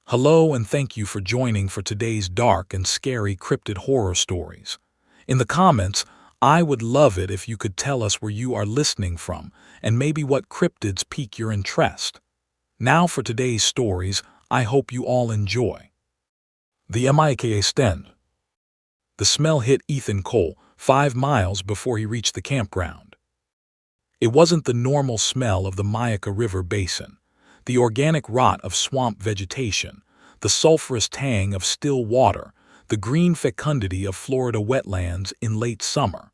Hello and thank you for joining for today's dark and scary cryptid horror stories. In the comments, I would love it if you could tell us where you are listening from and maybe what cryptids pique your interest. Now for today's stories, I hope you all enjoy. The Myakka Stench. The smell hit Ethan Cole 5 miles before he reached the campground. It wasn't the normal smell of the Myakka River basin, the organic rot of swamp vegetation, the sulfurous tang of still water, the green fecundity of Florida wetlands in late summer.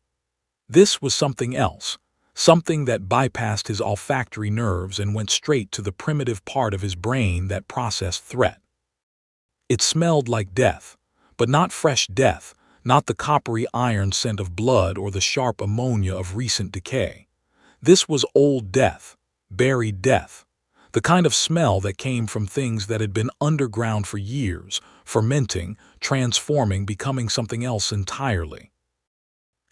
This was something else, something that bypassed his olfactory nerves and went straight to the primitive part of his brain that processed threat. It smelled like death, but not fresh death, not the coppery iron scent of blood or the sharp ammonia of recent decay. This was old death, buried death, the kind of smell that came from things that had been underground for years, fermenting, transforming, becoming something else entirely.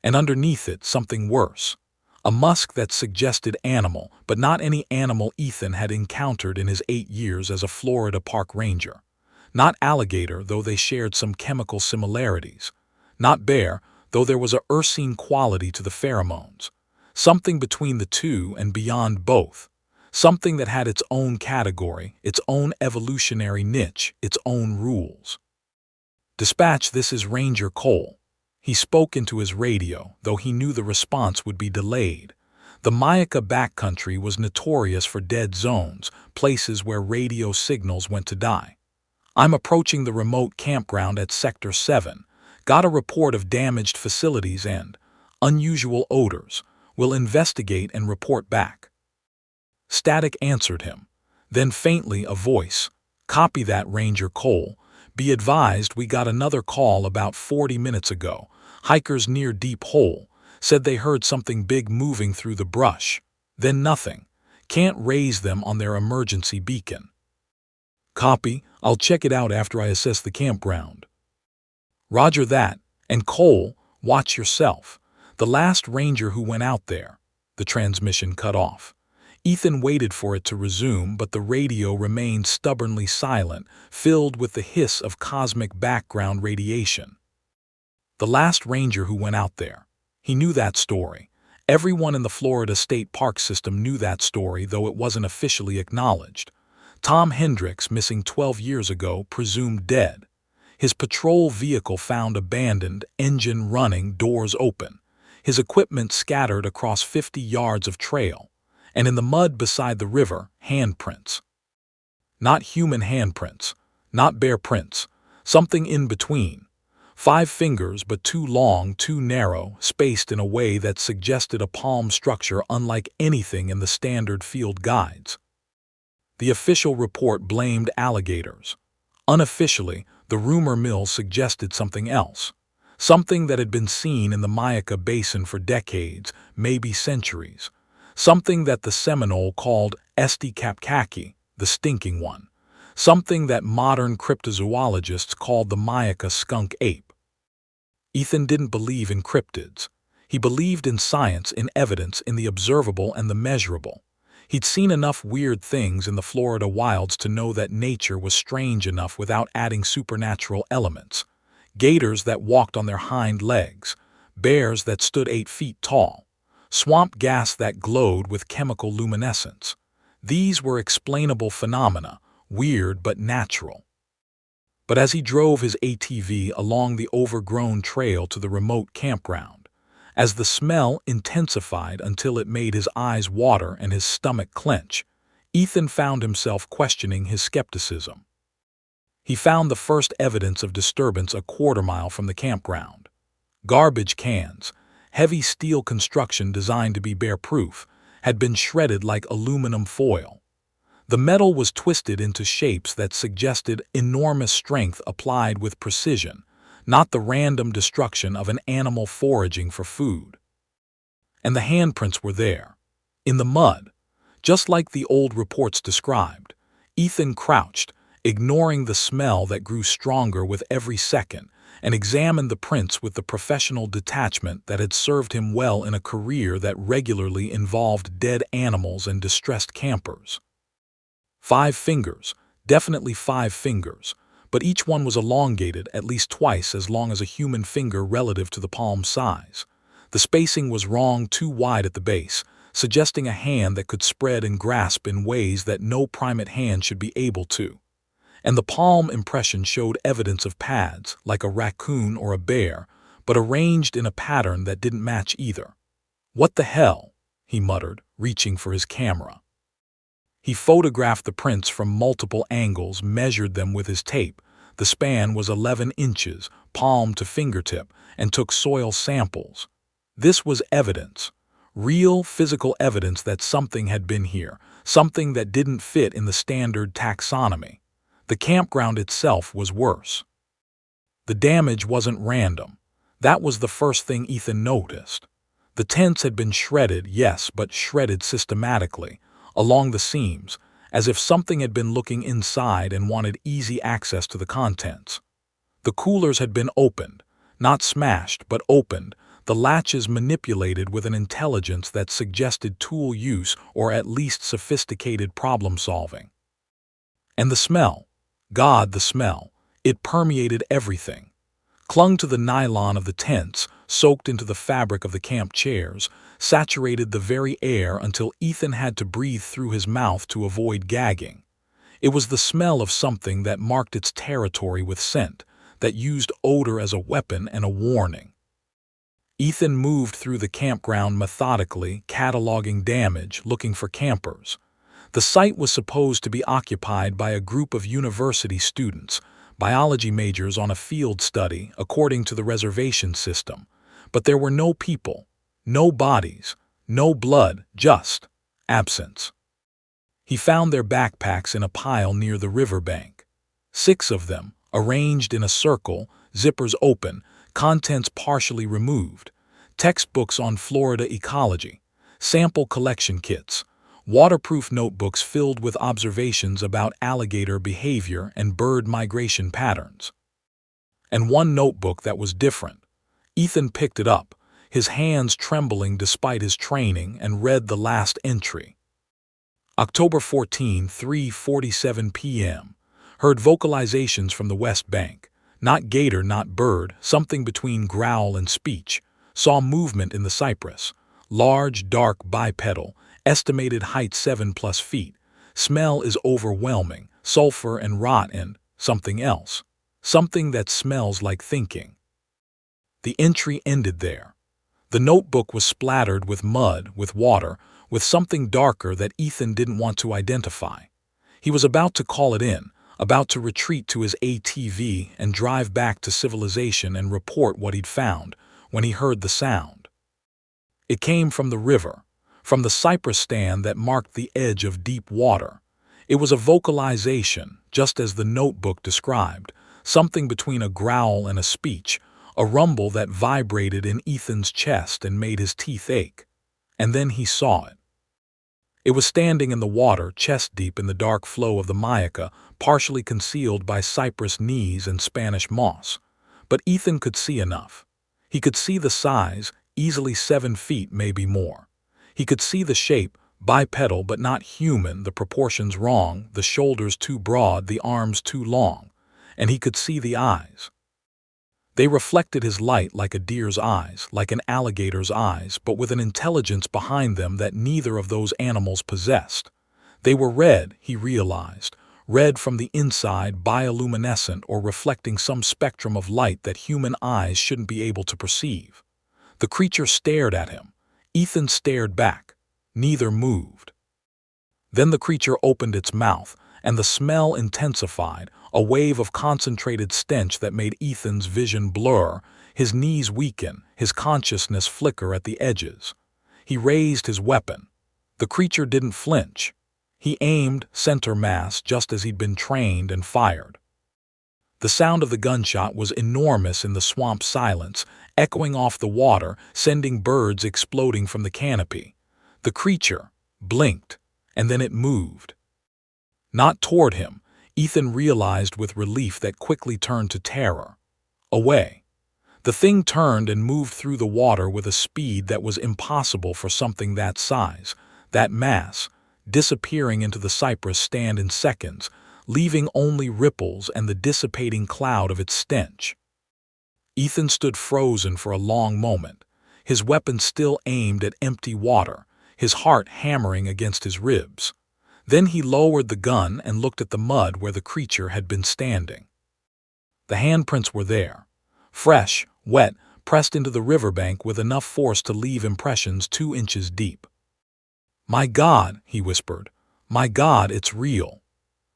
And underneath it, something worse. A musk that suggested animal, but not any animal Ethan had encountered in his 8 years as a Florida park ranger. Not alligator, though they shared some chemical similarities. Not bear, though there was a ursine quality to the pheromones. Something between the two and beyond both. Something that had its own category, its own evolutionary niche, its own rules. "Dispatch, this is Ranger Cole." He spoke into his radio, though he knew the response would be delayed. The Myakka backcountry was notorious for dead zones, places where radio signals went to die. "I'm approaching the remote campground at Sector 7. Got a report of damaged facilities and unusual odors. Will investigate and report back." Static answered him. Then faintly a voice. "Copy that, Ranger Cole. Be advised we got another call about 40 minutes ago. Hikers near Deep Hole. Said they heard something big moving through the brush. Then nothing. Can't raise them on their emergency beacon." "Copy. I'll check it out after I assess the campground." "Roger that. And Cole, watch yourself. The last ranger who went out there." The transmission cut off. Ethan waited for it to resume, but the radio remained stubbornly silent, filled with the hiss of cosmic background radiation. The last ranger who went out there. He knew that story. Everyone in the Florida State Park system knew that story, though it wasn't officially acknowledged. Tom Hendricks, missing 12 years ago, presumed dead. His patrol vehicle found abandoned, engine running, doors open. His equipment scattered across 50 yards of trail. And in the mud beside the river, handprints. Not human handprints, not bear prints, something in between. 5 fingers, but too long, too narrow, spaced in a way that suggested a palm structure unlike anything in the standard field guides. The official report blamed alligators. Unofficially, the rumor mill suggested something else. Something that had been seen in the Myakka Basin for decades, maybe centuries. Something that the Seminole called Esti Kapkaki, the stinking one. Something that modern cryptozoologists called the Myakka skunk ape. Ethan didn't believe in cryptids. He believed in science, in evidence, in the observable and the measurable. He'd seen enough weird things in the Florida wilds to know that nature was strange enough without adding supernatural elements. Gators that walked on their hind legs. Bears that stood 8 feet tall. Swamp gas that glowed with chemical luminescence. These were explainable phenomena, weird but natural. But as he drove his ATV along the overgrown trail to the remote campground, as the smell intensified until it made his eyes water and his stomach clench, Ethan found himself questioning his skepticism. He found the first evidence of disturbance a quarter-mile from the campground. Garbage cans, heavy steel construction designed to be bear-proof, had been shredded like aluminum foil. The metal was twisted into shapes that suggested enormous strength applied with precision, not the random destruction of an animal foraging for food. And the handprints were there, in the mud, just like the old reports described. Ethan crouched, ignoring the smell that grew stronger with every second, and examined the prints with the professional detachment that had served him well in a career that regularly involved dead animals and distressed campers. 5 fingers, definitely 5 fingers, but each one was elongated at least twice as long as a human finger relative to the palm size. The spacing was wrong, too wide at the base, suggesting a hand that could spread and grasp in ways that no primate hand should be able to. And the palm impression showed evidence of pads, like a raccoon or a bear, but arranged in a pattern that didn't match either. "What the hell?" he muttered, reaching for his camera. He photographed the prints from multiple angles, measured them with his tape. The span was 11 inches, palm to fingertip, and took soil samples. This was evidence. Real physical evidence that something had been here, something that didn't fit in the standard taxonomy. The campground itself was worse. The damage wasn't random. That was the first thing Ethan noticed. The tents had been shredded, yes, but shredded systematically, along the seams, as if something had been looking inside and wanted easy access to the contents. The coolers had been opened, not smashed, but opened, the latches manipulated with an intelligence that suggested tool use or at least sophisticated problem-solving. And the smell. God, the smell. It permeated everything. Clung to the nylon of the tents, soaked into the fabric of the camp chairs, saturated the very air until Ethan had to breathe through his mouth to avoid gagging. It was the smell of something that marked its territory with scent, that used odor as a weapon and a warning. Ethan moved through the campground methodically, cataloging damage, looking for campers. The site was supposed to be occupied by a group of university students, biology majors on a field study according to the reservation system. But there were no people, no bodies, no blood, just absence. He found their backpacks in a pile near the riverbank. 6 of them, arranged in a circle, zippers open, contents partially removed, textbooks on Florida ecology, sample collection kits, waterproof notebooks filled with observations about alligator behavior and bird migration patterns. And one notebook that was different. Ethan picked it up, his hands trembling despite his training, and read the last entry. October 14, 3:47 p.m. Heard vocalizations from the West Bank. Not gator, not bird, something between growl and speech. Saw movement in the cypress. Large, dark, bipedal, estimated height 7+ feet. Smell is overwhelming, sulfur and rot and something else. Something that smells like thinking. The entry ended there. The notebook was splattered with mud, with water, with something darker that Ethan didn't want to identify. He was about to call it in, about to retreat to his ATV and drive back to civilization and report what he'd found, when he heard the sound. It came from the river, from the cypress stand that marked the edge of deep water. It was a vocalization, just as the notebook described, something between a growl and a speech, a rumble that vibrated in Ethan's chest and made his teeth ache. And then he saw it. It was standing in the water, chest-deep in the dark flow of the Myakka, partially concealed by cypress knees and Spanish moss. But Ethan could see enough. He could see the size, easily 7 feet, maybe more. He could see the shape, bipedal but not human, the proportions wrong, the shoulders too broad, the arms too long. And he could see the eyes. They reflected his light like a deer's eyes, like an alligator's eyes, but with an intelligence behind them that neither of those animals possessed. They were red, he realized, red from the inside, bioluminescent or reflecting some spectrum of light that human eyes shouldn't be able to perceive. The creature stared at him. Ethan stared back. Neither moved. Then the creature opened its mouth, and the smell intensified, a wave of concentrated stench that made Ethan's vision blur, his knees weaken, his consciousness flicker at the edges. He raised his weapon. The creature didn't flinch. He aimed, center mass, just as he'd been trained, and fired. The sound of the gunshot was enormous in the swamp silence, echoing off the water, sending birds exploding from the canopy. The creature blinked, and then it moved. Not toward him, Ethan realized with relief that quickly turned to terror. Away. The thing turned and moved through the water with a speed that was impossible for something that size, that mass, disappearing into the cypress stand in seconds, leaving only ripples and the dissipating cloud of its stench. Ethan stood frozen for a long moment, his weapon still aimed at empty water, his heart hammering against his ribs. Then he lowered the gun and looked at the mud where the creature had been standing. The handprints were there, fresh, wet, pressed into the riverbank with enough force to leave impressions 2 inches deep. "My God," he whispered. "My God, it's real."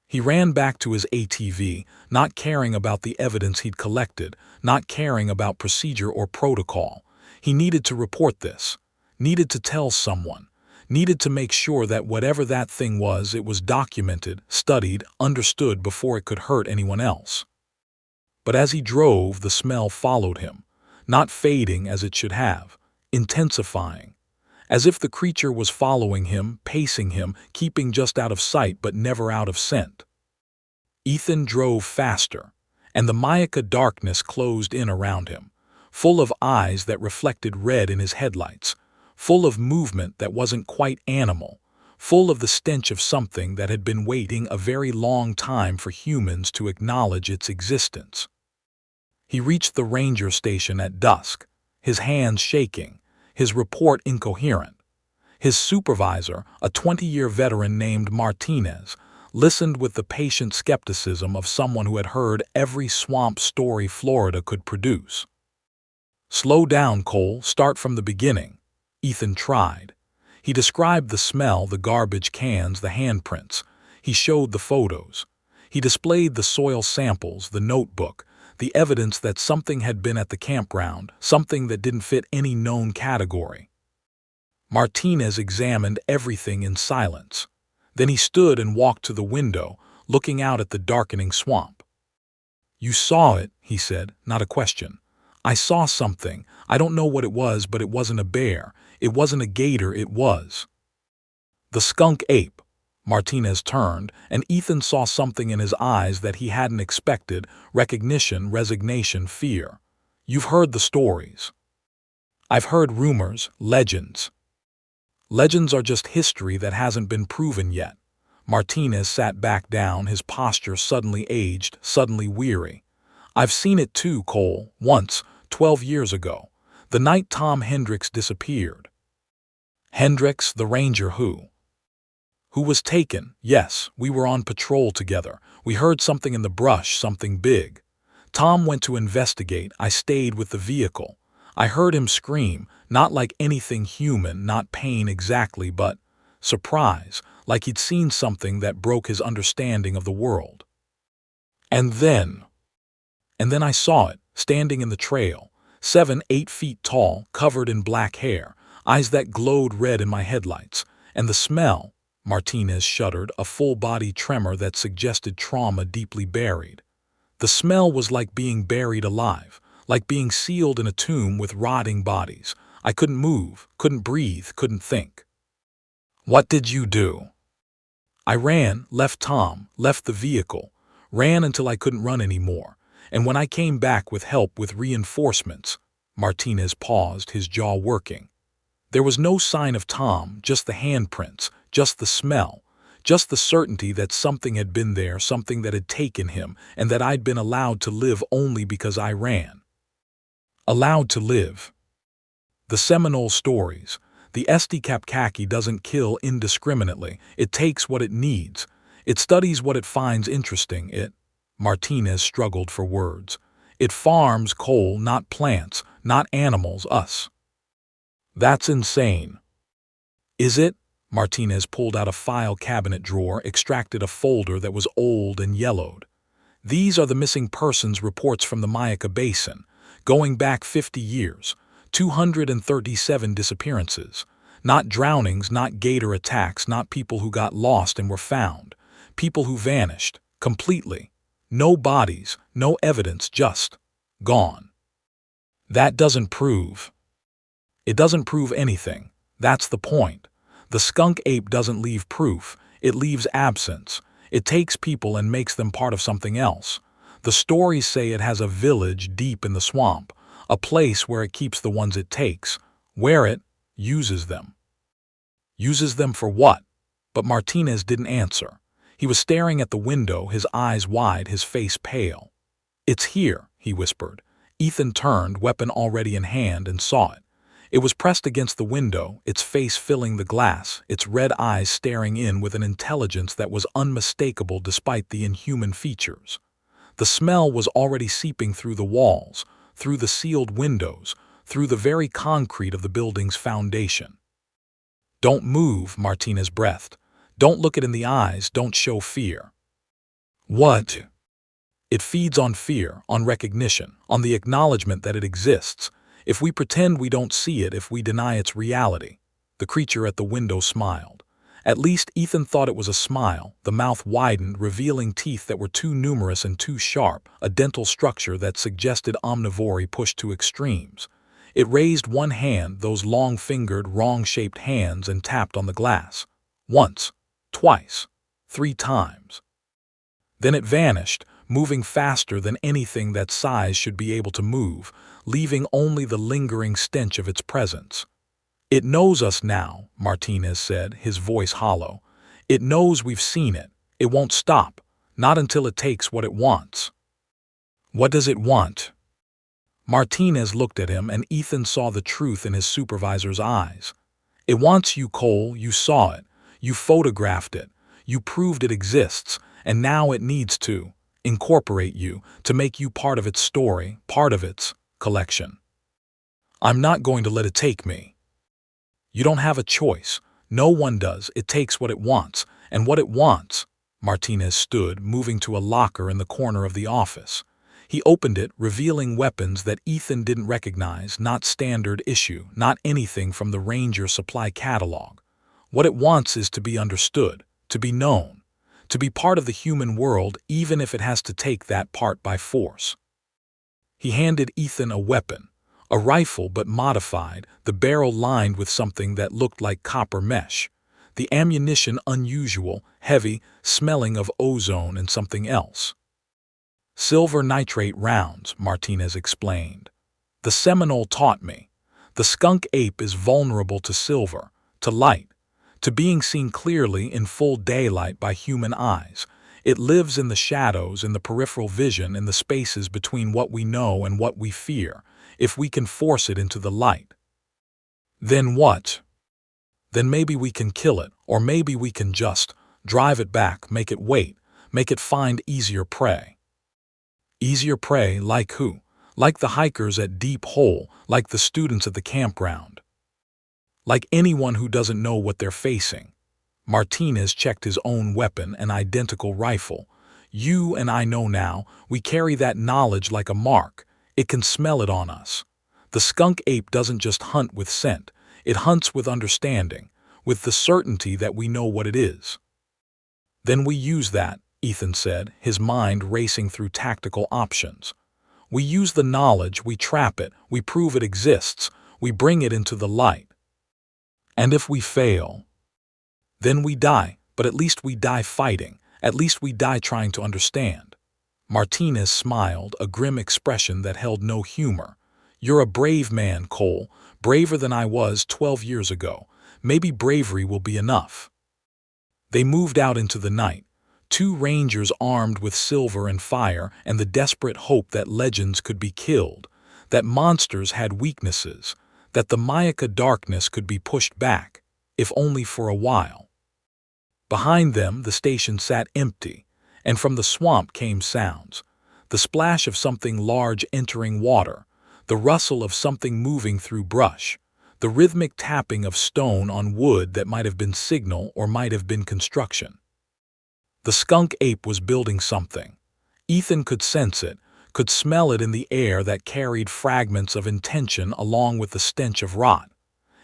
He ran back to his ATV, not caring about the evidence he'd collected, not caring about procedure or protocol. He needed to report this, needed to tell someone, needed to make sure that whatever that thing was, it was documented, studied, understood before it could hurt anyone else. But as he drove, the smell followed him, not fading as it should have, intensifying, as if the creature was following him, pacing him, keeping just out of sight but never out of scent. Ethan drove faster, and the Myakka darkness closed in around him, full of eyes that reflected red in his headlights, full of movement that wasn't quite animal, full of the stench of something that had been waiting a very long time for humans to acknowledge its existence. He reached the ranger station at dusk, his hands shaking, his report incoherent. His supervisor, a 20-year veteran named Martinez, listened with the patient skepticism of someone who had heard every swamp story Florida could produce. "Slow down, Cole, start from the beginning," Ethan tried. He described the smell, the garbage cans, the handprints. He showed the photos. He displayed the soil samples, the notebook, the evidence that something had been at the campground, something that didn't fit any known category. Martinez examined everything in silence. Then he stood and walked to the window, looking out at the darkening swamp. "You saw it," he said, not a question. "I saw something. I don't know what it was, but it wasn't a bear. It wasn't a gator, it was the skunk ape." Martinez turned, and Ethan saw something in his eyes that he hadn't expected: recognition, resignation, fear. "You've heard the stories." "I've heard rumors, legends." "Legends are just history that hasn't been proven yet." Martinez sat back down, his posture suddenly aged, suddenly weary. "I've seen it too, Cole, once, 12 years ago, the night Tom Hendricks disappeared." "Hendricks, the ranger who was taken? Yes, we were on patrol together. We heard something in the brush, something big. Tom went to investigate. I stayed with the vehicle. I heard him scream, not like anything human, not pain exactly, but surprise, like he'd seen something that broke his understanding of the world. And then I saw it, standing in the trail, 7, 8 feet tall, covered in black hair, eyes that glowed red in my headlights, and the smell." Martinez shuddered, a full-body tremor that suggested trauma deeply buried. "The smell was like being buried alive, like being sealed in a tomb with rotting bodies. I couldn't move, couldn't breathe, couldn't think." "What did you do?" "I ran, left Tom, left the vehicle, ran until I couldn't run anymore. And when I came back with help, with reinforcements—" Martinez paused, his jaw working. "There was no sign of Tom, just the handprints, just the smell, just the certainty that something had been there, something that had taken him, and that I'd been allowed to live only because I ran." Allowed to live. The Seminole stories. The Estikapkaki doesn't kill indiscriminately. It takes what it needs. It studies what it finds interesting. Martinez struggled for words. "It farms coal, not plants, not animals, us." "That's insane." "Is it?" Martinez pulled out a file cabinet drawer, extracted a folder that was old and yellowed. "These are the missing persons reports from the Myakka Basin, going back 50 years, 237 disappearances. Not drownings, not gator attacks, not people who got lost and were found. People who vanished, completely. No bodies, no evidence, just gone." "That doesn't prove." "It doesn't prove anything. That's the point. The skunk ape doesn't leave proof, it leaves absence. It takes people and makes them part of something else. The stories say it has a village deep in the swamp, a place where it keeps the ones it takes, where it uses them." "Uses them for what?" But Martinez didn't answer. He was staring at the window, his eyes wide, his face pale. "It's here," he whispered. Ethan turned, weapon already in hand, and saw it. It was pressed against the window, its face filling the glass, its red eyes staring in with an intelligence that was unmistakable despite the inhuman features. The smell was already seeping through the walls, through the sealed windows, through the very concrete of the building's foundation. "Don't move," Martinez breathed. "Don't look it in the eyes, don't show fear." "What?" "It feeds on fear, on recognition, on the acknowledgement that it exists. If we pretend we don't see it, if we deny its reality." The creature at the window smiled. At least Ethan thought it was a smile. The mouth widened, revealing teeth that were too numerous and too sharp, a dental structure that suggested omnivory pushed to extremes. It raised one hand, those long-fingered, wrong-shaped hands, and tapped on the glass. Once, twice, 3 times. Then it vanished, moving faster than anything that size should be able to move, leaving only the lingering stench of its presence. "It knows us now," Martinez said, his voice hollow. "It knows we've seen it. It won't stop, not until it takes what it wants." "What does it want?" Martinez looked at him, and Ethan saw the truth in his supervisor's eyes. "It wants you, Cole. You saw it. You photographed it. You proved it exists, and now it needs to incorporate you, to make you part of its story, part of its collection." "I'm not going to let it take me." "You don't have a choice. No one does. It takes what it wants, and what it wants." Martinez stood, moving to a locker in the corner of the office. He opened it, revealing weapons that Ethan didn't recognize, not standard issue, not anything from the Ranger supply catalog. What it wants is to be understood, to be known, to be part of the human world, even if it has to take that part by force. He handed Ethan a weapon, a rifle but modified, the barrel lined with something that looked like copper mesh. The ammunition unusual, heavy, smelling of ozone and something else. "Silver nitrate rounds," Martinez explained. "The Seminole taught me. The skunk ape is vulnerable to silver, to light, to being seen clearly in full daylight by human eyes. It lives in the shadows, in the peripheral vision, in the spaces between what we know and what we fear, if we can force it into the light." "Then what?" "Then maybe we can kill it, or maybe we can just drive it back, make it wait, make it find easier prey." "Easier prey, like who?" "Like the hikers at Deep Hole, like the students at the campground. Like anyone who doesn't know what they're facing." Martinez checked his own weapon, an identical rifle. "You and I know now, we carry that knowledge like a mark. It can smell it on us. The skunk ape doesn't just hunt with scent, it hunts with understanding, with the certainty that we know what it is." "Then we use that," Ethan said, his mind racing through tactical options. "We use the knowledge, we trap it, we prove it exists, we bring it into the light. And if we fail, then we die, but at least we die fighting, at least we die trying to understand." Martinez smiled, a grim expression that held no humor. "You're a brave man, Cole, braver than I was 12 years ago. Maybe bravery will be enough." They moved out into the night. 2 rangers armed with silver and fire, and the desperate hope that legends could be killed, that monsters had weaknesses, that the Myakka darkness could be pushed back, if only for a while. Behind them, the station sat empty, and from the swamp came sounds. The splash of something large entering water, the rustle of something moving through brush, the rhythmic tapping of stone on wood that might have been signal or might have been construction. The skunk ape was building something. Ethan could sense it, could smell it in the air that carried fragments of intention along with the stench of rot.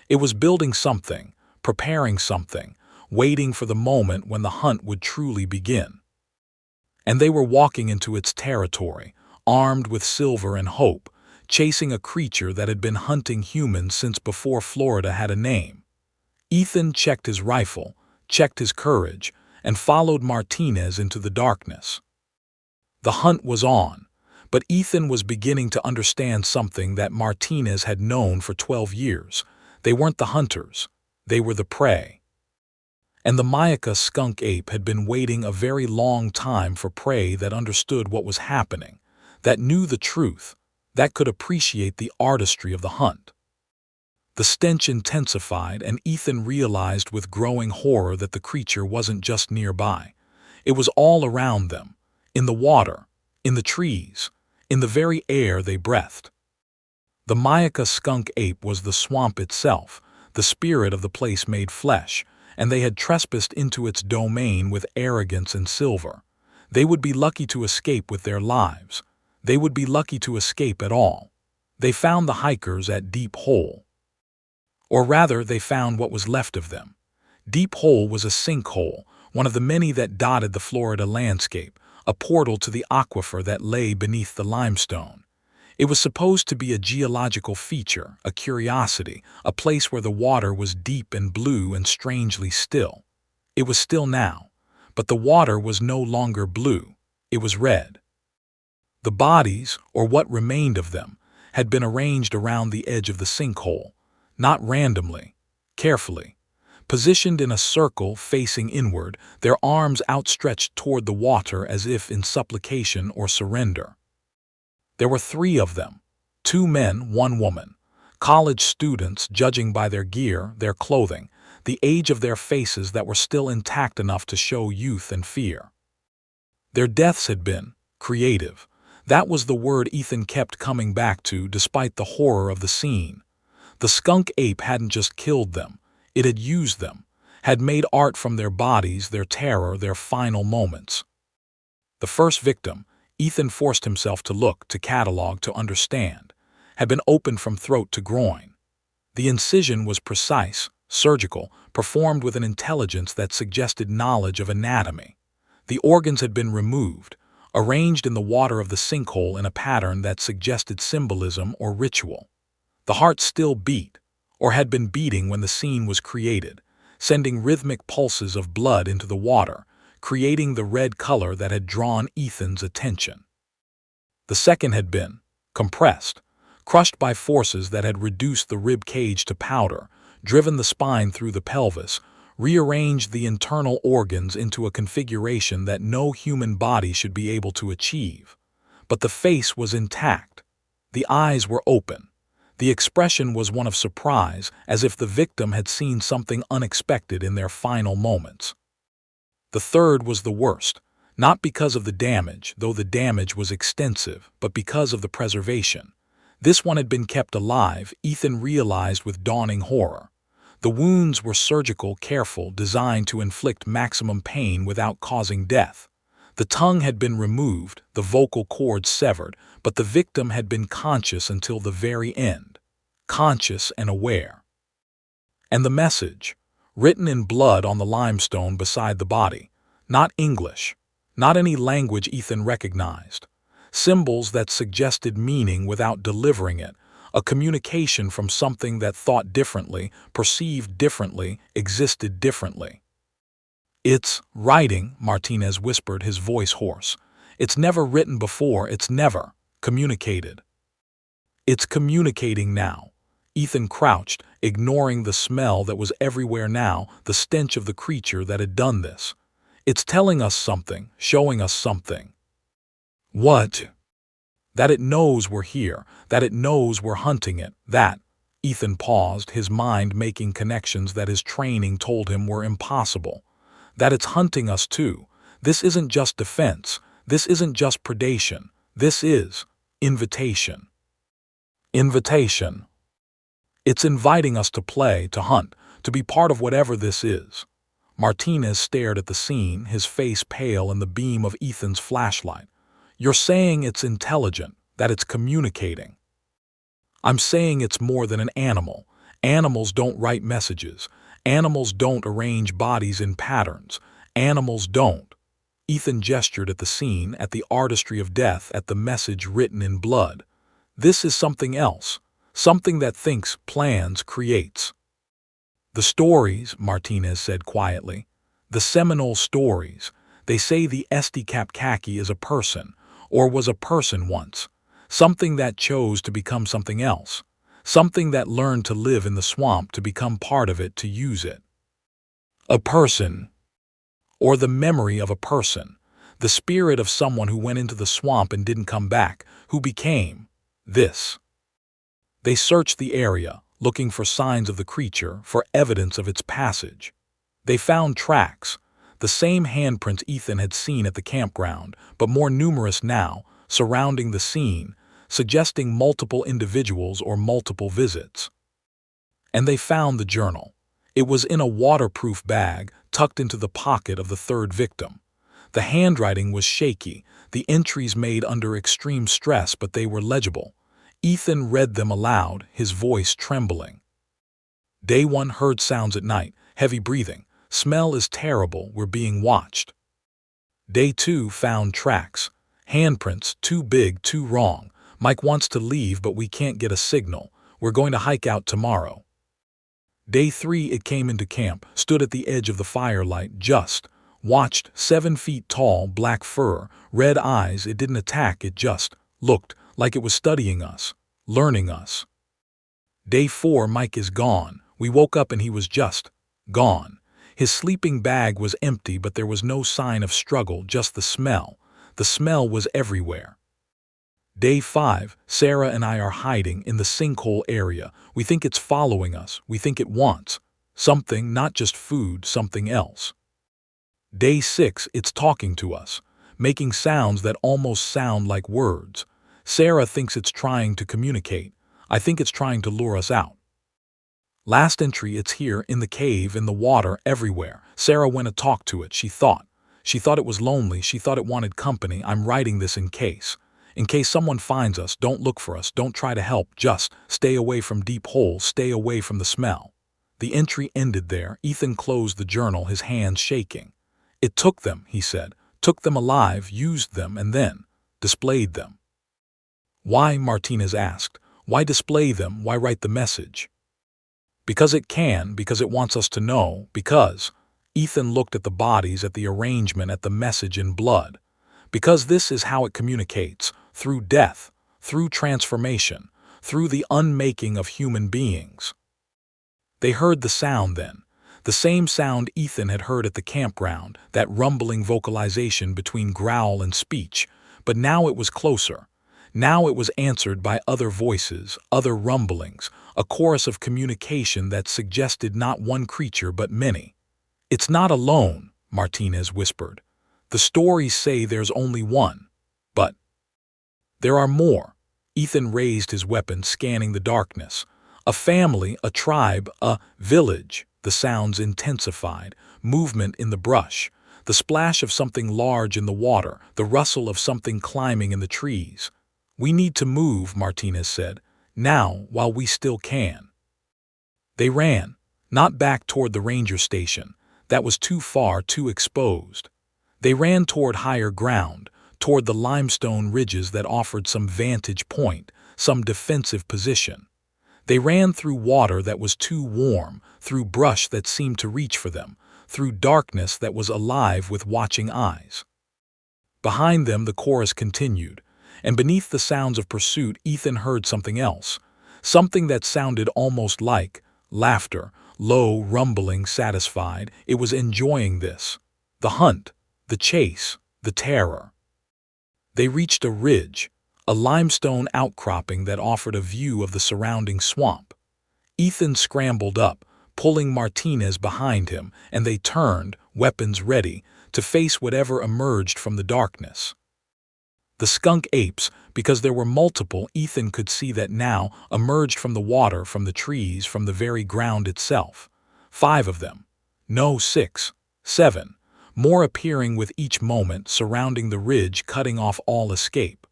It was building something, preparing something, waiting for the moment when the hunt would truly begin. And they were walking into its territory, armed with silver and hope, chasing a creature that had been hunting humans since before Florida had a name. Ethan checked his rifle, checked his courage, and followed Martinez into the darkness. The hunt was on, but Ethan was beginning to understand something that Martinez had known for 12 years. They weren't the hunters, they were the prey. And the Myakka skunk ape had been waiting a very long time for prey that understood what was happening, that knew the truth, that could appreciate the artistry of the hunt. The stench intensified, and Ethan realized with growing horror that the creature wasn't just nearby. It was all around them, in the water, in the trees, in the very air they breathed. The Myakka skunk ape was the swamp itself, the spirit of the place made flesh, and they had trespassed into its domain with arrogance and silver. They would be lucky to escape with their lives. They would be lucky to escape at all. They found the hikers at Deep Hole. Or rather, they found what was left of them. Deep Hole was a sinkhole, one of the many that dotted the Florida landscape, a portal to the aquifer that lay beneath the limestone. It was supposed to be a geological feature, a curiosity, a place where the water was deep and blue and strangely still. It was still now, but the water was no longer blue, it was red. The bodies, or what remained of them, had been arranged around the edge of the sinkhole, not randomly, carefully, positioned in a circle facing inward, their arms outstretched toward the water as if in supplication or surrender. There were 3 of them, 2 men, 1 woman, college students judging by their gear, their clothing, the age of their faces that were still intact enough to show youth and fear. Their deaths had been creative. That was the word Ethan kept coming back to despite the horror of the scene. The skunk ape hadn't just killed them, it had used them, had made art from their bodies, their terror, their final moments. The first victim, Ethan forced himself to look, to catalog, to understand, had been opened from throat to groin. The incision was precise, surgical, performed with an intelligence that suggested knowledge of anatomy. The organs had been removed, arranged in the water of the sinkhole in a pattern that suggested symbolism or ritual. The heart still beat, or had been beating when the scene was created, sending rhythmic pulses of blood into the water, creating the red color that had drawn Ethan's attention. The second had been compressed, crushed by forces that had reduced the rib cage to powder, driven the spine through the pelvis, rearranged the internal organs into a configuration that no human body should be able to achieve. But the face was intact. The eyes were open. The expression was one of surprise, as if the victim had seen something unexpected in their final moments. The third was the worst, not because of the damage, though the damage was extensive, but because of the preservation. This one had been kept alive, Ethan realized with dawning horror. The wounds were surgical, careful, designed to inflict maximum pain without causing death. The tongue had been removed, the vocal cords severed, but the victim had been conscious until the very end. Conscious and aware. And the message, written in blood on the limestone beside the body, not English, not any language Ethan recognized. Symbols that suggested meaning without delivering it, a communication from something that thought differently, perceived differently, existed differently. "It's writing," Martinez whispered, his voice hoarse. "It's never written before, it's never communicated." "It's communicating now." Ethan crouched, ignoring the smell that was everywhere now, the stench of the creature that had done this. "It's telling us something, showing us something." "What?" "That it knows we're here, that it knows we're hunting it, that—" Ethan paused, his mind making connections that his training told him were impossible. "That it's hunting us too. This isn't just defense, this isn't just predation, this is invitation." Invitation. "It's inviting us to play, to hunt, to be part of whatever this is." Martinez stared at the scene, his face pale in the beam of Ethan's flashlight. "You're saying it's intelligent, that it's communicating." "I'm saying it's more than an animal. Animals don't write messages. Animals don't arrange bodies in patterns. Animals don't." Ethan gestured at the scene, at the artistry of death, at the message written in blood. "This is something else. Something that thinks, plans, creates." "The stories," Martinez said quietly. "The Seminole stories. They say the Estikapkaki is a person, or was a person once. Something that chose to become something else. Something that learned to live in the swamp, to become part of it, to use it." A person, or the memory of a person, the spirit of someone who went into the swamp and didn't come back, who became this. They searched the area, looking for signs of the creature, for evidence of its passage. They found tracks, the same handprints Ethan had seen at the campground, but more numerous now, surrounding the scene, suggesting multiple individuals or multiple visits. And they found the journal. It was in a waterproof bag, tucked into the pocket of the third victim. The handwriting was shaky, the entries made under extreme stress, but they were legible. Ethan read them aloud, his voice trembling. Day 1, heard sounds at night, heavy breathing. Smell is terrible, we're being watched. Day 2, found tracks. Handprints, too big, too wrong. Mike wants to leave, but we can't get a signal. We're going to hike out tomorrow. Day 3, it came into camp, stood at the edge of the firelight, just watched, 7 feet tall, black fur, red eyes. It didn't attack, it just looked like it was studying us, learning us. Day 4, Mike is gone. We woke up and he was just gone. His sleeping bag was empty, but there was no sign of struggle, just the smell. The smell was everywhere. Day 5, Sarah and I are hiding in the sinkhole area. We think it's following us. We think it wants something, not just food, something else. Day 6, it's talking to us, making sounds that almost sound like words. Sarah thinks it's trying to communicate. I think it's trying to lure us out. Last entry, it's here, in the cave, in the water, everywhere. Sarah went to talk to it. She thought it was lonely. She thought it wanted company. I'm writing this in case someone finds us. Don't look for us. Don't try to help. Just stay away from deep holes. Stay away from the smell. The entry ended there. Ethan closed the journal, his hands shaking. It took them, he said. Took them alive, used them, and then displayed them. Why? Martinez asked. Why display them? Why write the message? Because it can, because it wants us to know, because Ethan looked at the bodies, at the arrangement, at the message in blood. Because this is how it communicates, through death, through transformation, through the unmaking of human beings. They heard the sound then, the same sound Ethan had heard at the campground, that rumbling vocalization between growl and speech, but now it was closer. Now it was answered by other voices, other rumblings, a chorus of communication that suggested not one creature but many. It's not alone, Martinez whispered. The stories say there's only one, but there are more. Ethan raised his weapon, scanning the darkness. A family, a tribe, a village. The sounds intensified, movement in the brush, the splash of something large in the water, the rustle of something climbing in the trees. We need to move, Martinez said, now, while we still can. They ran, not back toward the ranger station. That was too far, too exposed. They ran toward higher ground, toward the limestone ridges that offered some vantage point, some defensive position. They ran through water that was too warm, through brush that seemed to reach for them, through darkness that was alive with watching eyes. Behind them the chorus continued, and beneath the sounds of pursuit Ethan heard something else, something that sounded almost like laughter, low, rumbling, satisfied. It was enjoying this. The hunt, the chase, the terror. They reached a ridge, a limestone outcropping that offered a view of the surrounding swamp. Ethan scrambled up, pulling Martinez behind him, and they turned, weapons ready, to face whatever emerged from the darkness. The skunk apes, because there were multiple, Ethan could see that now, emerged from the water, from the trees, from the very ground itself. 5 of them. No, 6, 7. More appearing with each moment, surrounding the ridge, cutting off all escape.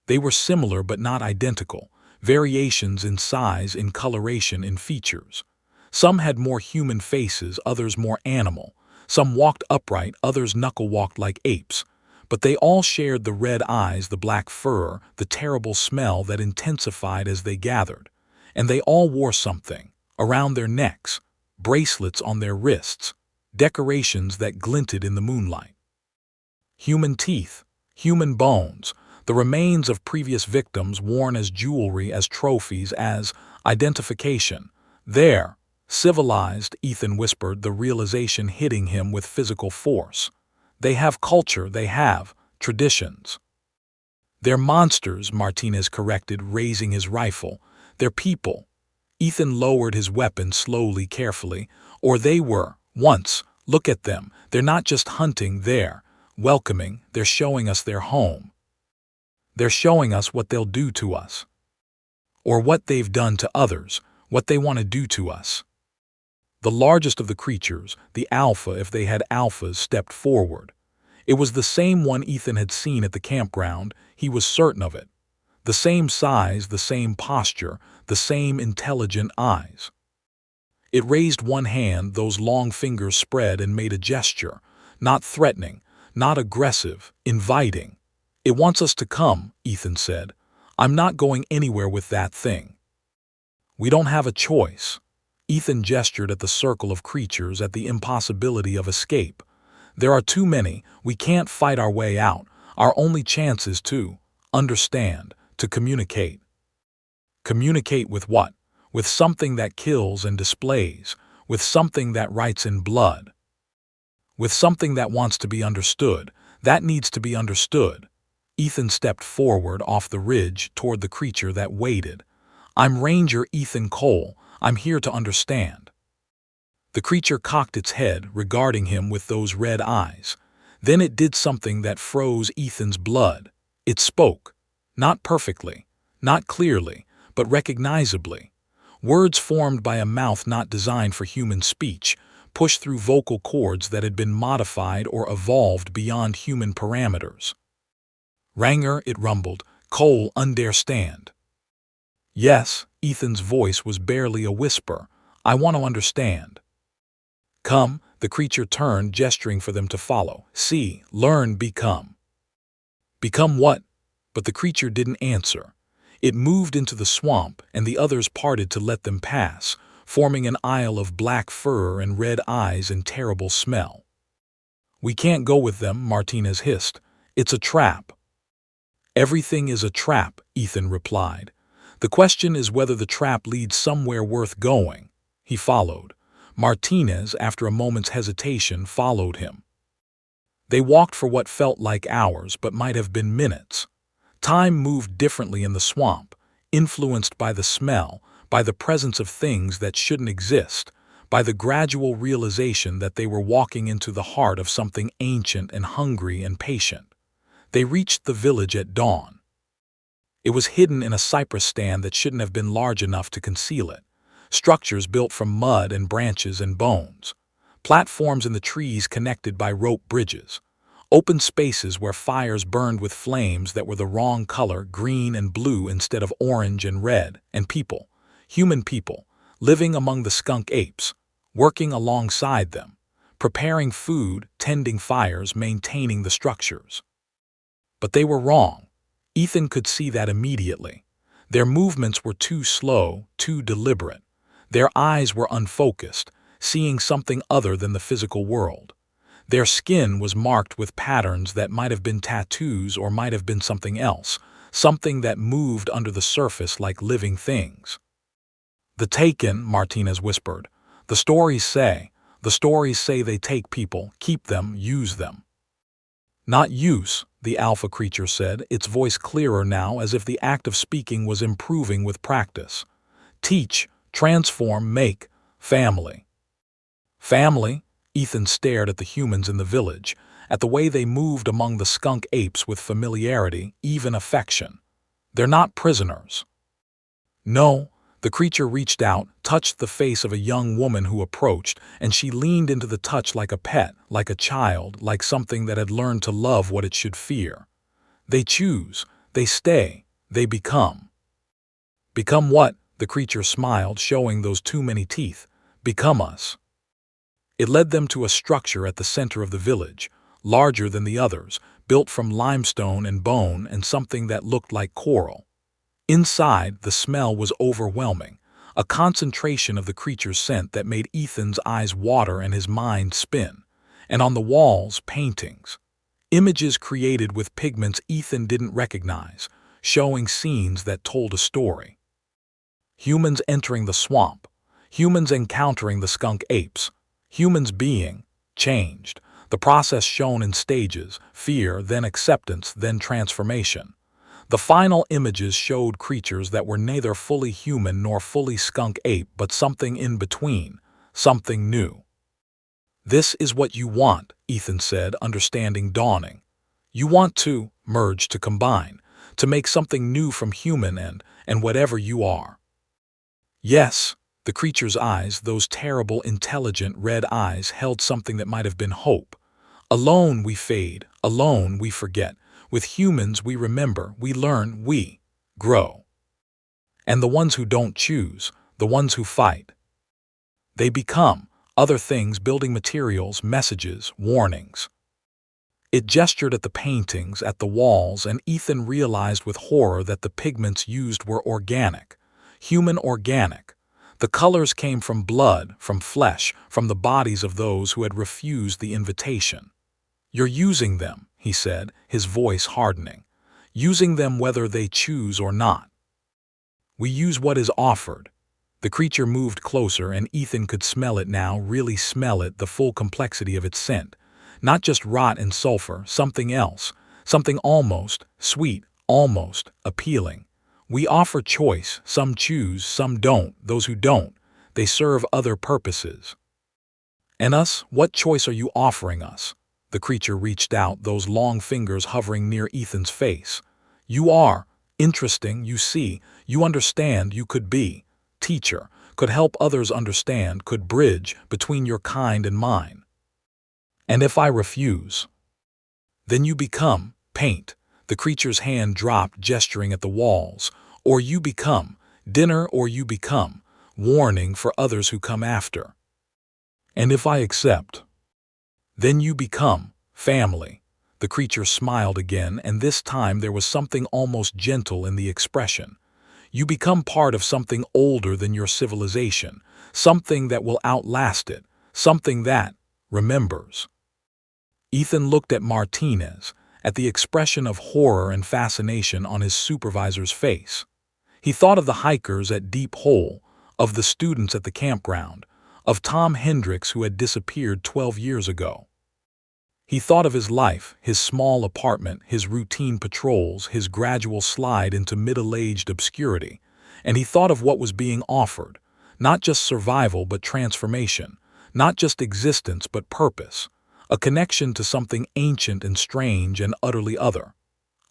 They were similar but not identical, variations in size, in coloration, in features. Some had more human faces, others more animal. Some walked upright, others knuckle-walked like apes. But they all shared the red eyes, the black fur, the terrible smell that intensified as they gathered. And they all wore something, around their necks, bracelets on their wrists, decorations that glinted in the moonlight. Human teeth, human bones, the remains of previous victims worn as jewelry, as trophies, as identification. There, Civilized, Ethan whispered, the realization hitting him with physical force. They have culture, they have traditions. They're monsters, Martinez corrected, raising his rifle. They're people. Ethan lowered his weapon slowly, carefully. Or they were, once. Look at them. They're not just hunting, they're welcoming. They're showing us their home. They're showing us what they'll do to us. Or what they've done to others, what they want to do to us. The largest of the creatures, the alpha if they had alphas, stepped forward. It was the same one Ethan had seen at the campground, he was certain of it. The same size, the same posture, the same intelligent eyes. It raised one hand, those long fingers spread and made a gesture, not threatening, not aggressive, inviting. It wants us to come, Ethan said. I'm not going anywhere with that thing. We don't have a choice. Ethan gestured at the circle of creatures, at the impossibility of escape. There are too many, we can't fight our way out. Our only chance is to understand, to communicate. Communicate with what? With something that kills and displays, with something that writes in blood. With something that wants to be understood, that needs to be understood. Ethan stepped forward off the ridge toward the creature that waited. I'm Ranger Ethan Cole. I'm here to understand. The creature cocked its head, regarding him with those red eyes. Then it did something that froze Ethan's blood. It spoke. Not perfectly, not clearly, but recognizably. Words formed by a mouth not designed for human speech, pushed through vocal cords that had been modified or evolved beyond human parameters. Ranger, it rumbled. Cole, understand. Yes, Ethan's voice was barely a whisper. I want to understand. Come, the creature turned, gesturing for them to follow. See, learn, become. Become what? But the creature didn't answer. It moved into the swamp, and the others parted to let them pass, forming an aisle of black fur and red eyes and terrible smell. We can't go with them, Martinez hissed. It's a trap. Everything is a trap, Ethan replied. The question is whether the trap leads somewhere worth going. He followed. Martinez, after a moment's hesitation, followed him. They walked for what felt like hours but might have been minutes. Time moved differently in the swamp, influenced by the smell, by the presence of things that shouldn't exist, by the gradual realization that they were walking into the heart of something ancient and hungry and patient. They reached the village at dawn. It was hidden in a cypress stand that shouldn't have been large enough to conceal it. Structures built from mud and branches and bones. Platforms in the trees connected by rope bridges. Open spaces where fires burned with flames that were the wrong color, green and blue instead of orange and red, and people, human people, living among the skunk apes, working alongside them, preparing food, tending fires, maintaining the structures. But they were wrong. Ethan could see that immediately. Their movements were too slow, too deliberate. Their eyes were unfocused, seeing something other than the physical world. Their skin was marked with patterns that might have been tattoos or might have been something else, something that moved under the surface like living things. The Taken, Martinez whispered. The stories say they take people, keep them, use them. Not use, the alpha creature said, its voice clearer now as if the act of speaking was improving with practice. Teach, transform, make, family. Family? Ethan stared at the humans in the village, at the way they moved among the skunk apes with familiarity, even affection. They're not prisoners. No, the creature reached out, touched the face of a young woman who approached, and she leaned into the touch like a pet, like a child, like something that had learned to love what it should fear. They choose, they stay, they become. Become what? The creature smiled, showing those too many teeth. Become us. It led them to a structure at the center of the village, larger than the others, built from limestone and bone and something that looked like coral. Inside, the smell was overwhelming, a concentration of the creature's scent that made Ethan's eyes water and his mind spin. And on the walls, paintings. Images created with pigments Ethan didn't recognize, showing scenes that told a story. Humans entering the swamp. Humans encountering the skunk apes. Humans being changed. The process shown in stages: fear, then acceptance, then transformation. The final images showed creatures that were neither fully human nor fully skunk ape, but something in between, something new. "This is what you want," Ethan said, understanding dawning. "You want to merge, to combine, to make something new from human and whatever you are." Yes, the creature's eyes, those terrible, intelligent red eyes, held something that might have been hope. Alone we fade, alone we forget. With humans we remember, we learn, we grow. And the ones who don't choose, the ones who fight, they become other things, building materials, messages, warnings. It gestured at the paintings, at the walls, and Ethan realized with horror that the pigments used were organic, human organic. The colors came from blood, from flesh, from the bodies of those who had refused the invitation. "You're using them," he said, his voice hardening. "Using them whether they choose or not. We use what is offered." The creature moved closer, and Ethan could smell it now, really smell it, the full complexity of its scent. Not just rot and sulfur, something else, something almost sweet, almost appealing. "We offer choice, some choose, some don't. Those who don't, they serve other purposes." "And us, what choice are you offering us?" The creature reached out, those long fingers hovering near Ethan's face. "You are interesting, you see, you understand, you could be teacher, could help others understand, could bridge between your kind and mine. And if I refuse, then you become paint." The creature's hand dropped, gesturing at the walls. "Or you become dinner, or you become warning for others who come after. And if I accept, then you become family." The creature smiled again, and this time there was something almost gentle in the expression. "You become part of something older than your civilization, something that will outlast it, something that remembers." Ethan looked at Martinez, at the expression of horror and fascination on his supervisor's face. He thought of the hikers at Deep Hole, of the students at the campground, of Tom Hendricks who had disappeared 12 years ago. He thought of his life, his small apartment, his routine patrols, his gradual slide into middle-aged obscurity, and he thought of what was being offered, not just survival but transformation, not just existence but purpose, a connection to something ancient and strange and utterly other.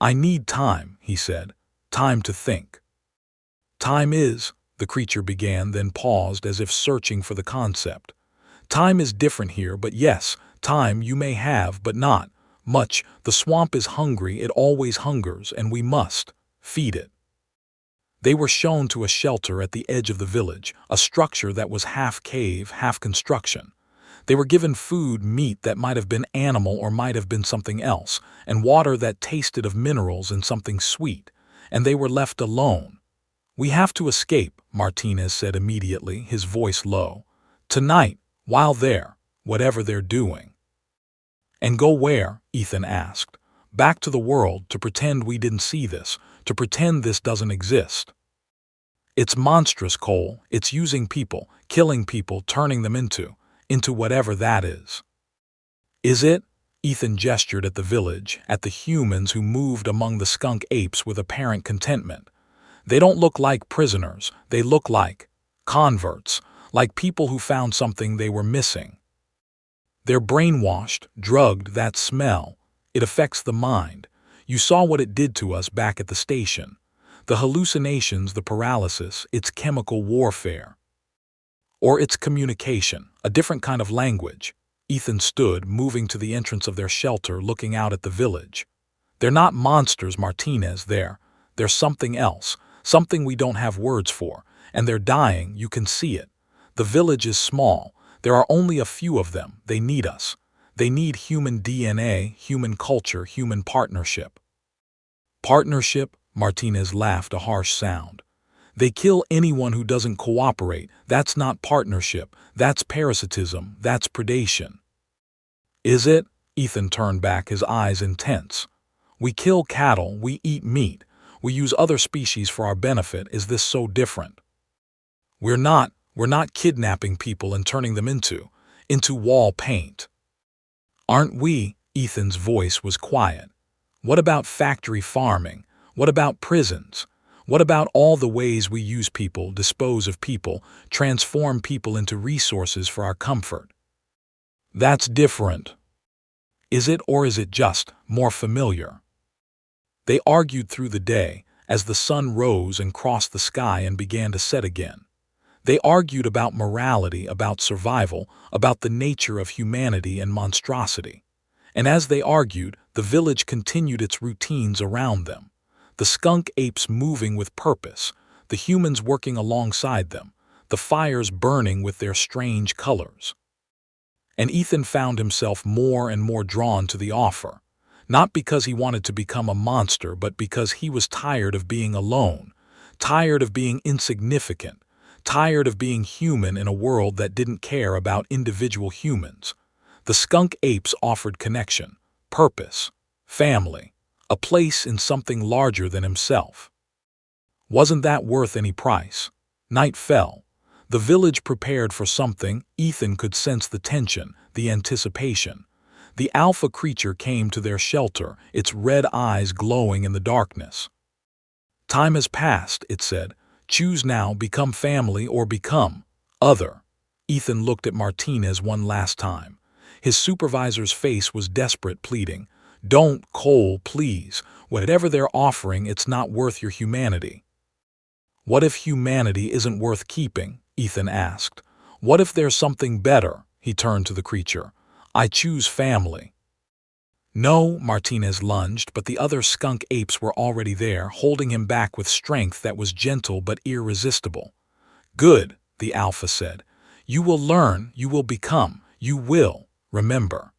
"I need time," he said, "time to think." "Time is," the creature began, then paused as if searching for the concept. "Time is different here, but yes, time you may have, but not much. The swamp is hungry, it always hungers, and we must feed it." They were shown to a shelter at the edge of the village, a structure that was half cave, half construction. They were given food, meat that might have been animal or might have been something else, and water that tasted of minerals and something sweet, and they were left alone. "We have to escape," Martinez said immediately, his voice low. "Tonight, while there, whatever they're doing." "And go where?" Ethan asked. "Back to the world, to pretend we didn't see this, to pretend this doesn't exist." "It's monstrous, Cole. It's using people, killing people, turning them into whatever that is." "Is it?" Ethan gestured at the village, at the humans who moved among the skunk apes with apparent contentment. "They don't look like prisoners, they look like converts, like people who found something they were missing. They're brainwashed, drugged, that smell. It affects the mind. You saw what it did to us back at the station. The hallucinations, the paralysis, it's chemical warfare. Or it's communication, a different kind of language." Ethan stood, moving to the entrance of their shelter, looking out at the village. "They're not monsters, Martinez, they're something else, something we don't have words for, and they're dying, you can see it. The village is small, there are only a few of them, they need us. They need human DNA, human culture, human partnership." "Partnership?" Martinez laughed, a harsh sound. "They kill anyone who doesn't cooperate. That's not partnership. That's parasitism. That's predation." "Is it?" Ethan turned back, his eyes intense. "We kill cattle. We eat meat. We use other species for our benefit. Is this so different?" "We're not. We're not kidnapping people and turning them into wall paint. Aren't we? Ethan's voice was quiet. What about factory farming? What about prisons? What about all the ways we use people, dispose of people, transform people into resources for our comfort? That's different. Is it, or is it just more familiar? They argued through the day as the sun rose and crossed the sky and began to set again. They argued about morality, about survival, about the nature of humanity and monstrosity. And as they argued, the village continued its routines around them. The skunk apes moving with purpose, the humans working alongside them, the fires burning with their strange colors. And Ethan found himself more and more drawn to the offer, not because he wanted to become a monster, but because he was tired of being alone, tired of being insignificant, tired of being human in a world that didn't care about individual humans. The skunk apes offered connection, purpose, family, a place in something larger than himself. Wasn't that worth any price? Night fell. The village prepared for something. Ethan could sense the tension, the anticipation. The alpha creature came to their shelter, its red eyes glowing in the darkness. Time has passed, it said. Choose now, become family or become other. Ethan looked at Martinez one last time. His supervisor's face was desperate, pleading. Don't, Cole, please. Whatever they're offering, it's not worth your humanity. What if humanity isn't worth keeping? Ethan asked. What if there's something better? He turned to the creature. I choose family. No, Martinez lunged, but the other skunk apes were already there, holding him back with strength that was gentle but irresistible. Good, the alpha said. You will learn, you will become, you will, remember.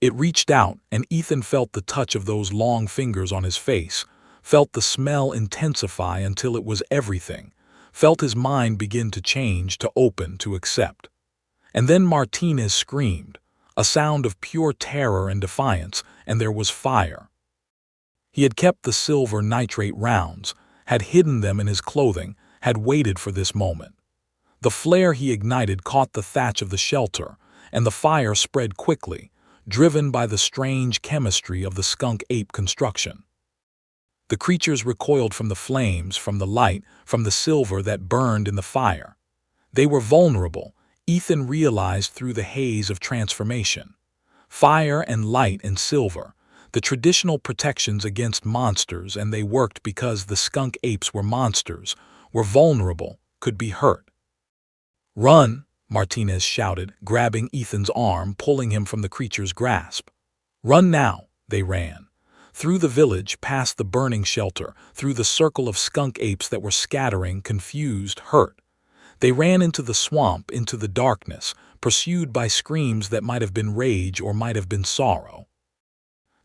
It reached out, and Ethan felt the touch of those long fingers on his face, felt the smell intensify until it was everything, felt his mind begin to change, to open, to accept. And then Martinez screamed, a sound of pure terror and defiance, and there was fire. He had kept the silver nitrate rounds, had hidden them in his clothing, had waited for this moment. The flare he ignited caught the thatch of the shelter, and the fire spread quickly, driven by the strange chemistry of the skunk ape construction. The creatures recoiled from the flames, from the light, from the silver that burned in the fire. They were vulnerable, Ethan realized through the haze of transformation. Fire and light and silver, the traditional protections against monsters, and they worked because the skunk apes were monsters, were vulnerable, could be hurt. Run, Martinez shouted, grabbing Ethan's arm, pulling him from the creature's grasp. Run now, they ran. Through the village, past the burning shelter, through the circle of skunk apes that were scattering, confused, hurt. They ran into the swamp, into the darkness, pursued by screams that might have been rage or might have been sorrow.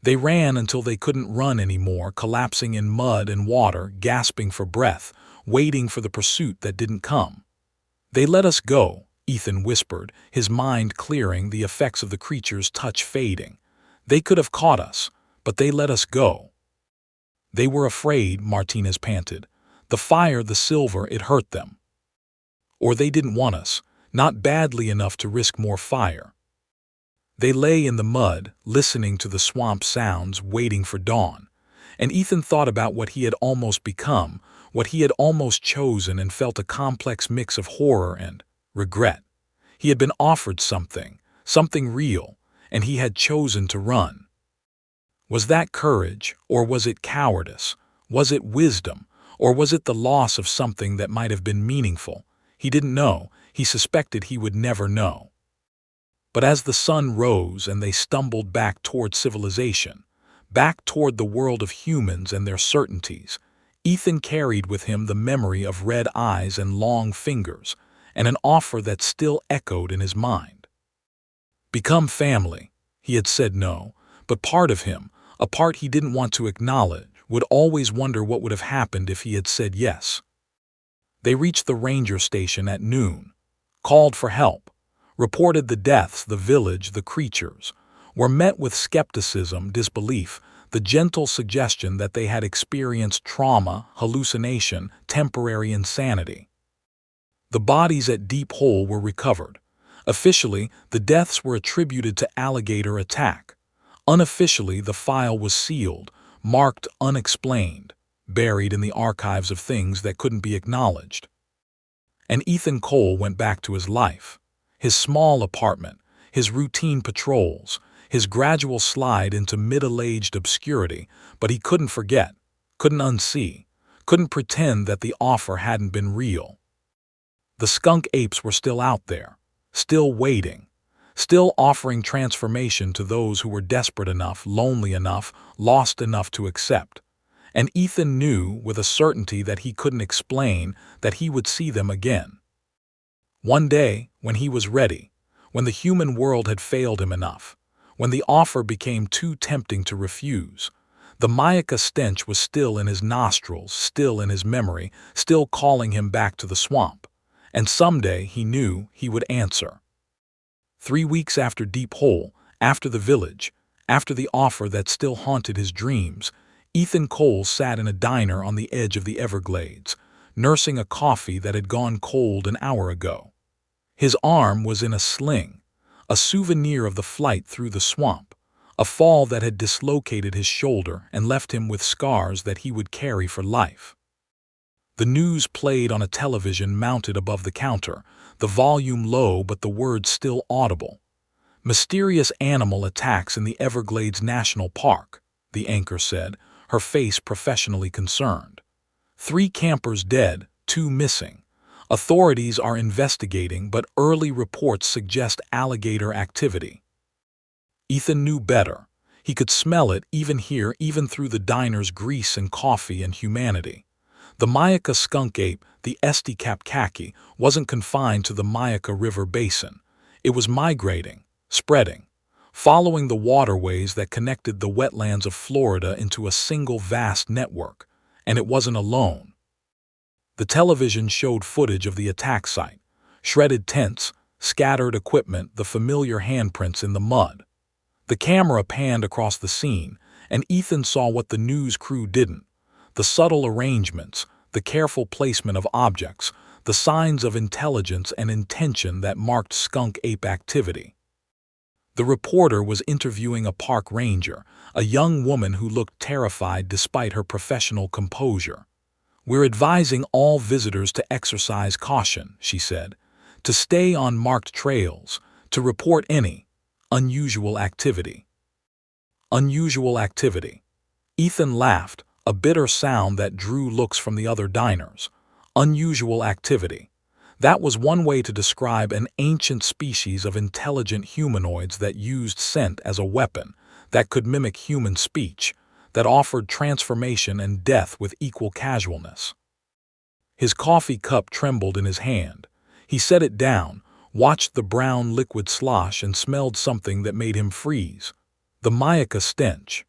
They ran until they couldn't run anymore, collapsing in mud and water, gasping for breath, waiting for the pursuit that didn't come. They let us go, Ethan whispered, his mind clearing, the effects of the creature's touch fading. They could have caught us, but they let us go. They were afraid, Martinez panted. The fire, the silver, it hurt them. Or they didn't want us, not badly enough to risk more fire. They lay in the mud, listening to the swamp sounds, waiting for dawn. And Ethan thought about what he had almost become, what he had almost chosen, and felt a complex mix of horror and regret. He had been offered something real, and he had chosen to run. Was that courage, or was it cowardice? Was it wisdom, or was it the loss of something that might have been meaningful? He didn't know. He suspected he would never know. But as the sun rose and they stumbled back toward civilization, back toward the world of humans and their certainties, Ethan carried with him the memory of red eyes and long fingers, and an offer that still echoed in his mind. Become family. He had said no, but part of him, a part he didn't want to acknowledge, would always wonder what would have happened if he had said yes. They reached the ranger station at noon, called for help, reported the deaths, the village, the creatures, were met with skepticism, disbelief, the gentle suggestion that they had experienced trauma, hallucination, temporary insanity. The bodies at Deep Hole were recovered. Officially, the deaths were attributed to alligator attack. Unofficially, the file was sealed, marked unexplained, buried in the archives of things that couldn't be acknowledged. And Ethan Cole went back to his life. His small apartment, his routine patrols, his gradual slide into middle-aged obscurity, but he couldn't forget, couldn't unsee, couldn't pretend that the offer hadn't been real. The skunk apes were still out there, still waiting, still offering transformation to those who were desperate enough, lonely enough, lost enough to accept. And Ethan knew with a certainty that he couldn't explain that he would see them again. One day, when he was ready, when the human world had failed him enough, when the offer became too tempting to refuse, the Myakka Stench was still in his nostrils, still in his memory, still calling him back to the swamp. And someday, he knew, he would answer. 3 weeks after Deep Hole, after the village, after the offer that still haunted his dreams, Ethan Cole sat in a diner on the edge of the Everglades, nursing a coffee that had gone cold an hour ago. His arm was in a sling, a souvenir of the flight through the swamp, a fall that had dislocated his shoulder and left him with scars that he would carry for life. The news played on a television mounted above the counter, the volume low but the words still audible. Mysterious animal attacks in the Everglades National Park, the anchor said, her face professionally concerned. 3 campers dead, 2 missing. Authorities are investigating, but early reports suggest alligator activity. Ethan knew better. He could smell it even here, even through the diner's grease and coffee and humanity. The Myakka skunk ape, the Estikapkaki, wasn't confined to the Myakka River basin. It was migrating, spreading, following the waterways that connected the wetlands of Florida into a single vast network. And it wasn't alone. The television showed footage of the attack site, shredded tents, scattered equipment, the familiar handprints in the mud. The camera panned across the scene, and Ethan saw what the news crew didn't. The subtle arrangements, the careful placement of objects, the signs of intelligence and intention that marked skunk ape activity. The reporter was interviewing a park ranger, a young woman who looked terrified despite her professional composure. "We're advising all visitors to exercise caution," she said, "to stay on marked trails, to report any unusual activity." Unusual activity. Ethan laughed, a bitter sound that drew looks from the other diners. Unusual activity. That was one way to describe an ancient species of intelligent humanoids that used scent as a weapon, that could mimic human speech, that offered transformation and death with equal casualness. His coffee cup trembled in his hand. He set it down, watched the brown liquid slosh, and smelled something that made him freeze. The Myakka Stench.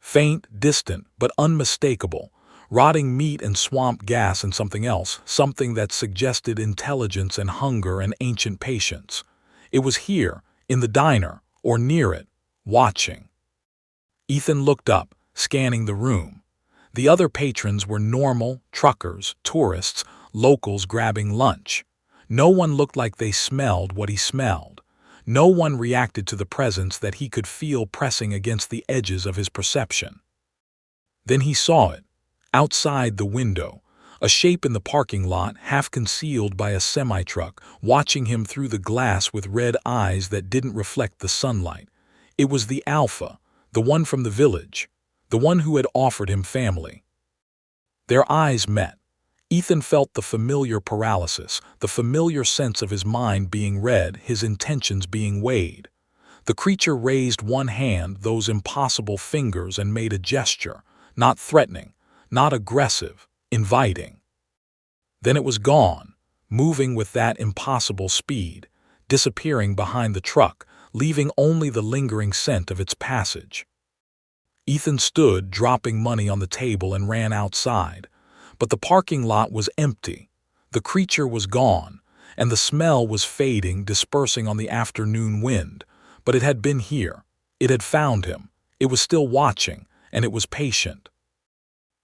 Faint, distant, but unmistakable. Rotting meat and swamp gas and something else, something that suggested intelligence and hunger and ancient patience. It was here, in the diner, or near it, watching. Ethan looked up, scanning the room. The other patrons were normal, truckers, tourists, locals grabbing lunch. No one looked like they smelled what he smelled. No one reacted to the presence that he could feel pressing against the edges of his perception. Then he saw it. Outside the window, a shape in the parking lot, half concealed by a semi-truck, watching him through the glass with red eyes that didn't reflect the sunlight. It was the Alpha, the one from the village, the one who had offered him family. Their eyes met. Ethan felt the familiar paralysis, the familiar sense of his mind being read, his intentions being weighed. The creature raised one hand, those impossible fingers, and made a gesture, not threatening, not aggressive, inviting. Then it was gone, moving with that impossible speed, disappearing behind the truck, leaving only the lingering scent of its passage. Ethan stood, dropping money on the table, and ran outside. But the parking lot was empty. The creature was gone, and the smell was fading, dispersing on the afternoon wind. But it had been here. It had found him. It was still watching, and it was patient.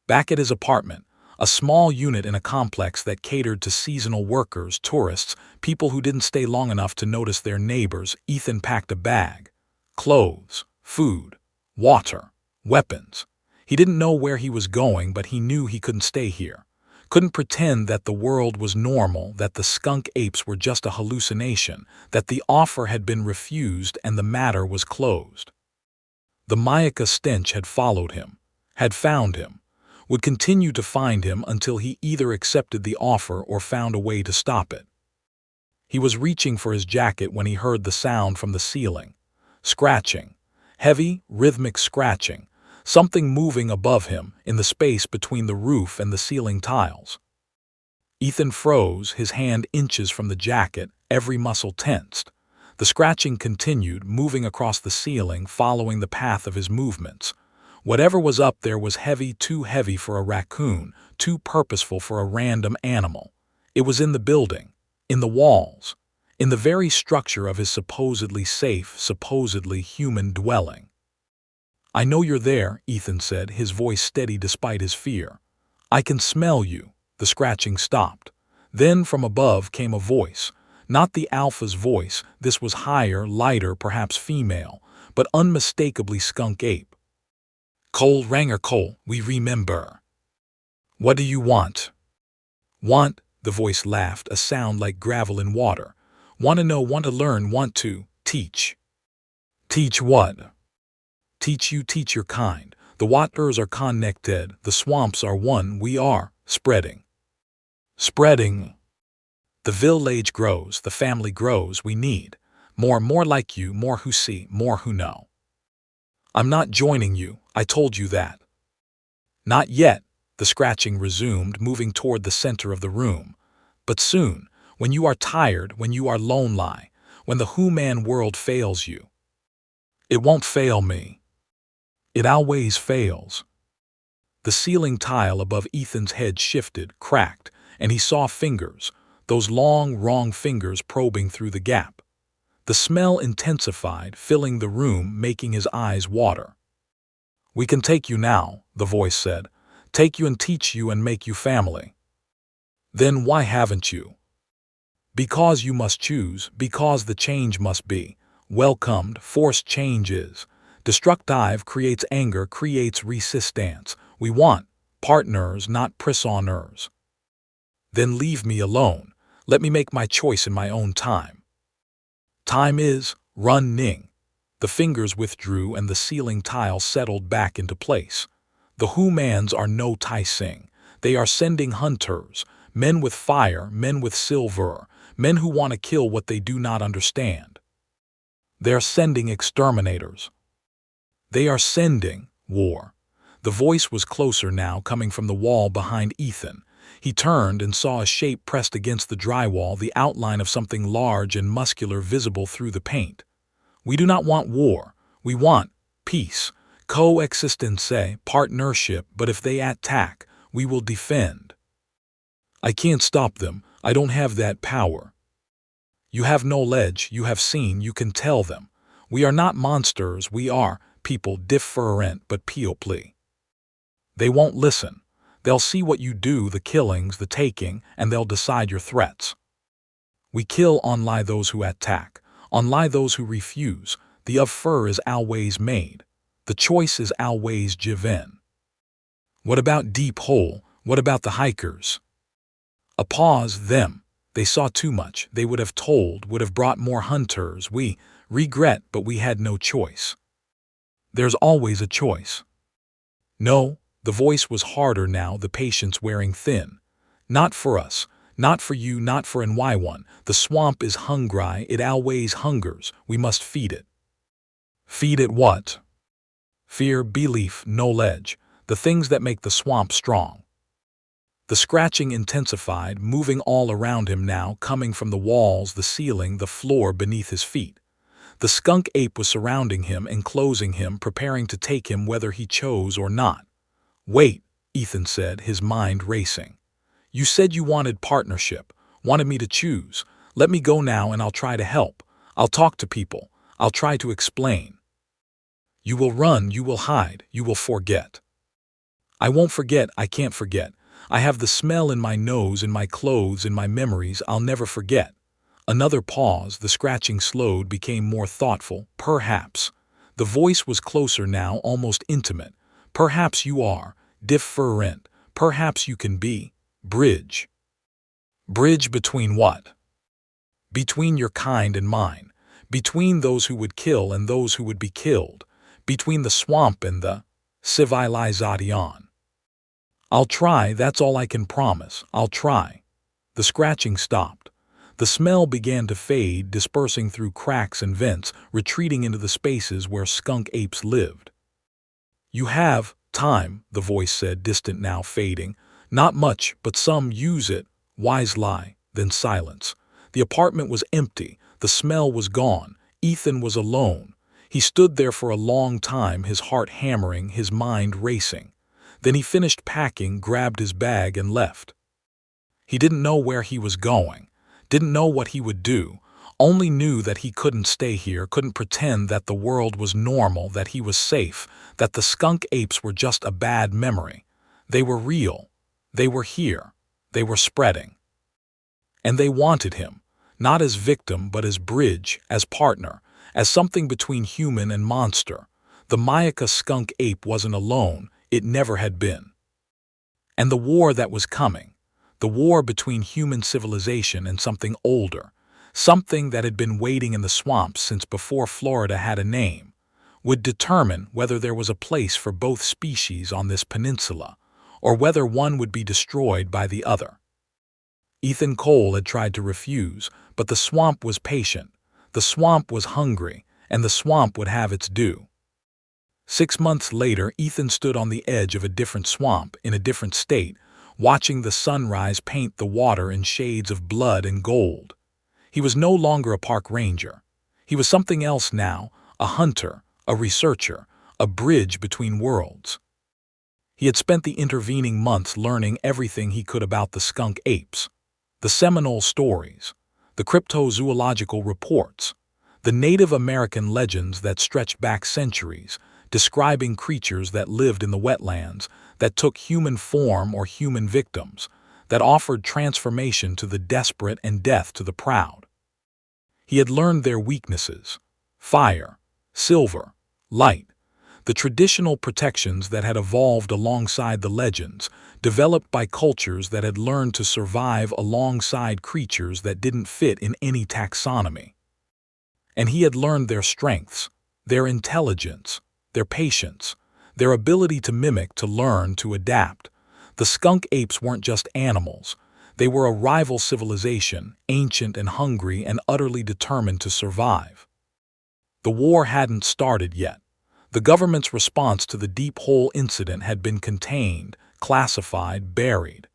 Back at his apartment, a small unit in a complex that catered to seasonal workers, tourists, people who didn't stay long enough to notice their neighbors. Ethan packed a bag. Clothes, food, water, weapons. He didn't know where he was going, but he knew he couldn't stay here. Couldn't pretend that the world was normal, that the skunk apes were just a hallucination, that the offer had been refused and the matter was closed. The Myakka Stench had followed him, had found him, would continue to find him until he either accepted the offer or found a way to stop it. He was reaching for his jacket when he heard the sound from the ceiling. Scratching. Heavy, rhythmic scratching. Something moving above him, in the space between the roof and the ceiling tiles. Ethan froze, his hand inches from the jacket, every muscle tensed. The scratching continued, moving across the ceiling, following the path of his movements. Whatever was up there was heavy, too heavy for a raccoon, too purposeful for a random animal. It was in the building, in the walls, in the very structure of his supposedly safe, supposedly human dwelling. "I know you're there," Ethan said, his voice steady despite his fear. "I can smell you." The scratching stopped. Then from above came a voice. Not the alpha's voice, this was higher, lighter, perhaps female, but unmistakably Skunk Ape. "Cole Ranger Cole, we remember. What do you want?" "Want," the voice laughed, a sound like gravel in water. "Want to know, want to learn, want to teach." "Teach what?" "Teach you, teach your kind. The waters are connected, the swamps are one, we are spreading." "Spreading." "The village grows, the family grows, we need more like you, more who see, more who know." "I'm not joining you, I told you that." "Not yet," the scratching resumed, moving toward the center of the room. "But soon, when you are tired, when you are lonely, when the human world fails you." "It won't fail me. It always fails." The ceiling tile above Ethan's head shifted, cracked, and he saw fingers, those long, wrong fingers probing through the gap. The smell intensified, filling the room, making his eyes water. "We can take you now," the voice said. "Take you and teach you and make you family." "Then why haven't you?" "Because you must choose, because the change must be welcomed. Forced change is destructive, creates anger, creates resistance. We want partners, not prisoners." "Then leave me alone. Let me make my choice in my own time." "Time is running." The fingers withdrew and the ceiling tile settled back into place. "The humans are no ticing. They are sending hunters, men with fire, men with silver, men who want to kill what they do not understand. They're sending exterminators. They are sending war." The voice was closer now, coming from the wall behind Ethan. He turned and saw a shape pressed against the drywall, the outline of something large and muscular visible through the paint. "We do not want war. We want peace, coexistence, partnership, but if they attack, we will defend." "I can't stop them. I don't have that power." "You have knowledge, you have seen, you can tell them. We are not monsters, we are people, different but people." "They won't listen. They'll see what you do, the killings, the taking, and they'll decide your threats." "We kill only those who attack, only those who refuse. The offer is always made. The choice is always given." "What about Deep Hole? What about the hikers?" A pause. "Them. They saw too much. They would have told, would have brought more hunters. We regret, but we had no choice." "There's always a choice." "No." The voice was harder now, the patience wearing thin. "Not for us, not for you, not for NY1. The swamp is hungry, it always hungers. We must feed it." "Feed it what?" "Fear, belief, knowledge, the things that make the swamp strong." The scratching intensified, moving all around him now, coming from the walls, the ceiling, the floor beneath his feet. The skunk ape was surrounding him, enclosing him, preparing to take him whether he chose or not. "Wait," Ethan said, his mind racing. "You said you wanted partnership, wanted me to choose. Let me go now and I'll try to help. I'll talk to people. I'll try to explain." "You will run, you will hide, you will forget." "I won't forget, I can't forget. I have the smell in my nose, in my clothes, in my memories I'll never forget. Another pause, the scratching slowed, became more thoughtful. Perhaps. The voice was closer now, almost intimate. Perhaps you are different. Perhaps you can be. Bridge. Bridge between what? Between your kind and mine. Between those who would kill and those who would be killed. Between the swamp and the civilization. I'll try, that's all I can promise. I'll try. The scratching stopped. The smell began to fade, dispersing through cracks and vents, retreating into the spaces where skunk apes lived. You have time, the voice said, distant now, fading. Not much, but some. Use it. Wise lie. Then silence. The apartment was empty. The smell was gone. Ethan was alone. He stood there for a long time, his heart hammering, his mind racing. Then he finished packing, grabbed his bag, and left. He didn't know where he was going, didn't know what he would do, only knew that he couldn't stay here, couldn't pretend that the world was normal, that he was safe, that the skunk apes were just a bad memory. They were real. They were here. They were spreading. And they wanted him, not as victim but as bridge, as partner, as something between human and monster. The Myakka skunk ape wasn't alone, it never had been. And the war that was coming, the war between human civilization and something older, something that had been waiting in the swamps since before Florida had a name, would determine whether there was a place for both species on this peninsula, or whether one would be destroyed by the other. Ethan Cole had tried to refuse, but the swamp was patient, the swamp was hungry, and the swamp would have its due. 6 months later, Ethan stood on the edge of a different swamp, in a different state, watching the sunrise paint the water in shades of blood and gold. He was no longer a park ranger. He was something else now, a hunter, a researcher, a bridge between worlds. He had spent the intervening months learning everything he could about the skunk apes, the Seminole stories, the cryptozoological reports, the Native American legends that stretched back centuries, describing creatures that lived in the wetlands, that took human form or human victims, that offered transformation to the desperate and death to the proud. He had learned their weaknesses: fire, silver, light, the traditional protections that had evolved alongside the legends, developed by cultures that had learned to survive alongside creatures that didn't fit in any taxonomy. And he had learned their strengths, their intelligence, their patience, their ability to mimic, to learn, to adapt. The skunk apes weren't just animals. They were a rival civilization, ancient and hungry and utterly determined to survive. The war hadn't started yet. The government's response to the Deep Hole incident had been contained, classified, buried.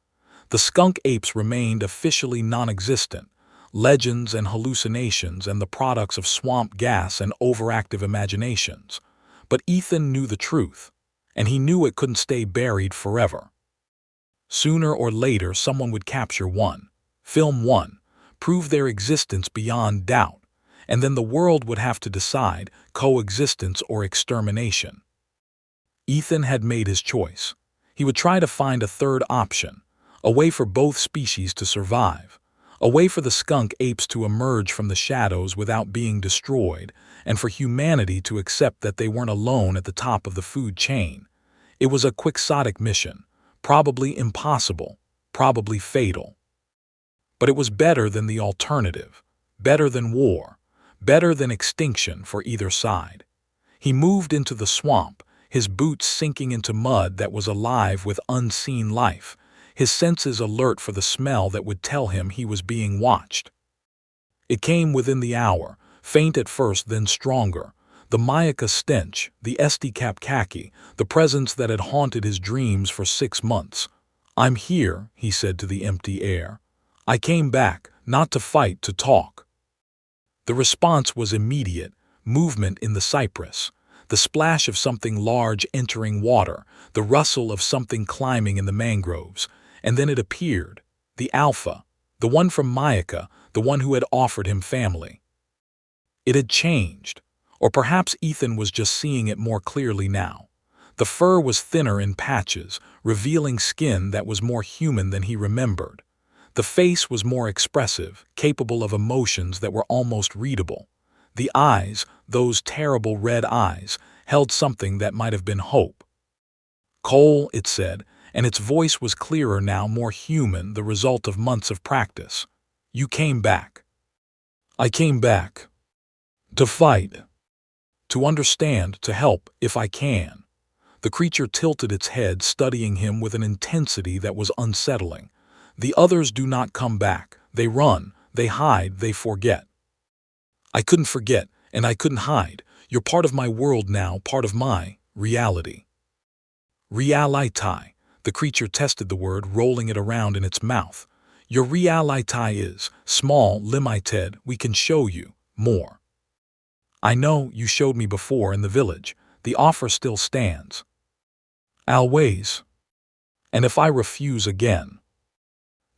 The skunk apes remained officially non-existent, legends and hallucinations and the products of swamp gas and overactive imaginations. But Ethan knew the truth, and he knew it couldn't stay buried forever. Sooner or later, someone would capture one, film one, prove their existence beyond doubt, and then the world would have to decide coexistence or extermination. Ethan had made his choice. He would try to find a third option, a way for both species to survive, a way for the skunk apes to emerge from the shadows without being destroyed, and for humanity to accept that they weren't alone at the top of the food chain. It was a quixotic mission, probably impossible, probably fatal. But it was better than the alternative, better than war, better than extinction for either side. He moved into the swamp, his boots sinking into mud that was alive with unseen life, his senses alert for the smell that would tell him he was being watched. It came within the hour, faint at first, then stronger. The Myakka stench, the estikapkaki, the presence that had haunted his dreams for 6 months. "I'm here," he said to the empty air. "I came back, not to fight, to talk." The response was immediate: movement in the cypress, the splash of something large entering water, the rustle of something climbing in the mangroves. And then it appeared, the alpha, the one from Myakka, the one who had offered him family. It had changed, or perhaps Ethan was just seeing it more clearly now. The fur was thinner in patches, revealing skin that was more human than he remembered. The face was more expressive, capable of emotions that were almost readable. The eyes, those terrible red eyes, held something that might have been hope. "Cole," it said, and its voice was clearer now, more human, the result of months of practice. "You came back." "I came back. To fight. To understand, to help, if I can." The creature tilted its head, studying him with an intensity that was unsettling. "The others do not come back. They run, they hide, they forget." "I couldn't forget, and I couldn't hide. You're part of my world now, part of my reality." "Reality." The creature tested the word, rolling it around in its mouth. "Your reality is small, limited. We can show you more." "I know, you showed me before in the village. The offer still stands." "Always. And if I refuse again?"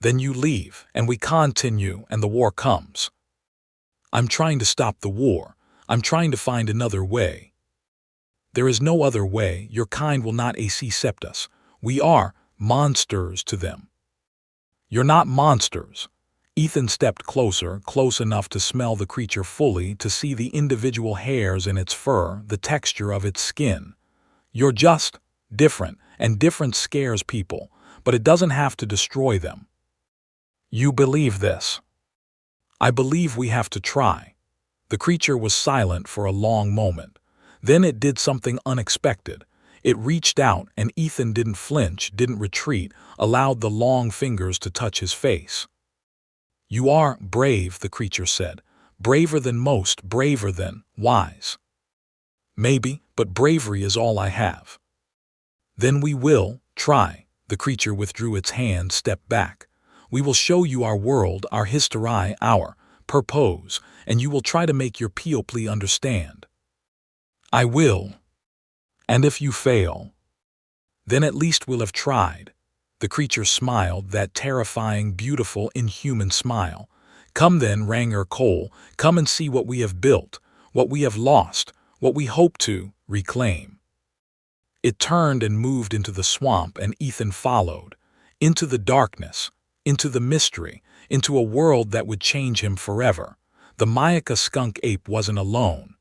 "Then you leave, and we continue, and the war comes." "I'm trying to stop the war. I'm trying to find another way." "There is no other way. Your kind will not accept us. We are monsters to them." "You're not monsters." Ethan stepped closer, close enough to smell the creature fully, to see the individual hairs in its fur, the texture of its skin. "You're just different, and different scares people, but it doesn't have to destroy them." "You believe this?" "I believe we have to try." The creature was silent for a long moment. Then it did something unexpected. It reached out, and Ethan didn't flinch, didn't retreat, allowed the long fingers to touch his face. "You are brave," the creature said. "Braver than most, braver than wise." "Maybe, but bravery is all I have." "Then we will try." The creature withdrew its hand, stepped back. "We will show you our world, our history, our purpose, and you will try to make your people understand." "I will. And if you fail?" "Then at least we'll have tried." The creature smiled, that terrifying, beautiful, inhuman smile. "Come then, Ranger Cole, come and see what we have built, what we have lost, what we hope to reclaim." It turned and moved into the swamp, and Ethan followed. Into the darkness, into the mystery, into a world that would change him forever. The Myakka Skunk Ape wasn't alone.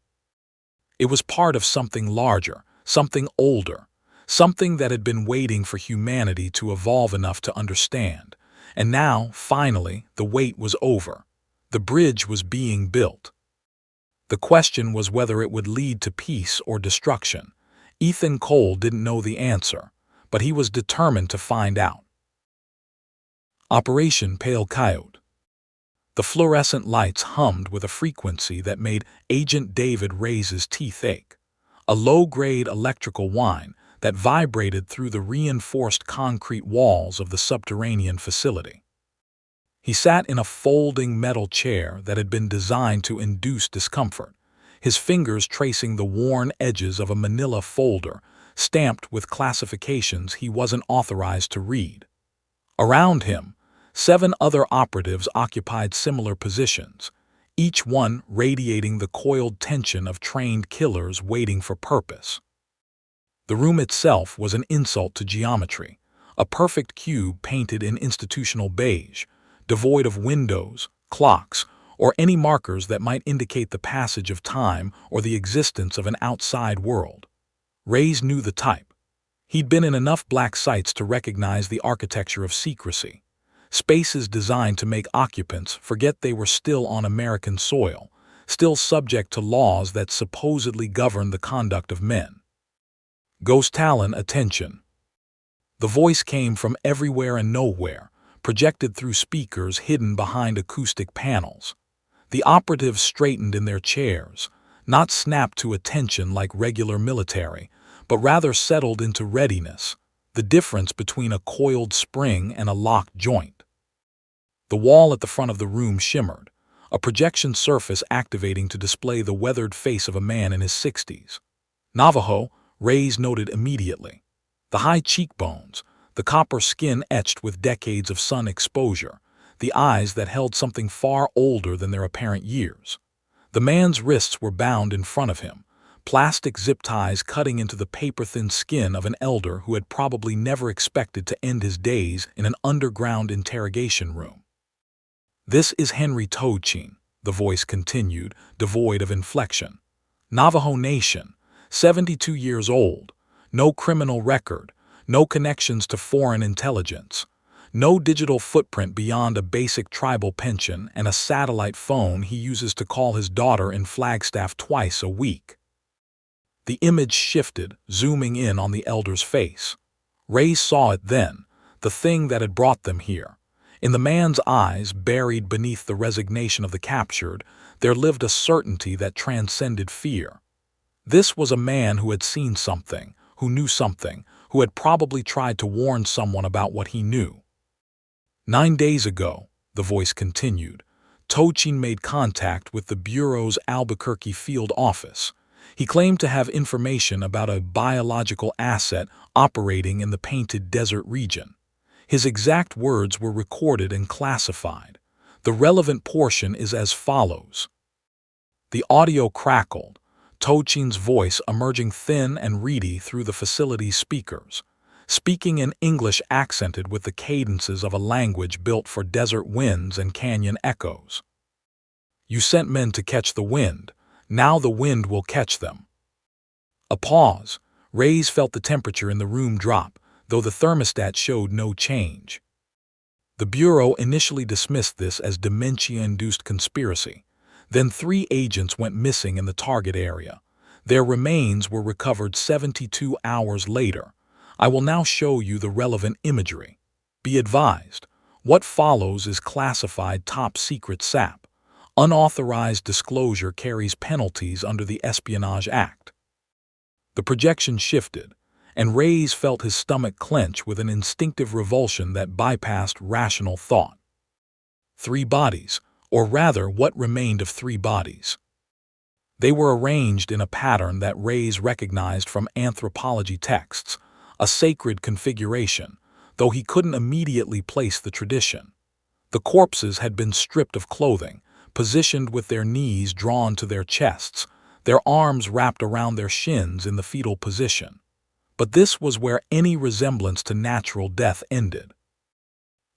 It was part of something larger, something older, something that had been waiting for humanity to evolve enough to understand. And now, finally, the wait was over. The bridge was being built. The question was whether it would lead to peace or destruction. Ethan Cole didn't know the answer, but he was determined to find out. Operation Pale Coyote. The fluorescent lights hummed with a frequency that made Agent David raise his teeth ache. A low-grade electrical whine that vibrated through the reinforced concrete walls of the subterranean facility. He sat in a folding metal chair that had been designed to induce discomfort, his fingers tracing the worn edges of a manila folder, stamped with classifications he wasn't authorized to read. Around him, 7 other operatives occupied similar positions, each one radiating the coiled tension of trained killers waiting for purpose. The room itself was an insult to geometry, a perfect cube painted in institutional beige, devoid of windows, clocks, or any markers that might indicate the passage of time or the existence of an outside world. Reyes knew the type. He'd been in enough black sites to recognize the architecture of secrecy. Spaces designed to make occupants forget they were still on American soil, still subject to laws that supposedly govern the conduct of men. Ghost Talon, attention. The voice came from everywhere and nowhere, projected through speakers hidden behind acoustic panels. The operatives straightened in their chairs, not snapped to attention like regular military, but rather settled into readiness, the difference between a coiled spring and a locked joint. The wall at the front of the room shimmered, a projection surface activating to display the weathered face of a man in his 60s. Navajo, Reyes noted immediately. The high cheekbones, the copper skin etched with decades of sun exposure, the eyes that held something far older than their apparent years. The man's wrists were bound in front of him, plastic zip ties cutting into the paper-thin skin of an elder who had probably never expected to end his days in an underground interrogation room. "This is Henry Tochin," the voice continued, devoid of inflection. "Navajo Nation, 72 years old, no criminal record, no connections to foreign intelligence, no digital footprint beyond a basic tribal pension and a satellite phone he uses to call his daughter in Flagstaff twice a week." The image shifted, zooming in on the elder's face. Ray saw it then, the thing that had brought them here. In the man's eyes, buried beneath the resignation of the captured, there lived a certainty that transcended fear. This was a man who had seen something, who knew something, who had probably tried to warn someone about what he knew. 9 days ago, the voice continued, Tochin made contact with the Bureau's Albuquerque field office. He claimed to have information about a biological asset operating in the Painted Desert region. His exact words were recorded and classified. The relevant portion is as follows. The audio crackled, Tochin's voice emerging thin and reedy through the facility's speakers, speaking in English accented with the cadences of a language built for desert winds and canyon echoes. "You sent men to catch the wind. Now the wind will catch them." A pause. Rays felt the temperature in the room drop, though the thermostat showed no change. The Bureau initially dismissed this as dementia-induced conspiracy. Then 3 agents went missing in the target area. Their remains were recovered 72 hours later. I will now show you the relevant imagery. Be advised, what follows is classified top-secret SAP. Unauthorized disclosure carries penalties under the Espionage Act. The projection shifted, and Rays felt his stomach clench with an instinctive revulsion that bypassed rational thought. 3 bodies, or rather what remained of 3 bodies. They were arranged in a pattern that Rays recognized from anthropology texts, a sacred configuration, though he couldn't immediately place the tradition. The corpses had been stripped of clothing, positioned with their knees drawn to their chests, their arms wrapped around their shins in the fetal position. But this was where any resemblance to natural death ended.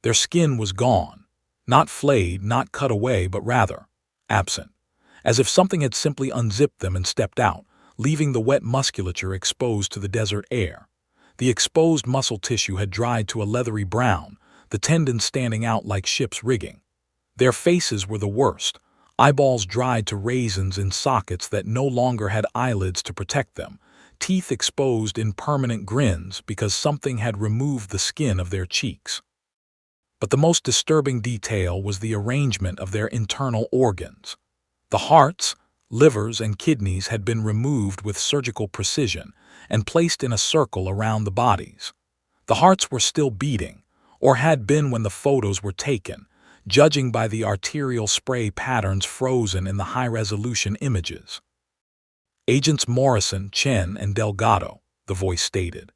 Their skin was gone, not flayed, not cut away, but rather absent, as if something had simply unzipped them and stepped out, leaving the wet musculature exposed to the desert air. The exposed muscle tissue had dried to a leathery brown, the tendons standing out like ship's rigging. Their faces were the worst, eyeballs dried to raisins in sockets that no longer had eyelids to protect them, teeth exposed in permanent grins because something had removed the skin of their cheeks. But the most disturbing detail was the arrangement of their internal organs. The hearts, livers, and kidneys had been removed with surgical precision and placed in a circle around the bodies. The hearts were still beating, or had been when the photos were taken, judging by the arterial spray patterns frozen in the high-resolution images. Agents Morrison, Chen, and Delgado, the voice stated.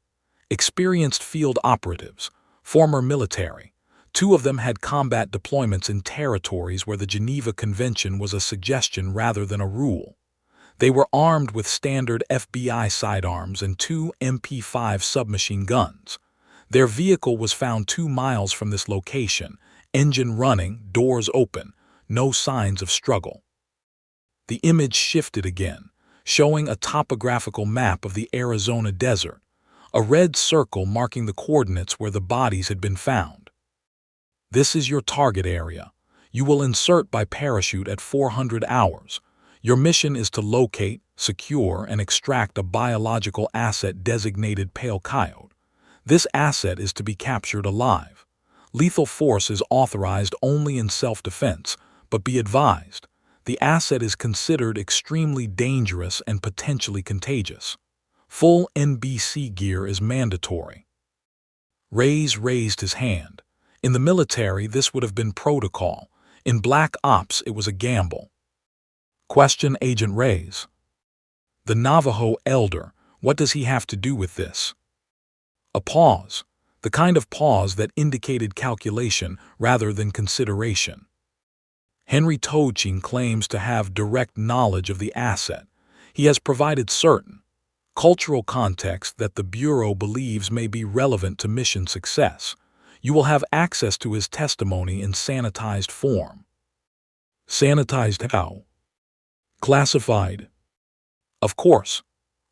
Experienced field operatives, former military. 2 of them had combat deployments in territories where the Geneva Convention was a suggestion rather than a rule. They were armed with standard FBI sidearms and 2 MP5 submachine guns. Their vehicle was found 2 miles from this location, engine running, doors open, no signs of struggle. The image shifted again, showing a topographical map of the Arizona desert, a red circle marking the coordinates where the bodies had been found. This is your target area. You will insert by parachute at 400 hours. Your mission is to locate, secure, and extract a biological asset designated Pale Coyote. This asset is to be captured alive. Lethal force is authorized only in self-defense, but be advised, the asset is considered extremely dangerous and potentially contagious. Full NBC gear is mandatory. Rays raised his hand. In the military, this would have been protocol. In Black Ops, it was a gamble. Question Agent Rays. The Navajo elder, what does he have to do with this? A pause, the kind of pause that indicated calculation rather than consideration. Henry Tochin claims to have direct knowledge of the asset. He has provided certain cultural context that the Bureau believes may be relevant to mission success. You will have access to his testimony in sanitized form. Sanitized how? Classified. Of course.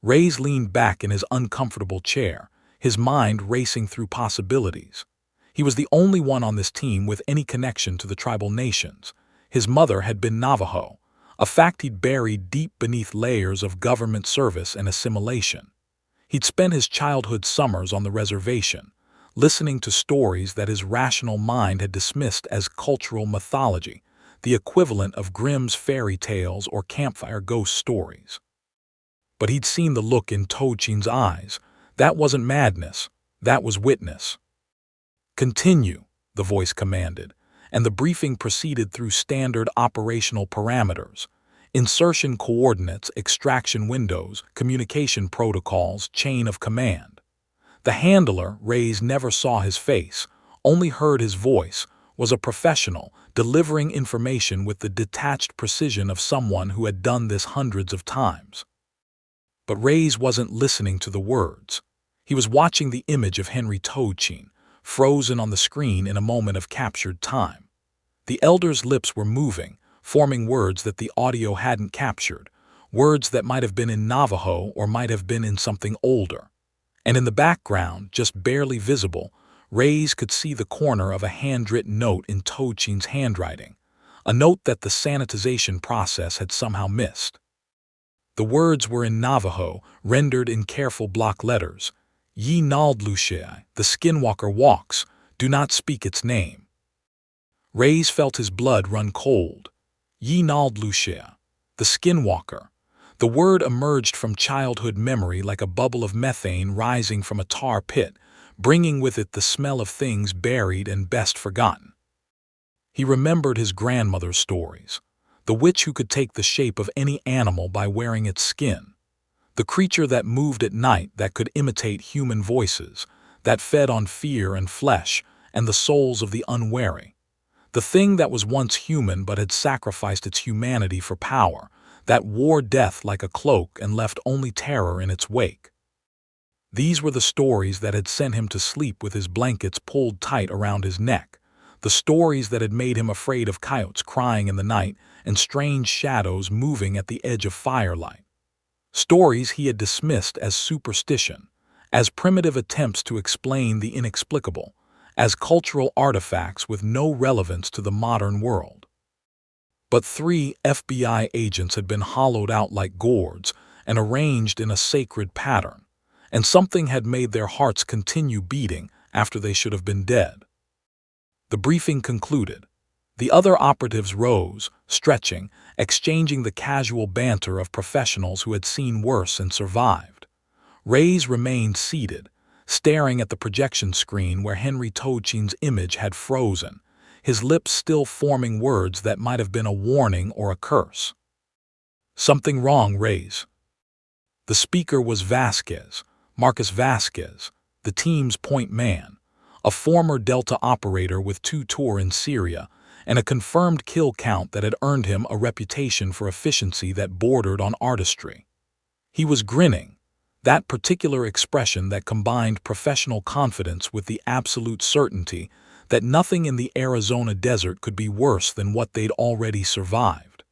Reyes leaned back in his uncomfortable chair, his mind racing through possibilities. He was the only one on this team with any connection to the tribal nations. His mother had been Navajo, a fact he'd buried deep beneath layers of government service and assimilation. He'd spent his childhood summers on the reservation, listening to stories that his rational mind had dismissed as cultural mythology, the equivalent of Grimm's fairy tales or campfire ghost stories. But he'd seen the look in Tochin's eyes. That wasn't madness, that was witness. Continue, the voice commanded, and the briefing proceeded through standard operational parameters: insertion coordinates, extraction windows, communication protocols, chain of command. The handler, Reyes never saw his face, only heard his voice, was a professional, delivering information with the detached precision of someone who had done this hundreds of times. But Reyes wasn't listening to the words. He was watching the image of Henry Tochin, frozen on the screen in a moment of captured time. The elder's lips were moving, forming words that the audio hadn't captured, words that might have been in Navajo or might have been in something older. And in the background, just barely visible, Reyes could see the corner of a handwritten note in Tochin's handwriting, a note that the sanitization process had somehow missed. The words were in Navajo, rendered in careful block letters. Ye Naldlushai, the Skinwalker walks, do not speak its name. Reyes felt his blood run cold. Ye Naldlushai, the Skinwalker. The word emerged from childhood memory like a bubble of methane rising from a tar pit, bringing with it the smell of things buried and best forgotten. He remembered his grandmother's stories. The witch who could take the shape of any animal by wearing its skin. The creature that moved at night that could imitate human voices, that fed on fear and flesh and the souls of the unwary. The thing that was once human but had sacrificed its humanity for power, that wore death like a cloak and left only terror in its wake. These were the stories that had sent him to sleep with his blankets pulled tight around his neck, the stories that had made him afraid of coyotes crying in the night and strange shadows moving at the edge of firelight. Stories he had dismissed as superstition, as primitive attempts to explain the inexplicable, as cultural artifacts with no relevance to the modern world. But 3 FBI agents had been hollowed out like gourds and arranged in a sacred pattern, and something had made their hearts continue beating after they should have been dead. The briefing concluded. The other operatives rose, stretching, exchanging the casual banter of professionals who had seen worse and survived. Reyes remained seated, staring at the projection screen where Henry Tochin's image had frozen, his lips still forming words that might have been a warning or a curse. Something wrong, Reyes. The speaker was Vasquez, Marcus Vasquez, the team's point man, a former Delta operator with 2 tours in Syria and a confirmed kill count that had earned him a reputation for efficiency that bordered on artistry. He was grinning, that particular expression that combined professional confidence with the absolute certainty that nothing in the Arizona desert could be worse than what they'd already survived.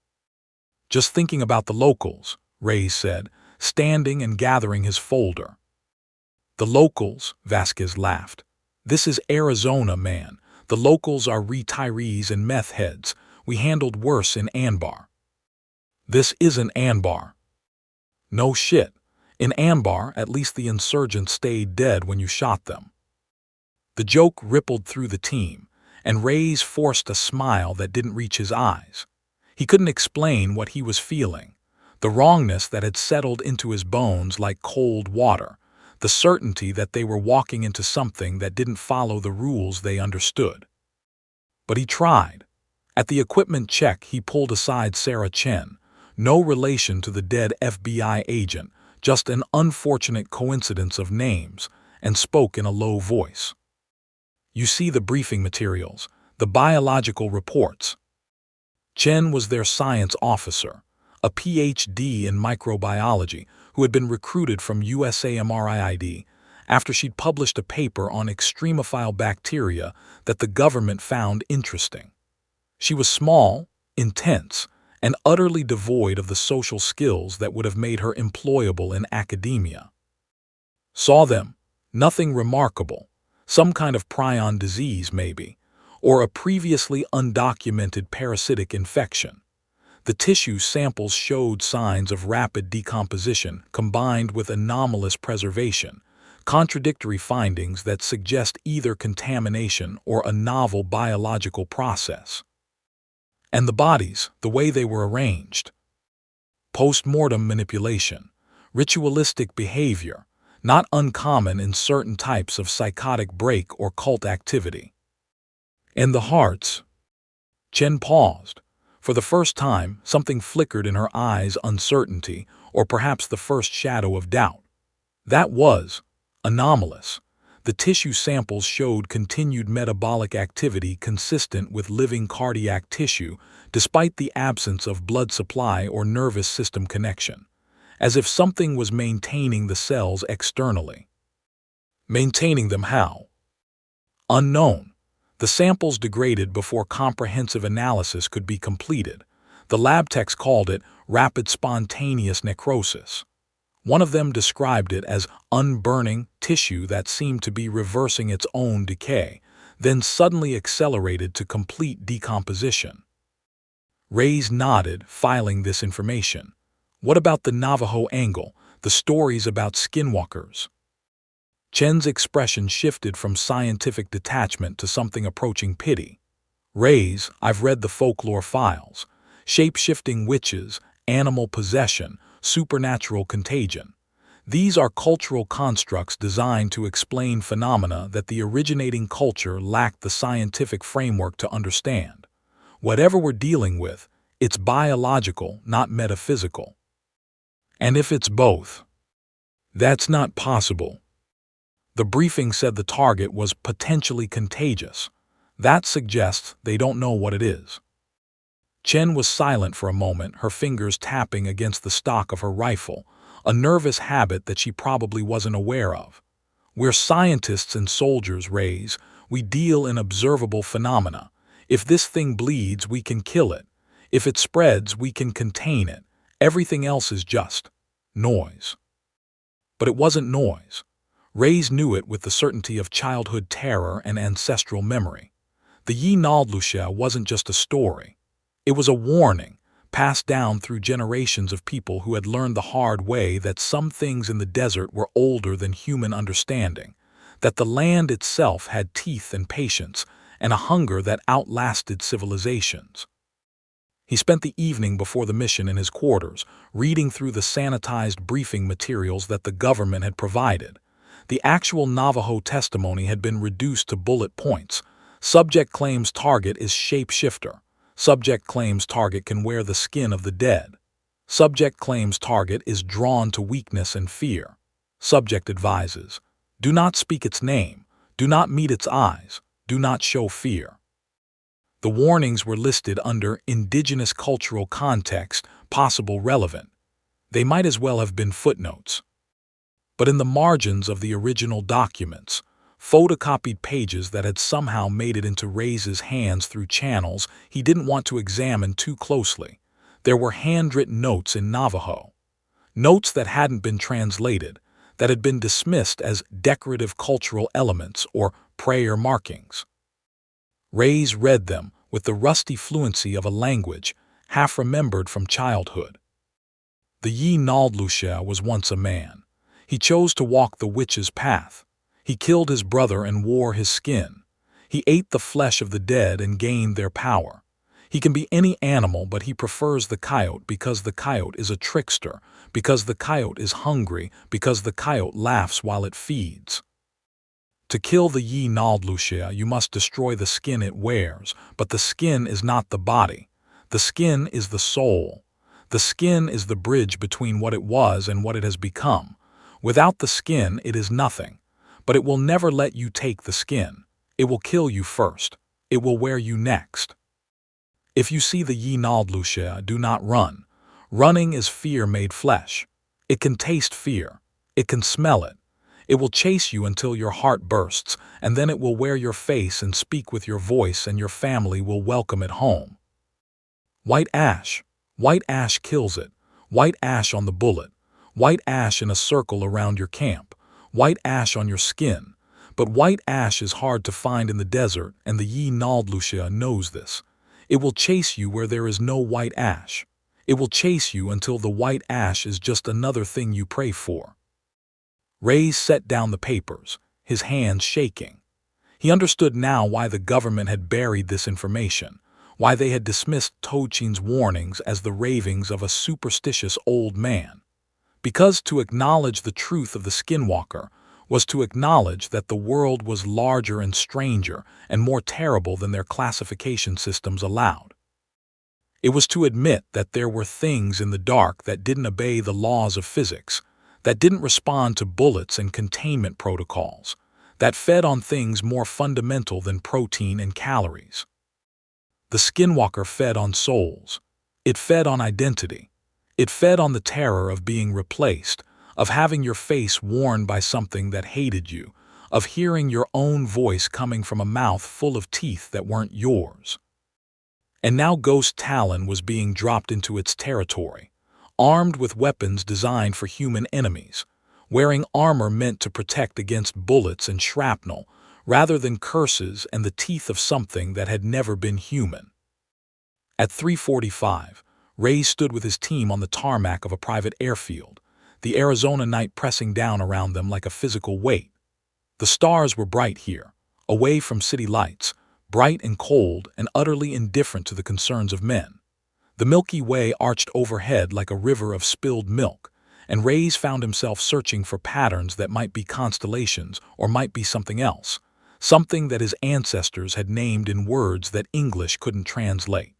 Just thinking about the locals, Reyes said, standing and gathering his folder. The locals, Vasquez laughed. This is Arizona, man. The locals are retirees and meth heads. We handled worse in Anbar. This isn't Anbar. No shit. In Anbar, at least the insurgents stayed dead when you shot them. The joke rippled through the team, and Reyes forced a smile that didn't reach his eyes. He couldn't explain what he was feeling, the wrongness that had settled into his bones like cold water, the certainty that they were walking into something that didn't follow the rules they understood. But he tried. At the equipment check, he pulled aside Sarah Chen, no relation to the dead FBI agent, just an unfortunate coincidence of names, and spoke in a low voice. You see the briefing materials, the biological reports. Chen was their science officer, a PhD in microbiology who had been recruited from USAMRIID after she'd published a paper on extremophile bacteria that the government found interesting. She was small, intense, and utterly devoid of the social skills that would have made her employable in academia. Saw them, nothing remarkable, some kind of prion disease maybe, or a previously undocumented parasitic infection. The tissue samples showed signs of rapid decomposition combined with anomalous preservation, contradictory findings that suggest either contamination or a novel biological process. And the bodies, the way they were arranged. Post-mortem manipulation, ritualistic behavior, not uncommon in certain types of psychotic break or cult activity. And the hearts. Chen paused. For the first time, something flickered in her eyes, uncertainty, or perhaps the first shadow of doubt. That was anomalous. The tissue samples showed continued metabolic activity consistent with living cardiac tissue, despite the absence of blood supply or nervous system connection, as if something was maintaining the cells externally. Maintaining them how? Unknown. The samples degraded before comprehensive analysis could be completed. The lab techs called it rapid spontaneous necrosis. One of them described it as unburning tissue that seemed to be reversing its own decay, then suddenly accelerated to complete decomposition. Reyes nodded, filing this information. What about the Navajo angle, the stories about skinwalkers? Chen's expression shifted from scientific detachment to something approaching pity. Reyes, I've read the folklore files. Shape-shifting witches, animal possession, supernatural contagion. These are cultural constructs designed to explain phenomena that the originating culture lacked the scientific framework to understand. Whatever we're dealing with, it's biological, not metaphysical. And if it's both? That's not possible. The briefing said the target was potentially contagious. That suggests they don't know what it is. Chen was silent for a moment, her fingers tapping against the stock of her rifle, a nervous habit that she probably wasn't aware of. We're scientists and soldiers, Reyes. We deal in observable phenomena. If this thing bleeds, we can kill it. If it spreads, we can contain it. Everything else is just noise. But it wasn't noise. Reyes knew it with the certainty of childhood terror and ancestral memory. The Yi Naldlusha wasn't just a story. It was a warning, passed down through generations of people who had learned the hard way that some things in the desert were older than human understanding, that the land itself had teeth and patience, and a hunger that outlasted civilizations. He spent the evening before the mission in his quarters, reading through the sanitized briefing materials that the government had provided. The actual Navajo testimony had been reduced to bullet points. Subject claims target is shapeshifter. Subject claims target can wear the skin of the dead. Subject claims target is drawn to weakness and fear. Subject advises, do not speak its name, do not meet its eyes, do not show fear. The warnings were listed under indigenous cultural context, possible relevant. They might as well have been footnotes. But in the margins of the original documents, photocopied pages that had somehow made it into Reyes's hands through channels he didn't want to examine too closely, there were handwritten notes in Navajo. Notes that hadn't been translated, that had been dismissed as decorative cultural elements or prayer markings. Reyes read them with the rusty fluency of a language half remembered from childhood. The Yi Naldlusha was once a man. He chose to walk the witch's path. He killed his brother and wore his skin. He ate the flesh of the dead and gained their power. He can be any animal, but he prefers the coyote because the coyote is a trickster, because the coyote is hungry, because the coyote laughs while it feeds. To kill the Yi Naldlusha, you must destroy the skin it wears, but the skin is not the body. The skin is the soul. The skin is the bridge between what it was and what it has become. Without the skin, it is nothing. But it will never let you take the skin. It will kill you first. It will wear you next. If you see the Yi Naldlusha, do not run. Running is fear made flesh. It can taste fear. It can smell it. It will chase you until your heart bursts, and then it will wear your face and speak with your voice, and your family will welcome it home. White ash. White ash kills it. White ash on the bullet. White ash in a circle around your camp. White ash on your skin. But white ash is hard to find in the desert, and the Nightingale knows this. It will chase you where there is no white ash. It will chase you until the white ash is just another thing you pray for. Ray set down the papers, his hands shaking. He understood now why the government had buried this information, why they had dismissed Tochin's warnings as the ravings of a superstitious old man. Because to acknowledge the truth of the Skinwalker was to acknowledge that the world was larger and stranger and more terrible than their classification systems allowed. It was to admit that there were things in the dark that didn't obey the laws of physics, that didn't respond to bullets and containment protocols, that fed on things more fundamental than protein and calories. The Skinwalker fed on souls. It fed on identity. It fed on the terror of being replaced, of having your face worn by something that hated you, of hearing your own voice coming from a mouth full of teeth that weren't yours. And now Ghost Talon was being dropped into its territory, armed with weapons designed for human enemies, wearing armor meant to protect against bullets and shrapnel, rather than curses and the teeth of something that had never been human. At 3:45, Ray stood with his team on the tarmac of a private airfield, the Arizona night pressing down around them like a physical weight. The stars were bright here, away from city lights, bright and cold and utterly indifferent to the concerns of men. The Milky Way arched overhead like a river of spilled milk, and Ray's found himself searching for patterns that might be constellations or might be something else, something that his ancestors had named in words that English couldn't translate.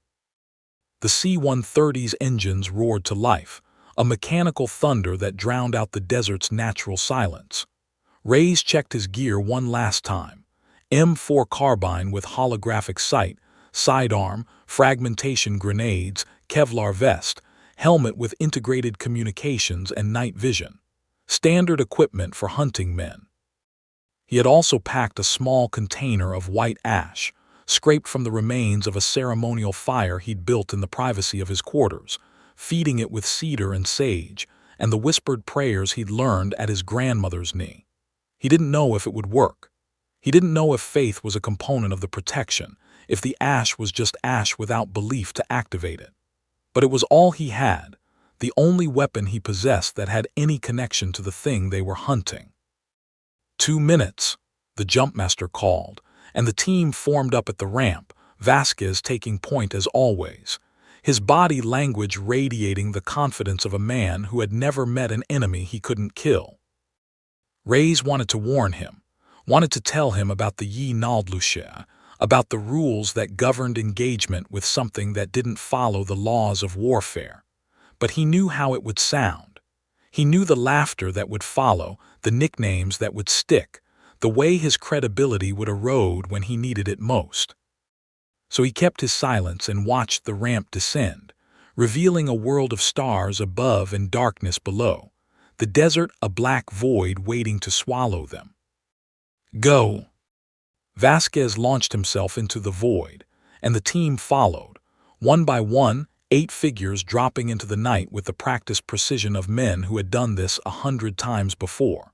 The C-130's engines roared to life, a mechanical thunder that drowned out the desert's natural silence. Ray's checked his gear one last time. M4 carbine with holographic sight, sidearm, fragmentation grenades, Kevlar vest, helmet with integrated communications and night vision. Standard equipment for hunting men. He had also packed a small container of white ash, scraped from the remains of a ceremonial fire he'd built in the privacy of his quarters, feeding it with cedar and sage, and the whispered prayers he'd learned at his grandmother's knee. He didn't know if it would work. He didn't know if faith was a component of the protection, if the ash was just ash without belief to activate it. But it was all he had, the only weapon he possessed that had any connection to the thing they were hunting. 2 minutes, the jumpmaster called, and the team formed up at the ramp, Vasquez taking point as always, his body language radiating the confidence of a man who had never met an enemy he couldn't kill. Reyes wanted to warn him, wanted to tell him about the Nightingale, about the rules that governed engagement with something that didn't follow the laws of warfare. But he knew how it would sound. He knew the laughter that would follow, the nicknames that would stick, the way his credibility would erode when he needed it most. So he kept his silence and watched the ramp descend, revealing a world of stars above and darkness below, the desert a black void waiting to swallow them. Go! Vasquez launched himself into the void, and the team followed, one by one, 8 figures dropping into the night with the practiced precision of men who had done this 100 times before.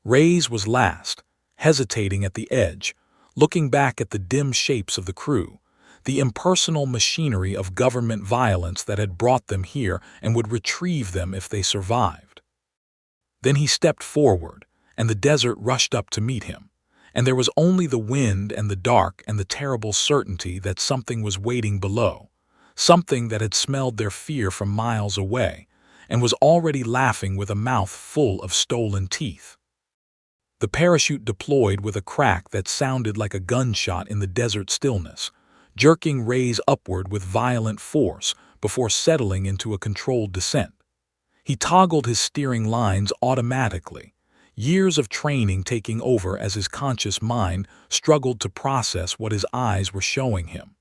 Reyes was last, hesitating at the edge, looking back at the dim shapes of the crew, the impersonal machinery of government violence that had brought them here and would retrieve them if they survived. Then he stepped forward, and the desert rushed up to meet him, and there was only the wind and the dark and the terrible certainty that something was waiting below, something that had smelled their fear from miles away and was already laughing with a mouth full of stolen teeth. The parachute deployed with a crack that sounded like a gunshot in the desert stillness, jerking Reyes upward with violent force before settling into a controlled descent. He toggled his steering lines automatically, years of training taking over as his conscious mind struggled to process what his eyes were showing him.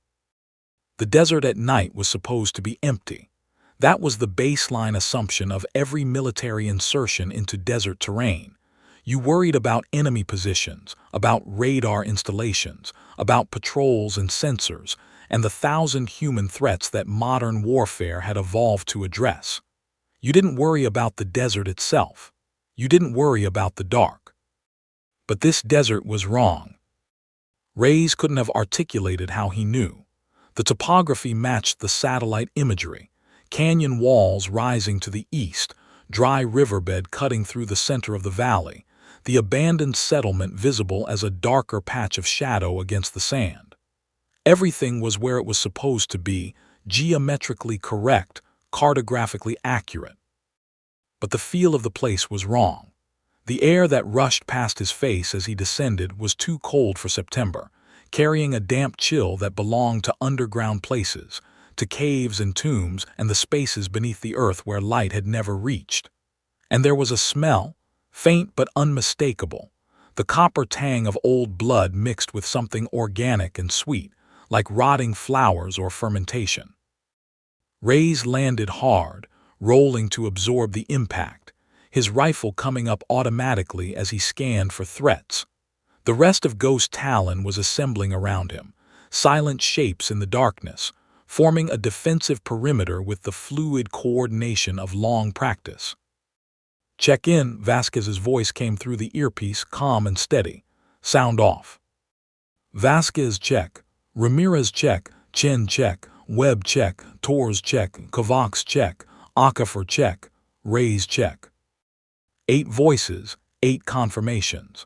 The desert at night was supposed to be empty. That was the baseline assumption of every military insertion into desert terrain. You worried about enemy positions, about radar installations, about patrols and sensors, and the 1,000 human threats that modern warfare had evolved to address. You didn't worry about the desert itself. You didn't worry about the dark. But this desert was wrong. Reyes couldn't have articulated how he knew. The topography matched the satellite imagery. Canyon walls rising to the east, dry riverbed cutting through the center of the valley, the abandoned settlement visible as a darker patch of shadow against the sand. Everything was where it was supposed to be, geometrically correct, cartographically accurate. But the feel of the place was wrong. The air that rushed past his face as he descended was too cold for September, carrying a damp chill that belonged to underground places, to caves and tombs and the spaces beneath the earth where light had never reached. And there was a smell, faint but unmistakable, the copper tang of old blood mixed with something organic and sweet, like rotting flowers or fermentation. Reyes landed hard, rolling to absorb the impact, his rifle coming up automatically as he scanned for threats. The rest of Ghost Talon was assembling around him, silent shapes in the darkness, forming a defensive perimeter with the fluid coordination of long practice. "Check in," Vasquez's voice came through the earpiece, calm and steady. "Sound off." Vasquez check, Ramirez check, Chen check, Webb check, Torres check, Kovacs check, Okafor check, Reyes check. 8 voices, 8 confirmations.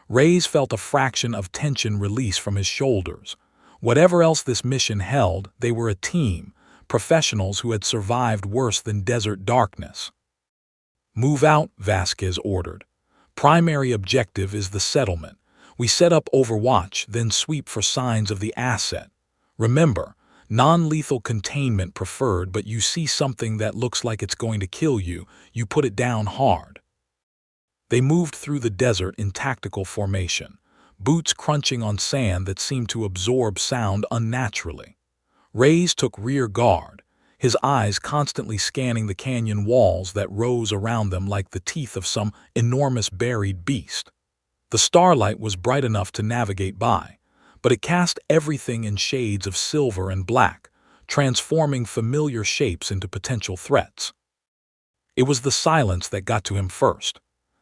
Reyes felt a fraction of tension release from his shoulders. Whatever else this mission held, they were a team, professionals who had survived worse than desert darkness. "Move out," Vasquez ordered. "Primary objective is the settlement. We set up overwatch, then sweep for signs of the asset. Remember, non-lethal containment preferred, but you see something that looks like it's going to kill you, you put it down hard." They moved through the desert in tactical formation, boots crunching on sand that seemed to absorb sound unnaturally. Reyes took rear guard, his eyes constantly scanning the canyon walls that rose around them like the teeth of some enormous buried beast. The starlight was bright enough to navigate by, but it cast everything in shades of silver and black, transforming familiar shapes into potential threats. It was the silence that got to him first.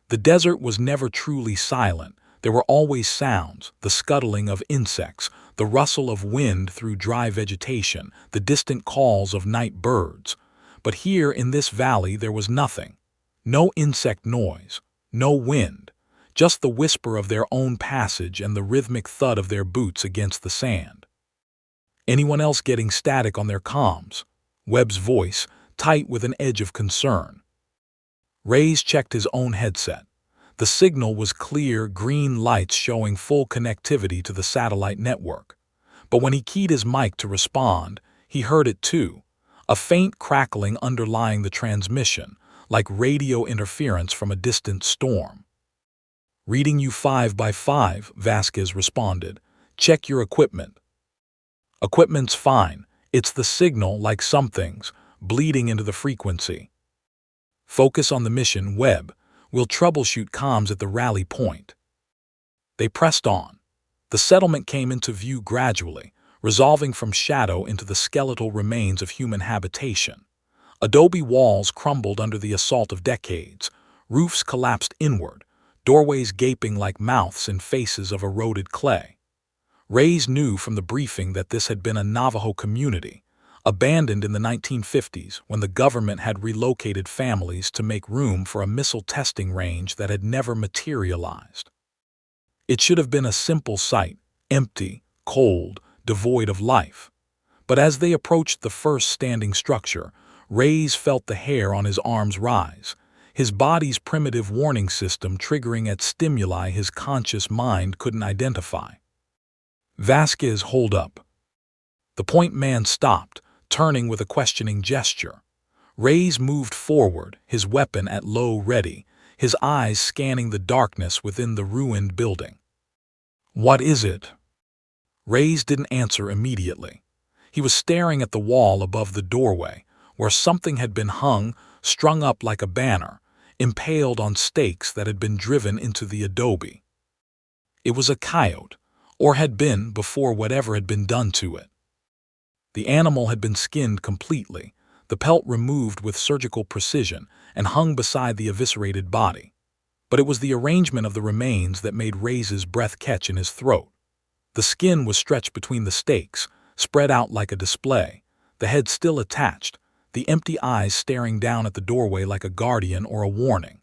The desert was never truly silent. There were always sounds, the scuttling of insects, the rustle of wind through dry vegetation, the distant calls of night birds. But here in this valley there was nothing. No insect noise, no wind, just the whisper of their own passage and the rhythmic thud of their boots against the sand. "Anyone else getting static on their comms?" Webb's voice, tight with an edge of concern. Reyes checked his own headset. The signal was clear, green lights showing full connectivity to the satellite network. But when he keyed his mic to respond, he heard it too, a faint crackling underlying the transmission, like radio interference from a distant storm. "Reading you 5 by 5, Vasquez responded. "Check your equipment." "Equipment's fine. It's the signal, like some things, bleeding into the frequency." "Focus on the mission, Webb. We'll troubleshoot comms at the rally point." They pressed on. The settlement came into view gradually, resolving from shadow into the skeletal remains of human habitation. Adobe walls crumbled under the assault of decades, roofs collapsed inward, doorways gaping like mouths in faces of eroded clay. Reyes knew from the briefing that this had been a Navajo community, abandoned in the 1950s when the government had relocated families to make room for a missile testing range that had never materialized. It should have been a simple site, empty, cold, devoid of life. But as they approached the first standing structure, Reyes felt the hair on his arms rise, his body's primitive warning system triggering at stimuli his conscious mind couldn't identify. "Vasquez, hold up." The point man stopped, turning with a questioning gesture. Reyes moved forward, his weapon at low ready, his eyes scanning the darkness within the ruined building. "What is it?" Reyes didn't answer immediately. He was staring at the wall above the doorway, where something had been hung, strung up like a banner, impaled on stakes that had been driven into the adobe. It was a coyote, or had been before whatever had been done to it. The animal had been skinned completely, the pelt removed with surgical precision, and hung beside the eviscerated body. But it was the arrangement of the remains that made Ray's breath catch in his throat. The skin was stretched between the stakes, spread out like a display, the head still attached, the empty eyes staring down at the doorway like a guardian or a warning.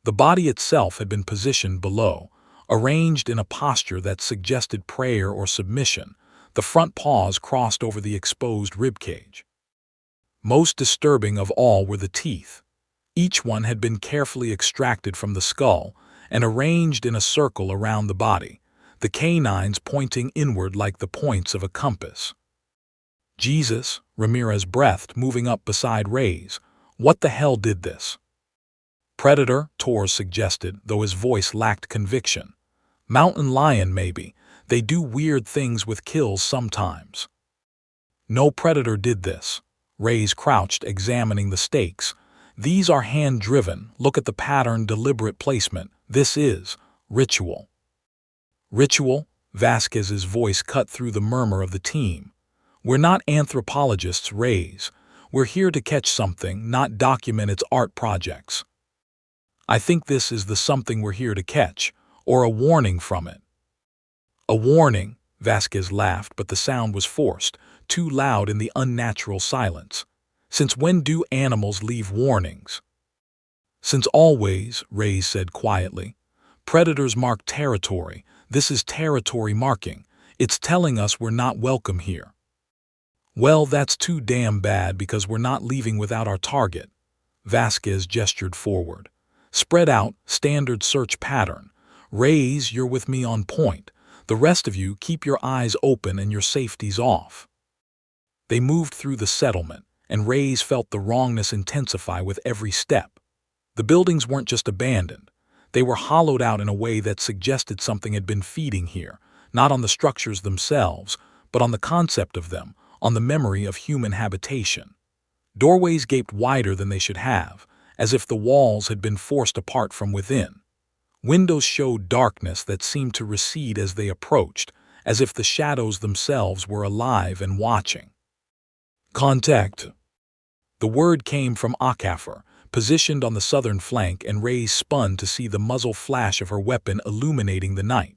The body itself had been positioned below, arranged in a posture that suggested prayer or submission, the front paws crossed over the exposed ribcage. Most disturbing of all were the teeth. Each one had been carefully extracted from the skull and arranged in a circle around the body, the canines pointing inward like the points of a compass. Jesus, Ramirez breathed, moving up beside Ray's. What the hell did this? Predator, Torres suggested, though his voice lacked conviction. Mountain lion, maybe. They do weird things with kills sometimes. No predator did this. Ray's crouched, examining the stakes. These are hand-driven. Look at the pattern, deliberate placement. This is ritual. Ritual? Vasquez's voice cut through the murmur of the team. We're not anthropologists, Ray's. We're here to catch something, not document its art projects. I think this is the something we're here to catch, or a warning from it. A warning, Vasquez laughed, but the sound was forced, too loud in the unnatural silence. Since when do animals leave warnings? Since always, Ray's said quietly. Predators mark territory. This is territory marking. It's telling us we're not welcome here. Well, that's too damn bad because we're not leaving without our target. Vasquez gestured forward. Spread out, standard search pattern. Ray's, you're with me on point. The rest of you, keep your eyes open and your safeties off. They moved through the settlement, and Ray's felt the wrongness intensify with every step. The buildings weren't just abandoned. They were hollowed out in a way that suggested something had been feeding here, not on the structures themselves, but on the concept of them, on the memory of human habitation. Doorways gaped wider than they should have, as if the walls had been forced apart from within. Windows showed darkness that seemed to recede as they approached, as if the shadows themselves were alive and watching. Contact. The word came from Akafor, positioned on the southern flank, and Ray spun to see the muzzle flash of her weapon illuminating the night.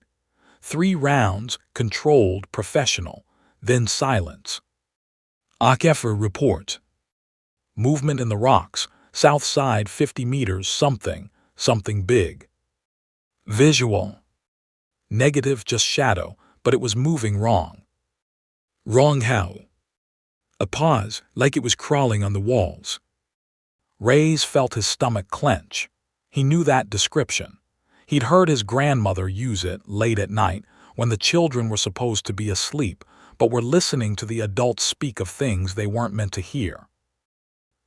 3 rounds, controlled, professional, then silence. Akafor report. Movement in the rocks, south side 50 meters, something big. Visual. Negative, just shadow, but it was moving wrong. Wrong how? A pause, like it was crawling on the walls. Ray's felt his stomach clench. He knew that description. He'd heard his grandmother use it late at night when the children were supposed to be asleep, but were listening to the adults speak of things they weren't meant to hear.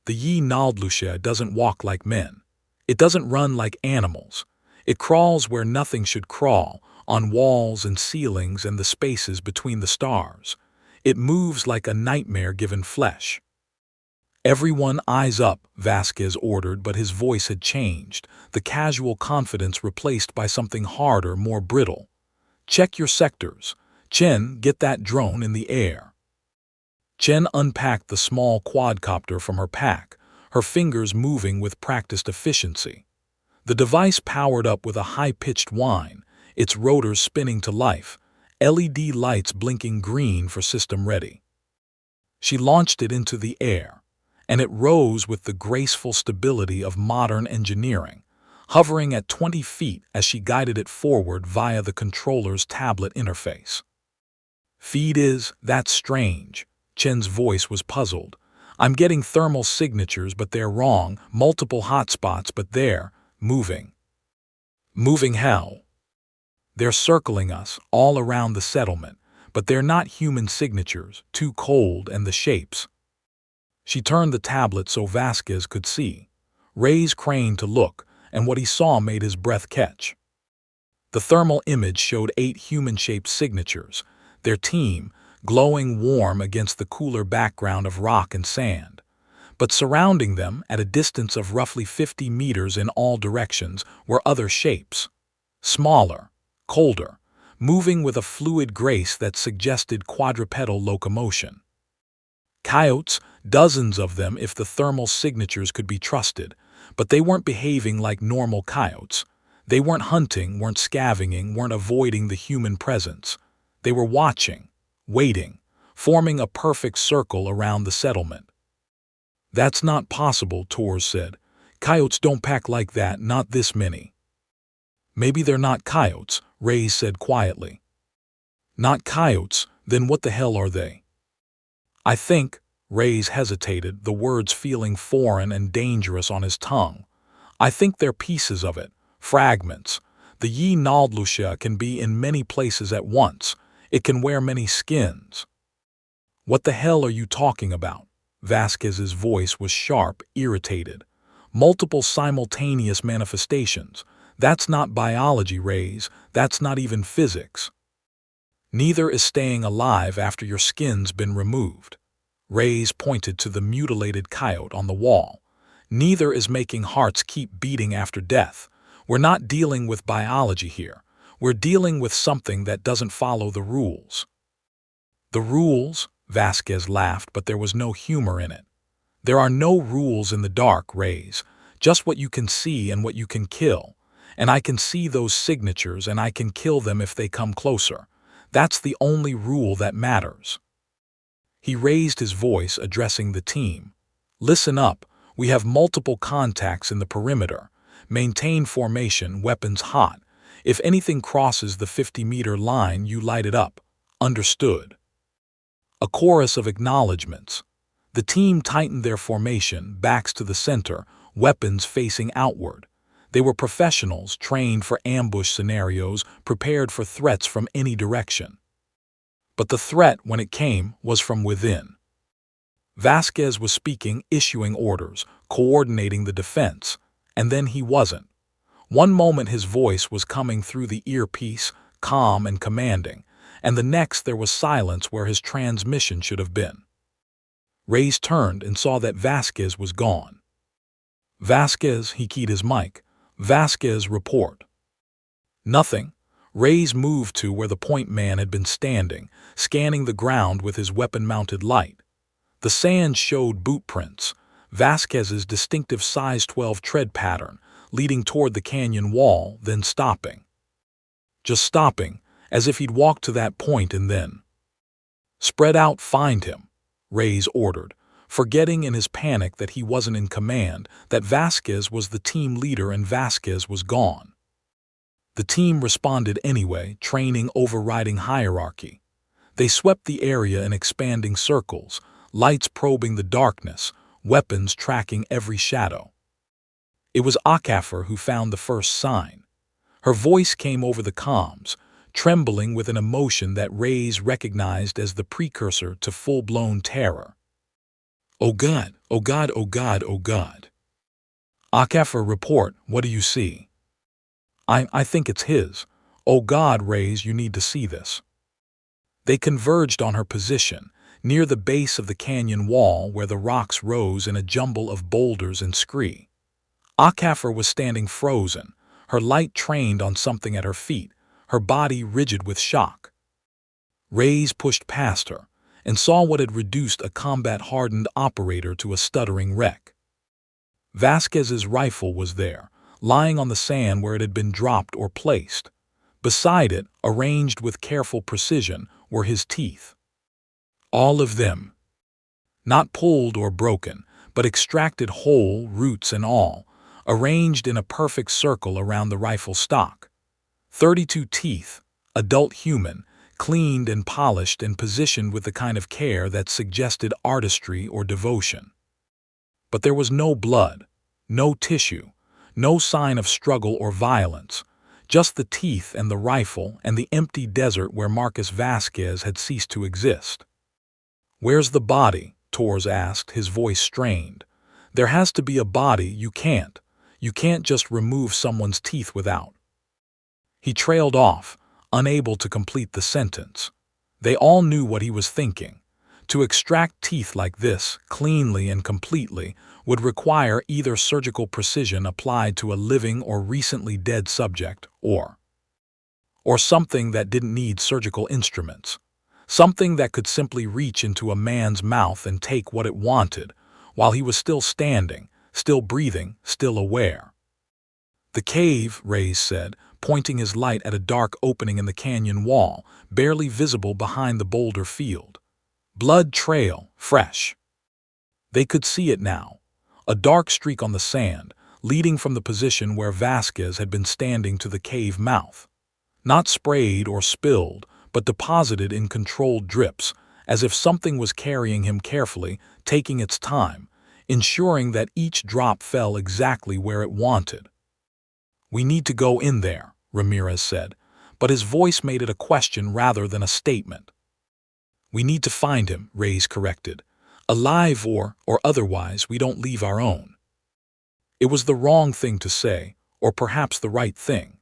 The Yi Naldlucia doesn't walk like men. It doesn't run like animals. It crawls where nothing should crawl, on walls and ceilings and the spaces between the stars. It moves like a nightmare given flesh. Everyone eyes up, Vasquez ordered, but his voice had changed, the casual confidence replaced by something harder, more brittle. Check your sectors. Chen, get that drone in the air. Chen unpacked the small quadcopter from her pack, her fingers moving with practiced efficiency. The device powered up with a high-pitched whine, its rotors spinning to life, LED lights blinking green for system ready. She launched it into the air, and it rose with the graceful stability of modern engineering, hovering at 20 feet as she guided it forward via the controller's tablet interface. That's strange. Chen's voice was puzzled. I'm getting thermal signatures, but they're wrong, multiple hotspots, but they're moving. Moving how? They're circling us, all around the settlement, but they're not human signatures, too cold, and the shapes. She turned the tablet so Vasquez could see. Ray's craned to look, and what he saw made his breath catch. The thermal image showed 8 human-shaped signatures, their team, glowing warm against the cooler background of rock and sand. But surrounding them, at a distance of roughly 50 meters in all directions, were other shapes. Smaller, colder, moving with a fluid grace that suggested quadrupedal locomotion. Coyotes, dozens of them if the thermal signatures could be trusted, but they weren't behaving like normal coyotes. They weren't hunting, weren't scavenging, weren't avoiding the human presence. They were watching, waiting, forming a perfect circle around the settlement. "That's not possible," Torres said. "Coyotes don't pack like that, not this many." "Maybe they're not coyotes," Reyes said quietly. "Not coyotes? Then what the hell are they?" "I think," Reyes hesitated, the words feeling foreign and dangerous on his tongue. "I think they're pieces of it, fragments. The Yi Naldlusha can be in many places at once. It can wear many skins." "What the hell are you talking about?" Vasquez's voice was sharp, irritated. "Multiple simultaneous manifestations. That's not biology, Reyes. That's not even physics." "Neither is staying alive after your skin's been removed." Reyes pointed to the mutilated coyote on the wall. "Neither is making hearts keep beating after death. We're not dealing with biology here. We're dealing with something that doesn't follow the rules." "The rules?" Vasquez laughed, but there was no humor in it. "There are no rules in the dark, Reyes. Just what you can see and what you can kill. And I can see those signatures and I can kill them if they come closer. That's the only rule that matters." He raised his voice, addressing the team. "Listen up. We have multiple contacts in the perimeter. Maintain formation, weapons hot. If anything crosses the 50-meter line, you light it up. Understood?" A chorus of acknowledgments. The team tightened their formation, backs to the center, weapons facing outward. They were professionals, trained for ambush scenarios, prepared for threats from any direction. But the threat, when it came, was from within. Vasquez was speaking, issuing orders, coordinating the defense, and then he wasn't. One moment his voice was coming through the earpiece, calm and commanding, and the next there was silence where his transmission should have been. Reyes turned and saw that Vasquez was gone. "Vasquez," he keyed his mic. "Vasquez, report." "Nothing." Reyes moved to where the point man had been standing, scanning the ground with his weapon-mounted light. The sand showed boot prints, Vasquez's distinctive size 12 tread pattern, leading toward the canyon wall, then stopping. Just stopping, as if he'd walked to that point and then. "Spread out, find him," Reyes ordered, forgetting in his panic that he wasn't in command, that Vasquez was the team leader and Vasquez was gone. The team responded anyway, training overriding hierarchy. They swept the area in expanding circles, lights probing the darkness, weapons tracking every shadow. It was Akafor who found the first sign. Her voice came over the comms, trembling with an emotion that Reyes recognized as the precursor to full-blown terror. "Oh God, oh God, oh God, oh God." "Akafor, report, what do you see?" I think it's his. Oh God, Reyes, you need to see this." They converged on her position, near the base of the canyon wall where the rocks rose in a jumble of boulders and scree. Akafor was standing frozen, her light trained on something at her feet, her body rigid with shock. Reyes pushed past her and saw what had reduced a combat-hardened operator to a stuttering wreck. Vasquez's rifle was there, lying on the sand where it had been dropped or placed. Beside it, arranged with careful precision, were his teeth. All of them. Not pulled or broken, but extracted whole, roots and all, arranged in a perfect circle around the rifle stock. 32 teeth, adult human, cleaned and polished and positioned with the kind of care that suggested artistry or devotion. But there was no blood, no tissue, no sign of struggle or violence, just the teeth and the rifle and the empty desert where Marcus Vasquez had ceased to exist. "Where's the body?" Torres asked, his voice strained. "There has to be a body, you can't just remove someone's teeth without." He trailed off, unable to complete the sentence. They all knew what he was thinking. To extract teeth like this, cleanly and completely, would require either surgical precision applied to a living or recently dead subject, or something that didn't need surgical instruments. Something that could simply reach into a man's mouth and take what it wanted, while he was still standing, still breathing, still aware. "The cave," Reyes said, pointing his light at a dark opening in the canyon wall, barely visible behind the boulder field. "Blood trail, fresh." They could see it now, a dark streak on the sand, leading from the position where Vasquez had been standing to the cave mouth. Not sprayed or spilled, but deposited in controlled drips, as if something was carrying him carefully, taking its time, ensuring that each drop fell exactly where it wanted. "We need to go in there," Ramirez said, but his voice made it a question rather than a statement. "We need to find him," Reyes corrected. "Alive or otherwise, we don't leave our own." It was the wrong thing to say, or perhaps the right thing.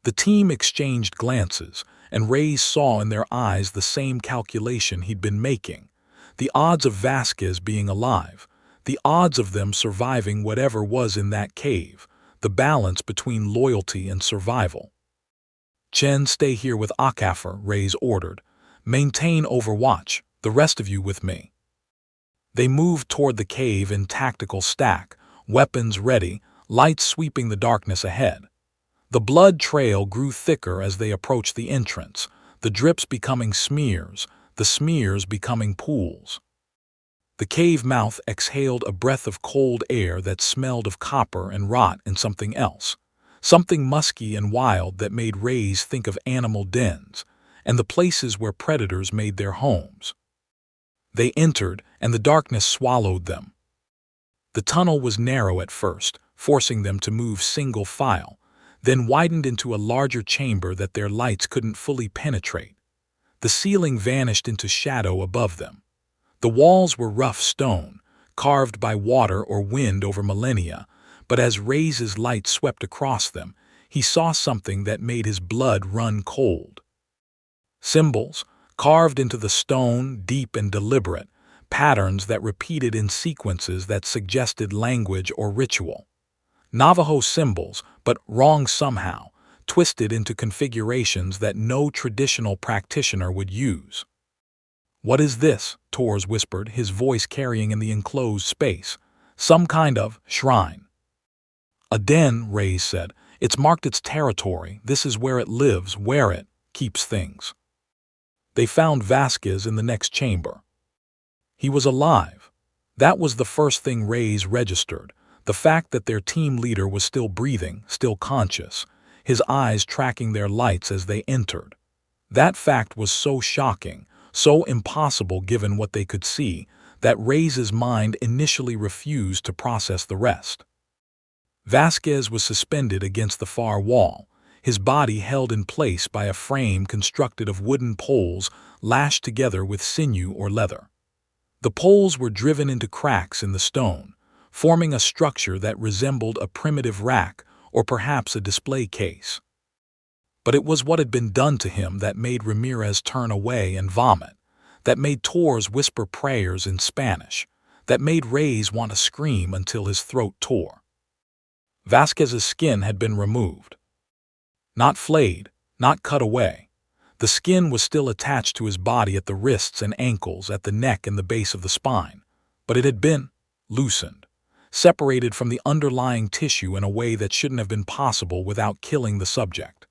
The team exchanged glances, and Reyes saw in their eyes the same calculation he'd been making. The odds of Vasquez being alive, the odds of them surviving whatever was in that cave, the balance between loyalty and survival. "Chen, stay here with Akafor," Reyes ordered. "Maintain overwatch, the rest of you with me." They moved toward the cave in tactical stack, weapons ready, lights sweeping the darkness ahead. The blood trail grew thicker as they approached the entrance, the drips becoming smears, the smears becoming pools. The cave mouth exhaled a breath of cold air that smelled of copper and rot and something else, something musky and wild that made Reyes think of animal dens, and the places where predators made their homes. They entered, and the darkness swallowed them. The tunnel was narrow at first, forcing them to move single file, then widened into a larger chamber that their lights couldn't fully penetrate. The ceiling vanished into shadow above them. The walls were rough stone, carved by water or wind over millennia, but as Reyes' light swept across them, he saw something that made his blood run cold. Symbols, carved into the stone, deep and deliberate, patterns that repeated in sequences that suggested language or ritual. Navajo symbols, but wrong somehow, twisted into configurations that no traditional practitioner would use. "What is this?" Torres whispered, his voice carrying in the enclosed space. "Some kind of shrine." "A den," Reyes said. "It's marked its territory. This is where it lives, where it keeps things." They found Vasquez in the next chamber. He was alive. That was the first thing Reyes registered. The fact that their team leader was still breathing, still conscious, his eyes tracking their lights as they entered. That fact was so shocking, so impossible given what they could see, that Reyes' mind initially refused to process the rest. Vasquez was suspended against the far wall, his body held in place by a frame constructed of wooden poles lashed together with sinew or leather. The poles were driven into cracks in the stone, forming a structure that resembled a primitive rack or perhaps a display case. But it was what had been done to him that made Ramirez turn away and vomit, that made Torres whisper prayers in Spanish, that made Reyes want to scream until his throat tore. Vasquez's skin had been removed. Not flayed, not cut away. The skin was still attached to his body at the wrists and ankles, at the neck and the base of the spine, but it had been loosened, separated from the underlying tissue in a way that shouldn't have been possible without killing the subject.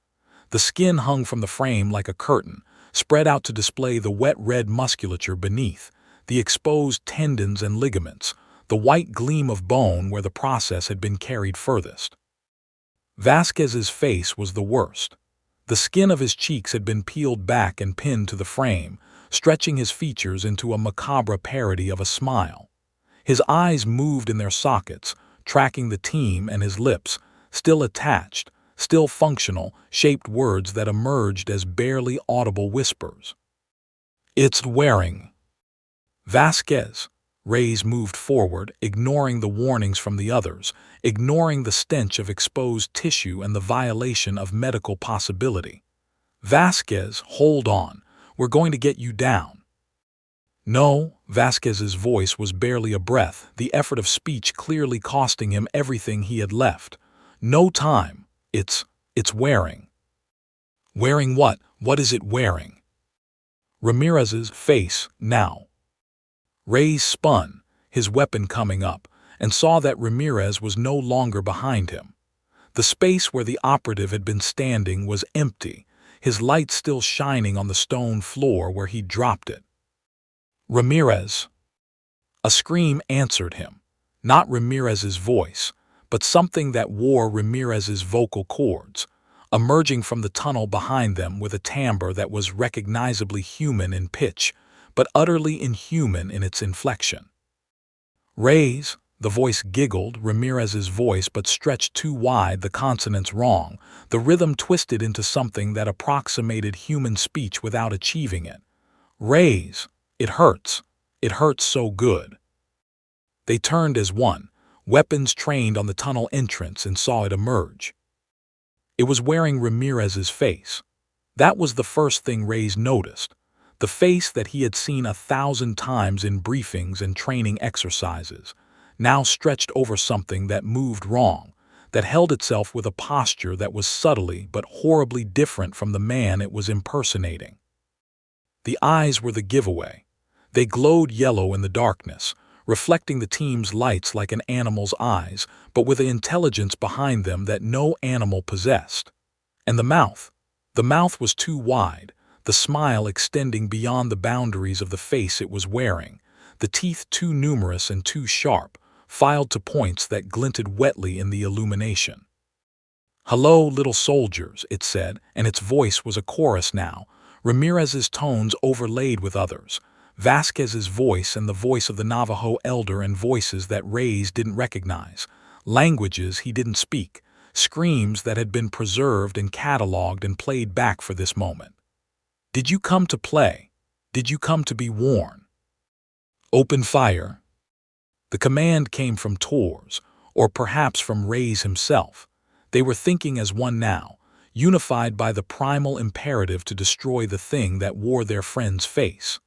The skin hung from the frame like a curtain, spread out to display the wet red musculature beneath, the exposed tendons and ligaments, the white gleam of bone where the process had been carried furthest. Vasquez's face was the worst. The skin of his cheeks had been peeled back and pinned to the frame, stretching his features into a macabre parody of a smile. His eyes moved in their sockets, tracking the team, and his lips, still attached, still functional, shaped words that emerged as barely audible whispers. "It's wearing." "Vasquez." Reyes moved forward, ignoring the warnings from the others, ignoring the stench of exposed tissue and the violation of medical possibility. "Vasquez, hold on. We're going to get you down." No, Vasquez's voice was barely a breath, the effort of speech clearly costing him everything he had left. No time. It's wearing. Wearing what? What is it wearing? Ramirez's face, now. Reyes spun, his weapon coming up, and saw that Ramirez was no longer behind him. The space where the operative had been standing was empty, his light still shining on the stone floor where he'd dropped it. Ramirez. A scream answered him, not Ramirez's voice, but something that wore Ramirez's vocal cords, emerging from the tunnel behind them with a timbre that was recognizably human in pitch, but utterly inhuman in its inflection. Reyes, the voice giggled, Ramirez's voice, but stretched too wide, the consonants wrong, the rhythm twisted into something that approximated human speech without achieving it. Reyes, it hurts. It hurts so good. They turned as one, weapons trained on the tunnel entrance, and saw it emerge. It was wearing Ramirez's face. That was the first thing Reyes noticed, the face that he had seen 1,000 times in briefings and training exercises, now stretched over something that moved wrong, that held itself with a posture that was subtly but horribly different from the man it was impersonating. The eyes were the giveaway. They glowed yellow in the darkness, reflecting the team's lights like an animal's eyes, but with an intelligence behind them that no animal possessed. And the mouth was too wide, the smile extending beyond the boundaries of the face it was wearing, the teeth too numerous and too sharp, filed to points that glinted wetly in the illumination. "Hello, little soldiers," it said, and its voice was a chorus now, Ramirez's tones overlaid with others, Vasquez's voice and the voice of the Navajo elder, and voices that Reyes didn't recognize, languages he didn't speak, screams that had been preserved and catalogued and played back for this moment. "Did you come to play? Did you come to be worn? Open fire." The command came from Torres, or perhaps from Reyes himself. They were thinking as one now, unified by the primal imperative to destroy the thing that wore their friend's face.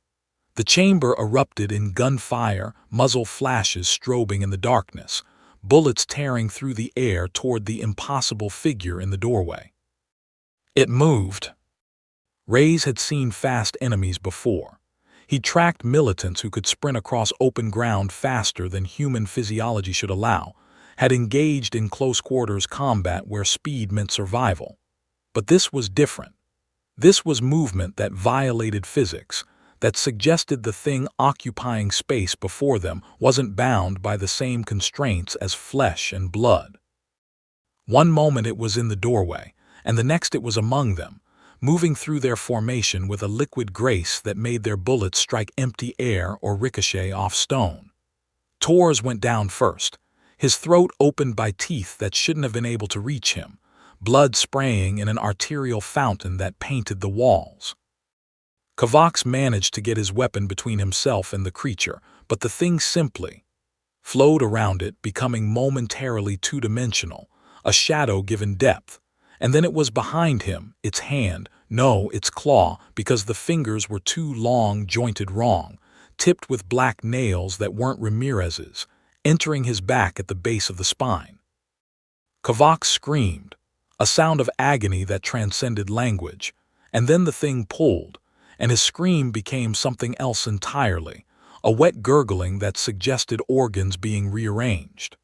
The chamber erupted in gunfire, muzzle flashes strobing in the darkness, bullets tearing through the air toward the impossible figure in the doorway. It moved. Reyes had seen fast enemies before. He tracked militants who could sprint across open ground faster than human physiology should allow, had engaged in close-quarters combat where speed meant survival. But this was different. This was movement that violated physics, that suggested the thing occupying space before them wasn't bound by the same constraints as flesh and blood. One moment it was in the doorway, and the next it was among them, moving through their formation with a liquid grace that made their bullets strike empty air or ricochet off stone. Torres went down first, his throat opened by teeth that shouldn't have been able to reach him, blood spraying in an arterial fountain that painted the walls. Kavax managed to get his weapon between himself and the creature, but the thing simply flowed around it, becoming momentarily two-dimensional, a shadow given depth, and then it was behind him, its hand, no, its claw, because the fingers were too long, jointed wrong, tipped with black nails that weren't Ramirez's, entering his back at the base of the spine. Kavax screamed, a sound of agony that transcended language, and then the thing pulled, and his scream became something else entirely, a wet gurgling that suggested organs being rearranged.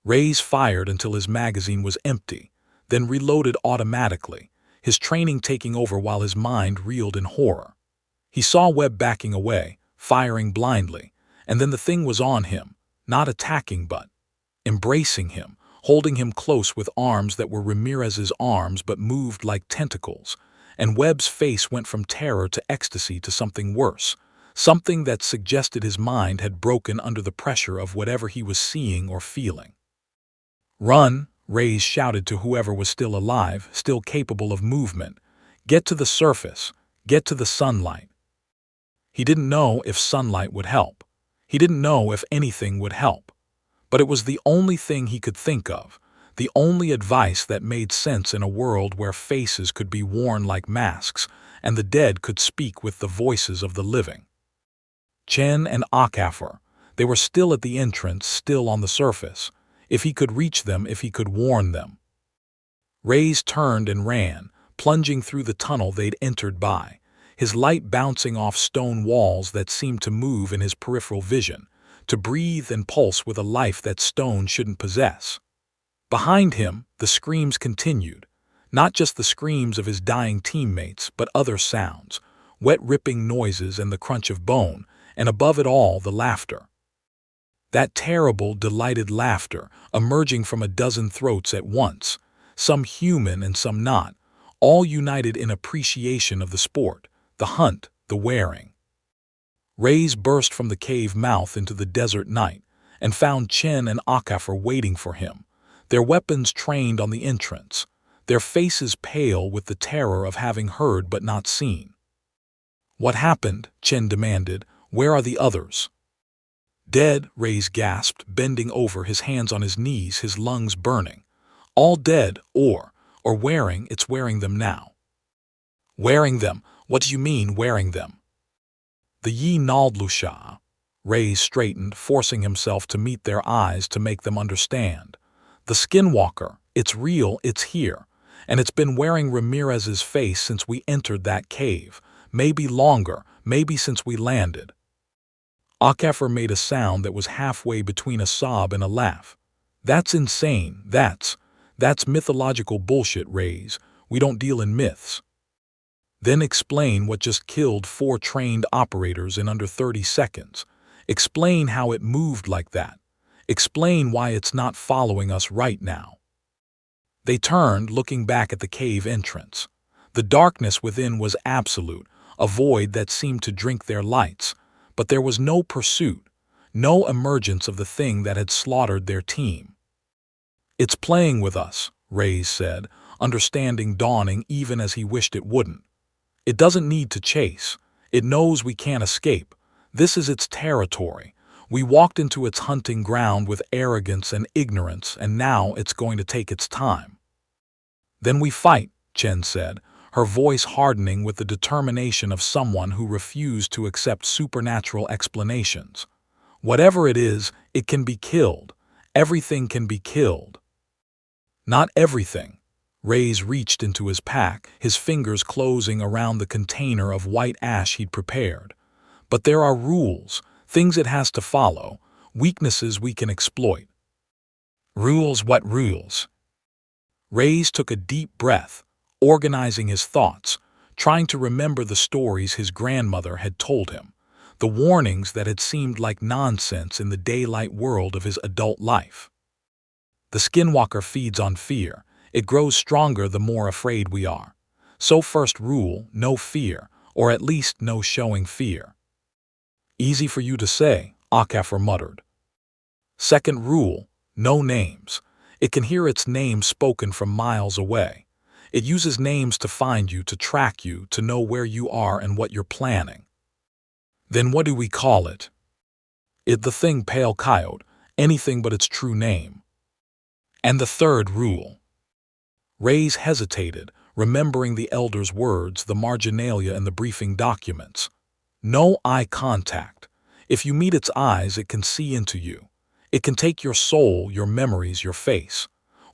Reyes fired until his magazine was empty, then reloaded automatically, his training taking over while his mind reeled in horror. He saw Webb backing away, firing blindly, and then the thing was on him, not attacking but embracing him, holding him close with arms that were Ramirez's arms but moved like tentacles, and Webb's face went from terror to ecstasy to something worse, something that suggested his mind had broken under the pressure of whatever he was seeing or feeling. "Run!" Reyes shouted to whoever was still alive, still capable of movement. "Get to the surface. Get to the sunlight." He didn't know if sunlight would help. He didn't know if anything would help. But it was the only thing he could think of, the only advice that made sense in a world where faces could be worn like masks and the dead could speak with the voices of the living. Chen and Akafar. They were still at the entrance, still on the surface. If he could reach them, if he could warn them. Reyes turned and ran, plunging through the tunnel they'd entered by, his light bouncing off stone walls that seemed to move in his peripheral vision, to breathe and pulse with a life that stone shouldn't possess. Behind him, the screams continued, not just the screams of his dying teammates, but other sounds, wet ripping noises and the crunch of bone, and above it all, the laughter. That terrible, delighted laughter, emerging from a dozen throats at once, some human and some not, all united in appreciation of the sport, the hunt, the wearing. Reyes burst from the cave mouth into the desert night, and found Chen and Akafar waiting for him, their weapons trained on the entrance, their faces pale with the terror of having heard but not seen. "What happened?" Chen demanded. "Where are the others?" "Dead," Reyes gasped, bending over, his hands on his knees, his lungs burning. "All dead, or wearing, it's wearing them now." "Wearing them? What do you mean, wearing them?" "The Yi Naldlusha." Reyes straightened, forcing himself to meet their eyes to make them understand. "The Skinwalker, it's real, it's here, and it's been wearing Ramirez's face since we entered that cave, maybe longer, maybe since we landed." Akafar made a sound that was halfway between a sob and a laugh. "That's insane, that's mythological bullshit, Reyes. We don't deal in myths." "Then explain what just killed 4 trained operators in under 30 seconds. Explain how it moved like that. Explain why it's not following us right now." They turned, looking back at the cave entrance. The darkness within was absolute, a void that seemed to drink their lights, but there was no pursuit, no emergence of the thing that had slaughtered their team. "It's playing with us," Reyes said, understanding dawning even as he wished it wouldn't. "It doesn't need to chase. It knows we can't escape. This is its territory. We walked into its hunting ground with arrogance and ignorance, and now it's going to take its time." "Then we fight," Chen said, her voice hardening with the determination of someone who refused to accept supernatural explanations. "Whatever it is, it can be killed. Everything can be killed." "Not everything." Reyes reached into his pack, his fingers closing around the container of white ash he'd prepared. "But there are rules, things it has to follow, weaknesses we can exploit." "Rules? What rules?" Reyes took a deep breath, organizing his thoughts, trying to remember the stories his grandmother had told him, the warnings that had seemed like nonsense in the daylight world of his adult life. "The Skinwalker feeds on fear. It grows stronger the more afraid we are. So first rule, no fear, or at least no showing fear." "Easy for you to say," Akafar muttered. "Second rule, no names. It can hear its name spoken from miles away. It uses names to find you, to track you, to know where you are and what you're planning." "Then what do we call it?" The thing Pale Coyote, anything but its true name." "And the third rule?" Reyes hesitated, remembering the elder's words, the marginalia in the briefing documents. "No eye contact. If you meet its eyes, it can see into you. It can take your soul, your memories, your face.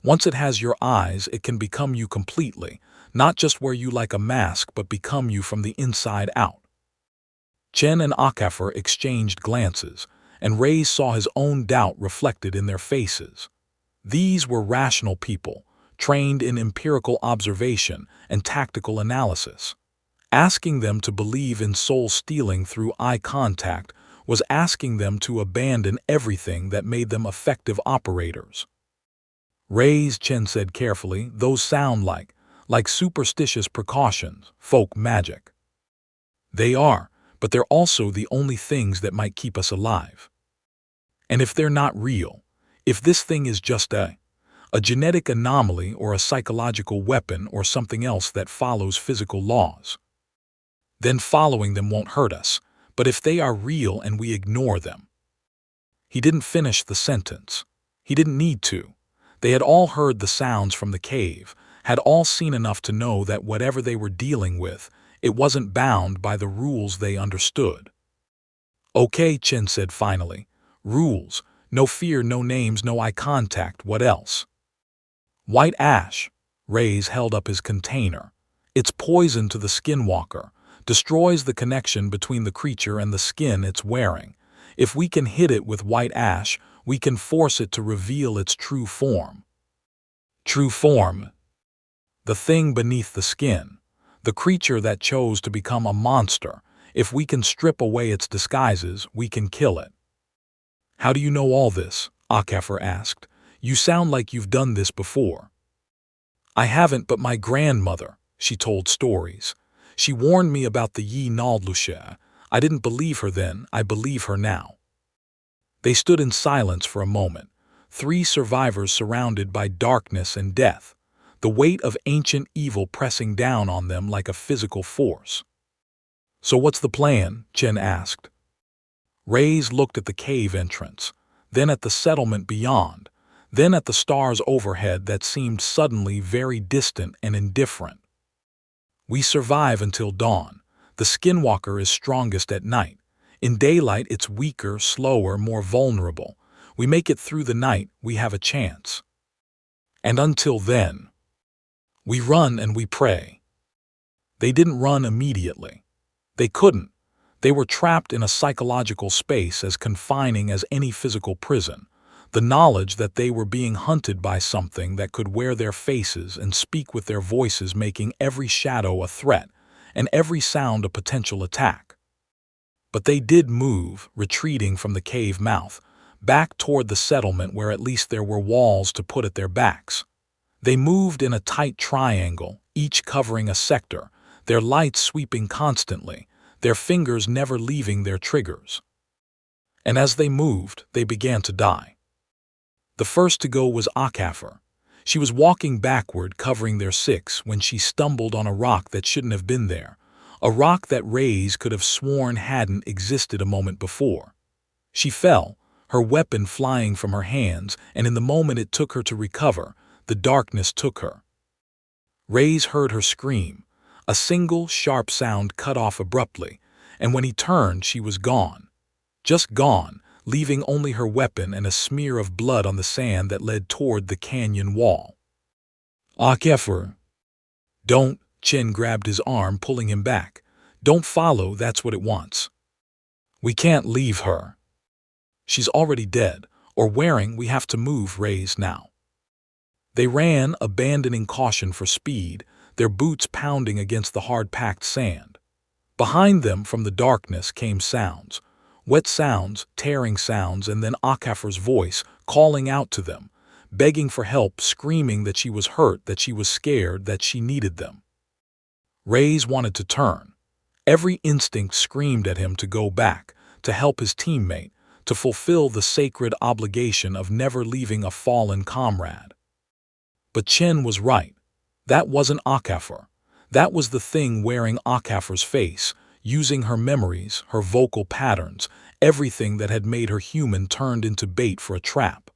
Once it has your eyes, it can become you completely, not just wear you like a mask, but become you from the inside out." Chen and Akafar exchanged glances, and Reyes saw his own doubt reflected in their faces. These were rational people, trained in empirical observation and tactical analysis. Asking them to believe in soul stealing through eye contact was asking them to abandon everything that made them effective operators. "Reyes," Chen said carefully, "those sound like superstitious precautions, folk magic." "They are, but they're also the only things that might keep us alive. And if they're not real, if this thing is just a genetic anomaly or a psychological weapon or something else that follows physical laws, then following them won't hurt us. But if they are real and we ignore them—" He didn't finish the sentence. He didn't need to. They had all heard the sounds from the cave, had all seen enough to know that whatever they were dealing with, it wasn't bound by the rules they understood. Okay, Chen said finally. Rules. No fear, no names, no eye contact. What else? White ash. Reyes held up his container. It's poison to the Skinwalker. Destroys the connection between the creature and the skin it's wearing. If we can hit it with white ash, we can force it to reveal its true form. True form. The thing beneath the skin. The creature that chose to become a monster. If we can strip away its disguises, we can kill it. How do you know all this? Akafor asked. You sound like you've done this before. I haven't, but my grandmother, she told stories. She warned me about the Yi Naldlusha. I didn't believe her then, I believe her now. They stood in silence for a moment, 3 survivors surrounded by darkness and death, the weight of ancient evil pressing down on them like a physical force. So what's the plan? Chen asked. Reyes looked at the cave entrance, then at the settlement beyond, then at the stars overhead that seemed suddenly very distant and indifferent. We survive until dawn. The Skinwalker is strongest at night. In daylight it's weaker, slower, more vulnerable. We make it through the night, we have a chance. And until then, we run and we pray. They didn't run immediately. They couldn't. They were trapped in a psychological space as confining as any physical prison. The knowledge that they were being hunted by something that could wear their faces and speak with their voices, making every shadow a threat and every sound a potential attack. But they did move, retreating from the cave mouth, back toward the settlement where at least there were walls to put at their backs. They moved in a tight triangle, each covering a sector, their lights sweeping constantly, their fingers never leaving their triggers. And as they moved, they began to die. The first to go was Akafor. She was walking backward, covering their 6, when she stumbled on a rock that shouldn't have been there, a rock that Reyes could have sworn hadn't existed a moment before. She fell, her weapon flying from her hands, and in the moment it took her to recover, the darkness took her. Reyes heard her scream. A single, sharp sound cut off abruptly, and when he turned, she was gone. Just gone, leaving only her weapon and a smear of blood on the sand that led toward the canyon wall. Akafor. Don't, Chen grabbed his arm, pulling him back. Don't follow, that's what it wants. We can't leave her. She's already dead, or wearing, we have to move Reyes now. They ran, abandoning caution for speed, their boots pounding against the hard-packed sand. Behind them, from the darkness, came sounds. Wet sounds, tearing sounds, and then Akafor's voice, calling out to them, begging for help, screaming that she was hurt, that she was scared, that she needed them. Reyes wanted to turn. Every instinct screamed at him to go back, to help his teammate, to fulfill the sacred obligation of never leaving a fallen comrade. But Chen was right. That wasn't Akafor. That was the thing wearing Akafor's face, using her memories, her vocal patterns, everything that had made her human turned into bait for a trap.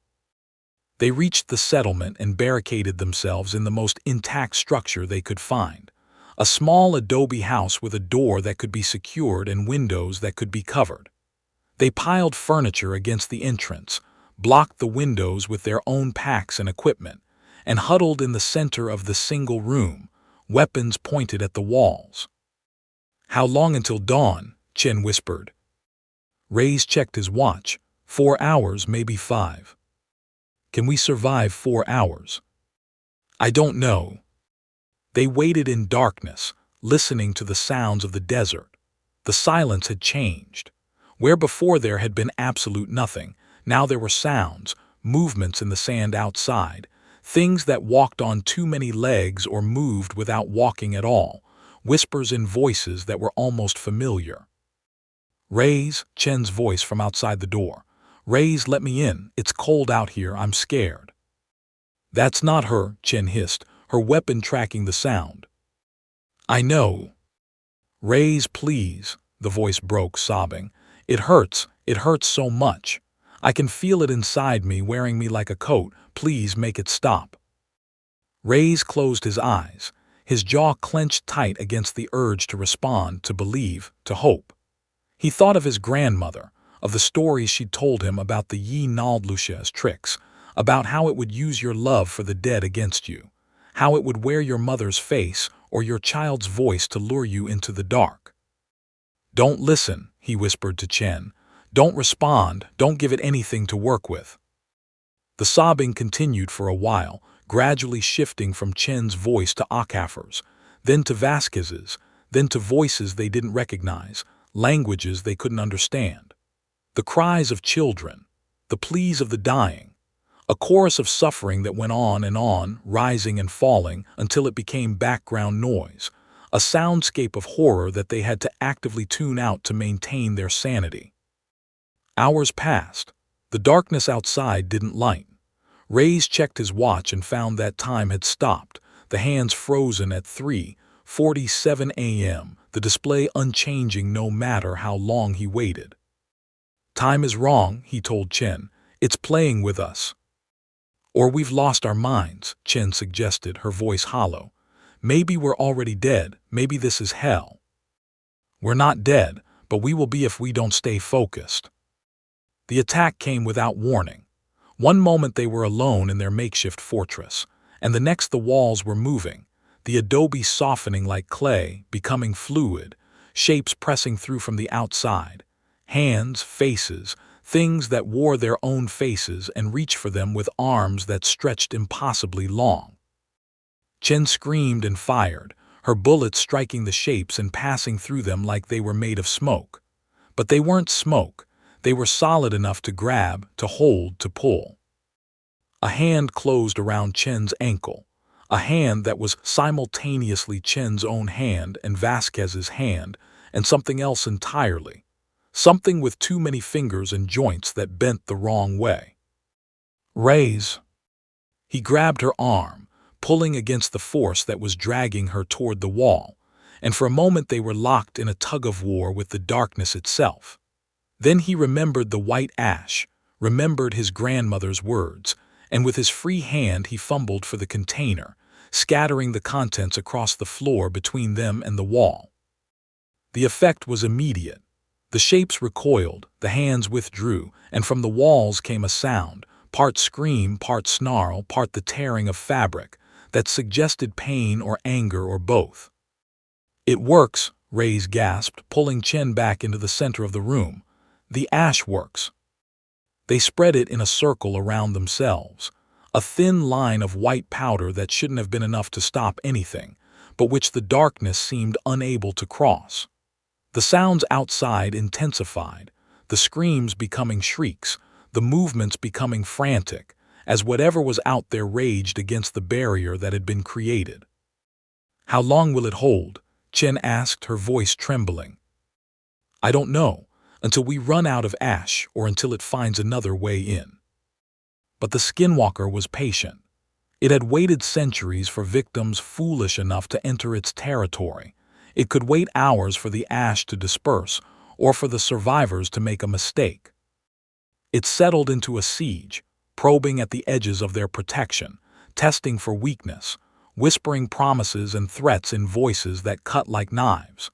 They reached the settlement and barricaded themselves in the most intact structure they could find. A small adobe house with a door that could be secured and windows that could be covered. They piled furniture against the entrance, blocked the windows with their own packs and equipment, and huddled in the center of the single room, weapons pointed at the walls. How long until dawn? Chen whispered. Reyes checked his watch. 4 hours, maybe 5. Can we survive 4 hours? I don't know. They waited in darkness, listening to the sounds of the desert. The silence had changed. Where before there had been absolute nothing, now there were sounds, movements in the sand outside, things that walked on too many legs or moved without walking at all, whispers in voices that were almost familiar. Reyes, Chen's voice from outside the door. Reyes, let me in. It's cold out here. I'm scared. That's not her, Chen hissed, her weapon tracking the sound. I know. Reyes, please, the voice broke, sobbing. It hurts so much. I can feel it inside me, wearing me like a coat. Please make it stop. Reyes closed his eyes, his jaw clenched tight against the urge to respond, to believe, to hope. He thought of his grandmother, of the stories she'd told him about the Yi Naldlucia's tricks, about how it would use your love for the dead against you, how it would wear your mother's face or your child's voice to lure you into the dark. "Don't listen," he whispered to Chen. "Don't respond, don't give it anything to work with." The sobbing continued for a while, gradually shifting from Chen's voice to Akafar's, then to Vasquez's, then to voices they didn't recognize, languages they couldn't understand. The cries of children, the pleas of the dying, a chorus of suffering that went on, rising and falling until it became background noise, a soundscape of horror that they had to actively tune out to maintain their sanity. Hours passed. The darkness outside didn't lighten. Reyes checked his watch and found that time had stopped, the hands frozen at 3:47 a.m., the display unchanging no matter how long he waited. "Time is wrong," he told Chen. "It's playing with us." "Or we've lost our minds," Chen suggested, her voice hollow. "Maybe we're already dead, maybe this is hell." "We're not dead, but we will be if we don't stay focused." The attack came without warning. One moment they were alone in their makeshift fortress, and the next the walls were moving, the adobe softening like clay, becoming fluid, shapes pressing through from the outside, hands, faces, things that wore their own faces and reached for them with arms that stretched impossibly long. Chen screamed and fired, her bullets striking the shapes and passing through them like they were made of smoke. But they weren't smoke. They were solid enough to grab, to hold, to pull. A hand closed around Chen's ankle, a hand that was simultaneously Chen's own hand and Vasquez's hand, and something else entirely. Something with too many fingers and joints that bent the wrong way. "Raise." He grabbed her arm, pulling against the force that was dragging her toward the wall, and for a moment they were locked in a tug-of-war with the darkness itself. Then he remembered the white ash, remembered his grandmother's words, and with his free hand he fumbled for the container, scattering the contents across the floor between them and the wall. The effect was immediate. The shapes recoiled, the hands withdrew, and from the walls came a sound, part scream, part snarl, part the tearing of fabric, that suggested pain or anger or both. "It works," Reyes gasped, pulling Chen back into the center of the room. "The ash works." They spread it in a circle around themselves, a thin line of white powder that shouldn't have been enough to stop anything, but which the darkness seemed unable to cross. The sounds outside intensified, the screams becoming shrieks, the movements becoming frantic, as whatever was out there raged against the barrier that had been created. "How long will it hold?" Chen asked, her voice trembling. "I don't know, until we run out of ash or until it finds another way in." But the Skinwalker was patient. It had waited centuries for victims foolish enough to enter its territory. It could wait hours for the ash to disperse or for the survivors to make a mistake. It settled into a siege, probing at the edges of their protection, testing for weakness, whispering promises and threats in voices that cut like knives.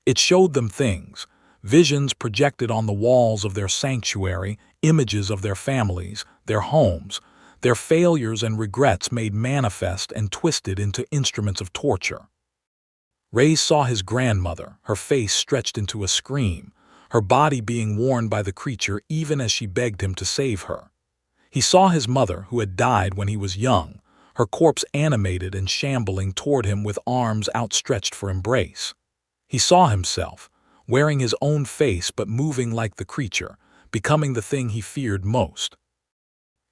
It showed them things, visions projected on the walls of their sanctuary, images of their families, their homes, their failures and regrets made manifest and twisted into instruments of torture. Reyes saw his grandmother, her face stretched into a scream, her body being worn by the creature even as she begged him to save her. He saw his mother, who had died when he was young, her corpse animated and shambling toward him with arms outstretched for embrace. He saw himself, wearing his own face but moving like the creature, becoming the thing he feared most.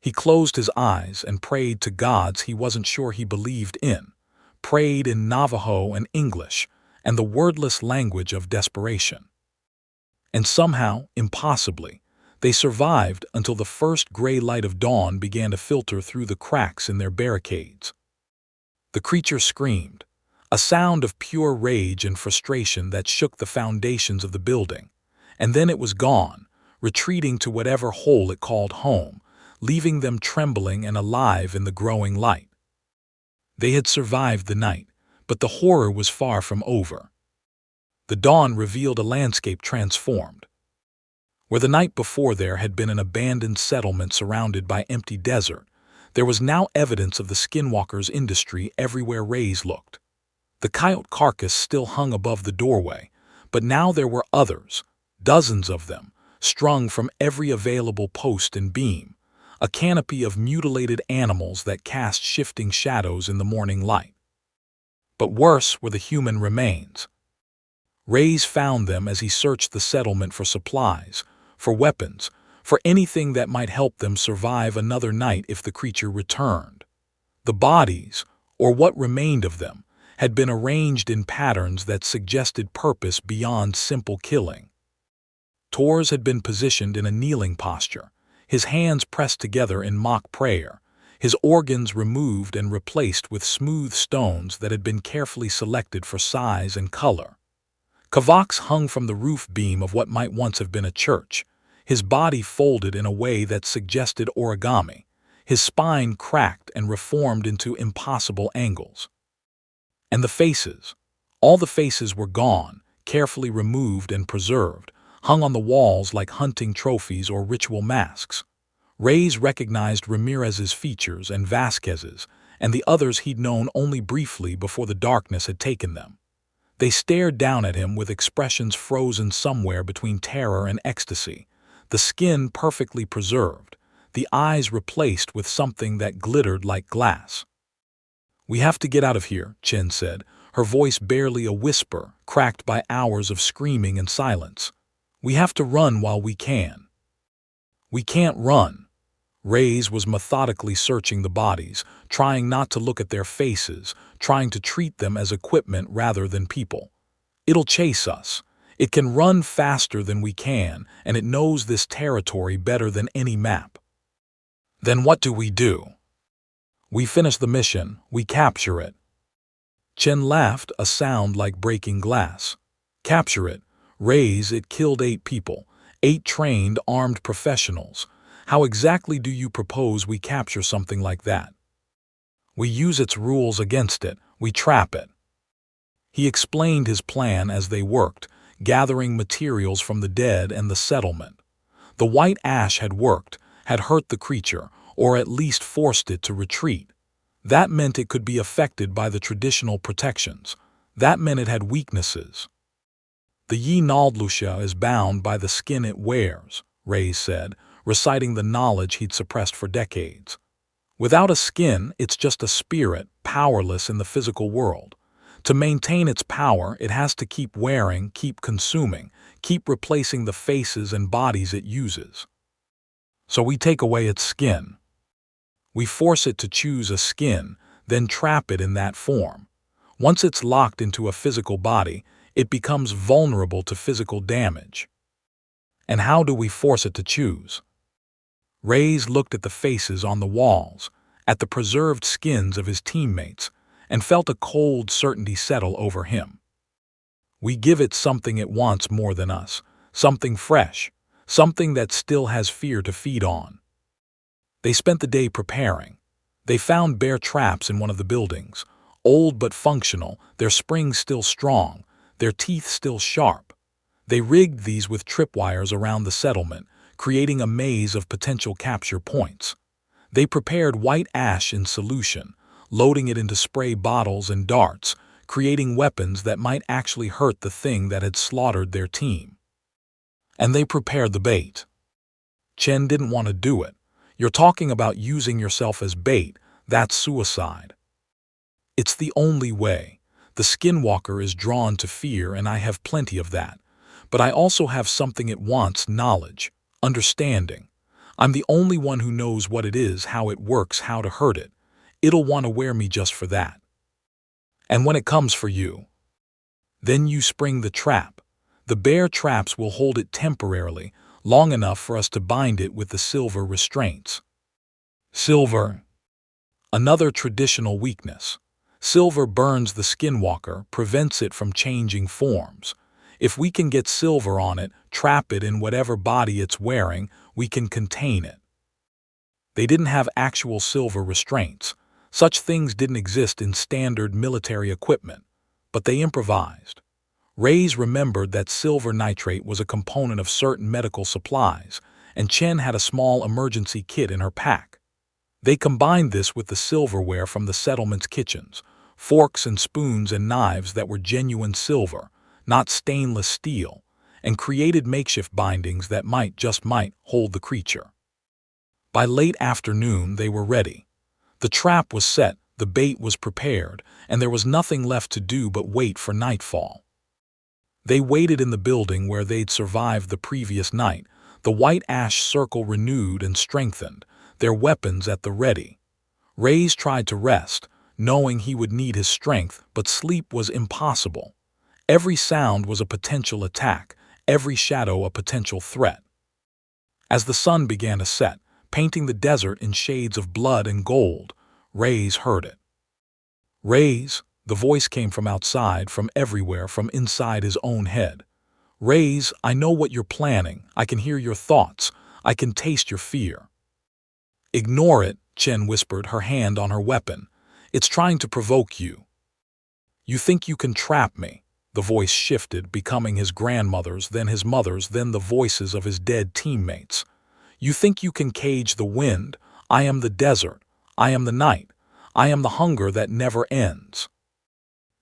He closed his eyes and prayed to gods he wasn't sure he believed in, prayed in Navajo and English, and the wordless language of desperation. And somehow, impossibly, they survived until the first gray light of dawn began to filter through the cracks in their barricades. The creature screamed, a sound of pure rage and frustration that shook the foundations of the building, and then it was gone, retreating to whatever hole it called home, leaving them trembling and alive in the growing light. They had survived the night, but the horror was far from over. The dawn revealed a landscape transformed. Where the night before there had been an abandoned settlement surrounded by empty desert, there was now evidence of the Skinwalker's industry everywhere Rays looked. The coyote carcass still hung above the doorway, but now there were others, dozens of them, strung from every available post and beam, a canopy of mutilated animals that cast shifting shadows in the morning light. But worse were the human remains. Rays found them as he searched the settlement for supplies, for weapons, for anything that might help them survive another night if the creature returned. The bodies, or what remained of them, had been arranged in patterns that suggested purpose beyond simple killing. Torres had been positioned in a kneeling posture, his hands pressed together in mock prayer, his organs removed and replaced with smooth stones that had been carefully selected for size and color. Kavaks hung from the roof beam of what might once have been a church, his body folded in a way that suggested origami, his spine cracked and reformed into impossible angles. And the faces. All the faces were gone, carefully removed and preserved, hung on the walls like hunting trophies or ritual masks. Rays recognized Ramirez's features and Vasquez's, and the others he'd known only briefly before the darkness had taken them. They stared down at him with expressions frozen somewhere between terror and ecstasy, the skin perfectly preserved, the eyes replaced with something that glittered like glass. "We have to get out of here," Chen said, her voice barely a whisper, cracked by hours of screaming and silence. "We have to run while we can." "We can't run." Rays was methodically searching the bodies, trying not to look at their faces, trying to treat them as equipment rather than people. "It'll chase us. It can run faster than we can, and it knows this territory better than any map." "Then what do we do?" "We finish the mission, we capture it." Chen laughed, a sound like breaking glass. "Capture it. Rays, it killed 8 people, 8 trained, armed professionals. How exactly do you propose we capture something like that?" "We use its rules against it, we trap it." He explained his plan as they worked, gathering materials from the dead and the settlement. The white ash had worked, had hurt the creature, or at least forced it to retreat. That meant it could be affected by the traditional protections. That meant it had weaknesses. "The Yi Naldlusha is bound by the skin it wears," Rays said, reciting the knowledge he'd suppressed for decades. "Without a skin, it's just a spirit, powerless in the physical world. To maintain its power, it has to keep wearing, keep consuming, keep replacing the faces and bodies it uses. So we take away its skin. We force it to choose a skin, then trap it in that form. Once it's locked into a physical body, it becomes vulnerable to physical damage." "And how do we force it to choose?" Rays looked at the faces on the walls, at the preserved skins of his teammates, and felt a cold certainty settle over him. "We give it something it wants more than us, something fresh, something that still has fear to feed on." They spent the day preparing. They found bear traps in one of the buildings, old but functional, their springs still strong, their teeth still sharp. They rigged these with tripwires around the settlement, creating a maze of potential capture points. They prepared white ash in solution, loading it into spray bottles and darts, creating weapons that might actually hurt the thing that had slaughtered their team. And they prepared the bait. Chen didn't want to do it. "You're talking about using yourself as bait. That's suicide." "It's the only way. The Skinwalker is drawn to fear, and I have plenty of that. But I also have something it wants: knowledge, understanding. I'm the only one who knows what it is, how it works, how to hurt it. It'll want to wear me just for that. And when it comes for you, then you spring the trap. The bear traps will hold it temporarily, long enough for us to bind it with the silver restraints." Silver. Another traditional weakness. Silver burns the Skinwalker, prevents it from changing forms. If we can get silver on it, trap it in whatever body it's wearing, we can contain it. They didn't have actual silver restraints. Such things didn't exist in standard military equipment, but they improvised. Reyes remembered that silver nitrate was a component of certain medical supplies, and Chen had a small emergency kit in her pack. They combined this with the silverware from the settlement's kitchens, forks and spoons and knives that were genuine silver, not stainless steel, and created makeshift bindings that just might hold the creature. By late afternoon, they were ready. The trap was set, the bait was prepared, and there was nothing left to do but wait for nightfall. They waited in the building where they'd survived the previous night, the white ash circle renewed and strengthened, their weapons at the ready. Reyes tried to rest, knowing he would need his strength, but sleep was impossible. Every sound was a potential attack, every shadow a potential threat. As the sun began to set, painting the desert in shades of blood and gold, Reyes heard it. Reyes, the voice came from outside, from everywhere, from inside his own head. Reyes, I know what you're planning. I can hear your thoughts. I can taste your fear. Ignore it, Chen whispered, her hand on her weapon. It's trying to provoke you. You think you can trap me? The voice shifted, becoming his grandmother's, then his mother's, then the voices of his dead teammates. You think you can cage the wind? I am the desert. I am the night. I am the hunger that never ends.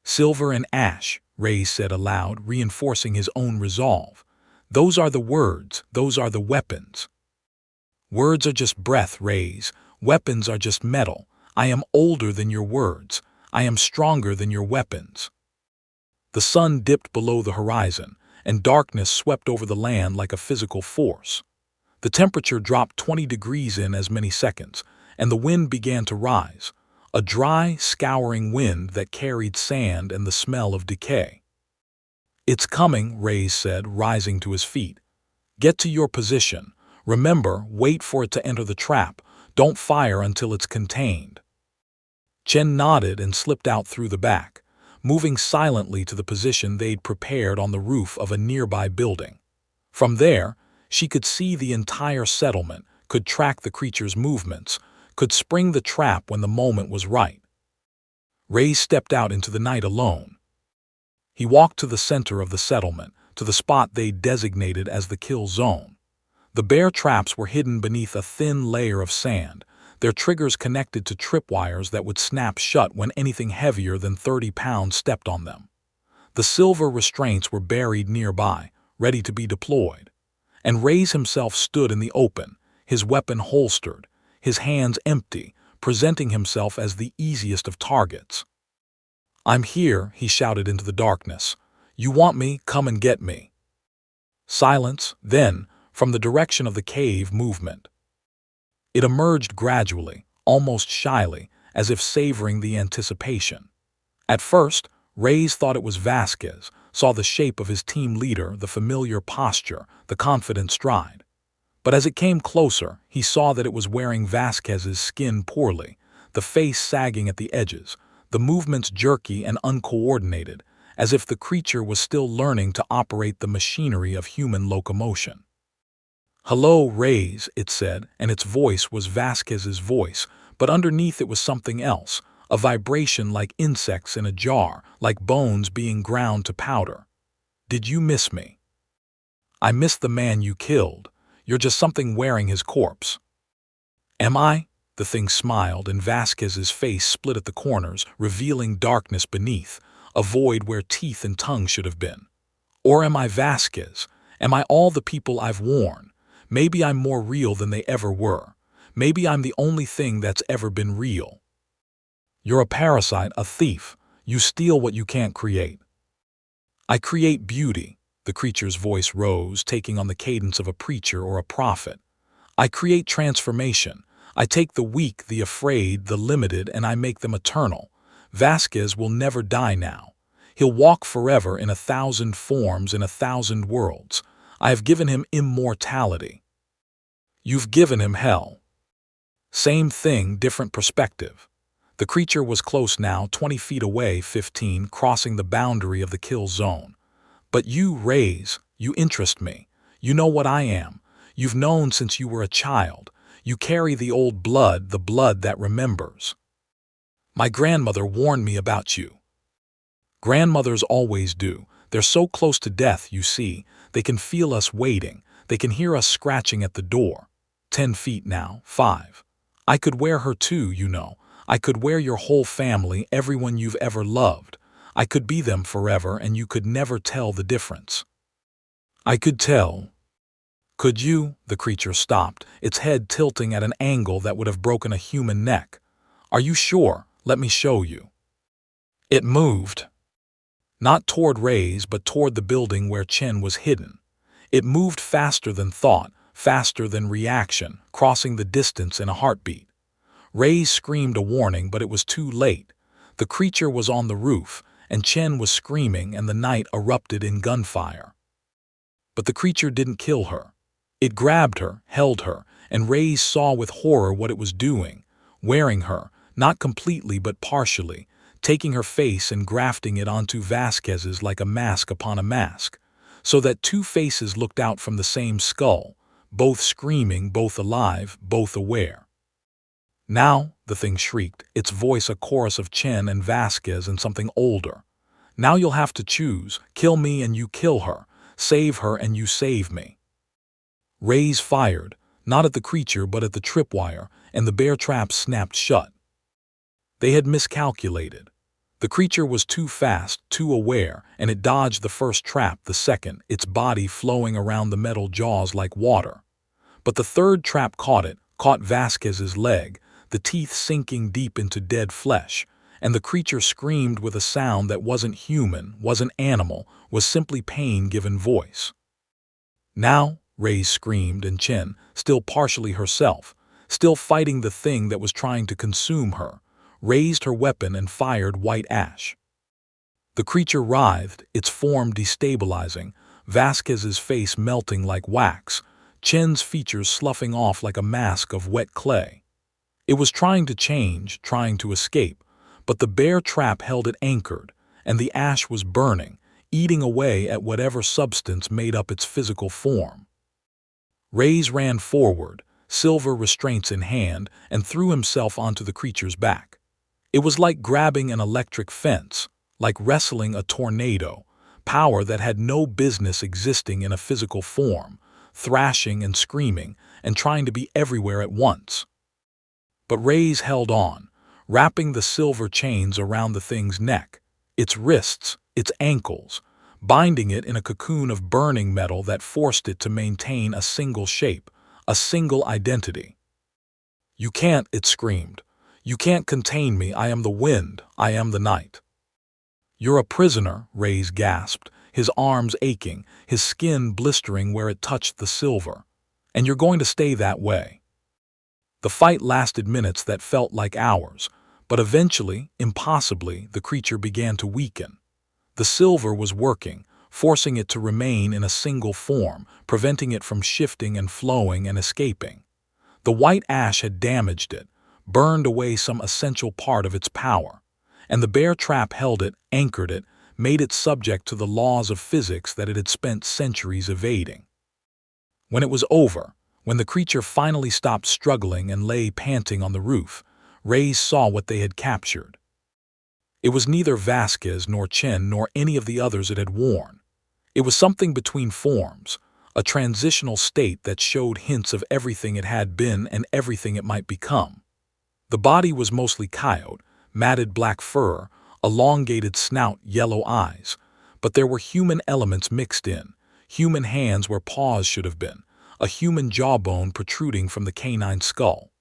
Silver and ash, Reyes said aloud, reinforcing his own resolve. Those are the words, those are the weapons. Words are just breath, Reyes. Weapons are just metal. I am older than your words. I am stronger than your weapons. The sun dipped below the horizon, and darkness swept over the land like a physical force. The temperature dropped 20 degrees in as many seconds, and the wind began to rise, a dry, scouring wind that carried sand and the smell of decay. It's coming, Reyes said, rising to his feet. Get to your position. Remember, wait for it to enter the trap. Don't fire until it's contained. Chen nodded and slipped out through the back, moving silently to the position they'd prepared on the roof of a nearby building. From there, she could see the entire settlement, could track the creature's movements, could spring the trap when the moment was right. Reyes stepped out into the night alone. He walked to the center of the settlement, to the spot they'd designated as the kill zone. The bear traps were hidden beneath a thin layer of sand, their triggers connected to tripwires that would snap shut when anything heavier than 30 pounds stepped on them. The silver restraints were buried nearby, ready to be deployed. And Reyes himself stood in the open, his weapon holstered, his hands empty, presenting himself as the easiest of targets. I'm here, he shouted into the darkness. You want me? Come and get me. Silence, then, from the direction of the cave movement. It emerged gradually, almost shyly, as if savoring the anticipation. At first, Reyes thought it was Vasquez, saw the shape of his team leader, the familiar posture, the confident stride. But as it came closer, he saw that it was wearing Vasquez's skin poorly, the face sagging at the edges, the movements jerky and uncoordinated, as if the creature was still learning to operate the machinery of human locomotion. Hello, Reyes, it said, and its voice was Vasquez's voice, but underneath it was something else, a vibration like insects in a jar, like bones being ground to powder. Did you miss me? I missed the man you killed. You're just something wearing his corpse. Am I? The thing smiled, and Vasquez's face split at the corners, revealing darkness beneath, a void where teeth and tongue should have been. Or am I Vasquez? Am I all the people I've worn? Maybe I'm more real than they ever were. Maybe I'm the only thing that's ever been real. You're a parasite, a thief. You steal what you can't create. I create beauty. The creature's voice rose, taking on the cadence of a preacher or a prophet. I create transformation. I take the weak, the afraid, the limited, and I make them eternal. Vasquez will never die now. He'll walk forever in 1,000 forms in 1,000 worlds. I have given him immortality. You've given him hell. Same thing, different perspective. The creature was close now, 20 feet away, 15, crossing the boundary of the kill zone. But you, Reyes, you interest me. You know what I am. You've known since you were a child. You carry the old blood, the blood that remembers. My grandmother warned me about you. Grandmothers always do. They're so close to death, you see. They can feel us waiting. They can hear us scratching at the door. 10 feet now, 5. I could wear her too, you know. I could wear your whole family, everyone you've ever loved. I could be them forever, and you could never tell the difference. I could tell. Could you? The creature stopped, its head tilting at an angle that would have broken a human neck. Are you sure? Let me show you. It moved. Not toward Ray's, but toward the building where Chen was hidden. It moved faster than thought, faster than reaction, crossing the distance in a heartbeat. Ray screamed a warning, but it was too late. The creature was on the roof, and Chen was screaming, and the night erupted in gunfire. But the creature didn't kill her. It grabbed her, held her, and Ray saw with horror what it was doing, wearing her, not completely but partially, taking her face and grafting it onto Vasquez's like a mask upon a mask, so that two faces looked out from the same skull, both screaming, both alive, both aware. Now, the thing shrieked, its voice a chorus of Chen and Vasquez and something older. Now you'll have to choose, kill me and you kill her, save her and you save me. Rays fired, not at the creature but at the tripwire, and the bear trap snapped shut. They had miscalculated. The creature was too fast, too aware, and it dodged the first trap, the second, its body flowing around the metal jaws like water. But the third trap caught it, caught Vasquez's leg, the teeth sinking deep into dead flesh, and the creature screamed with a sound that wasn't human, wasn't animal, was simply pain given voice. Now, Ray screamed, and Chen, still partially herself, still fighting the thing that was trying to consume her, raised her weapon and fired white ash. The creature writhed, its form destabilizing, Vasquez's face melting like wax, Chen's features sloughing off like a mask of wet clay. It was trying to change, trying to escape, but the bear trap held it anchored, and the ash was burning, eating away at whatever substance made up its physical form. Rays ran forward, silver restraints in hand, and threw himself onto the creature's back. It was like grabbing an electric fence, like wrestling a tornado, power that had no business existing in a physical form, thrashing and screaming, and trying to be everywhere at once. But Rays held on, wrapping the silver chains around the thing's neck, its wrists, its ankles, binding it in a cocoon of burning metal that forced it to maintain a single shape, a single identity. You can't, it screamed. You can't contain me, I am the wind, I am the night. You're a prisoner, Rays gasped, his arms aching, his skin blistering where it touched the silver. And you're going to stay that way. The fight lasted minutes that felt like hours, but eventually, impossibly, the creature began to weaken. The silver was working, forcing it to remain in a single form, preventing it from shifting and flowing and escaping. The white ash had damaged it, burned away some essential part of its power, and the bear trap held it, anchored it, made it subject to the laws of physics that it had spent centuries evading. When it was over, when the creature finally stopped struggling and lay panting on the roof, Rays saw what they had captured. It was neither Vasquez nor Chen nor any of the others it had worn. It was something between forms, a transitional state that showed hints of everything it had been and everything it might become. The body was mostly coyote, matted black fur, elongated snout, yellow eyes, but there were human elements mixed in, human hands where paws should have been, a human jawbone protruding from the canine skull.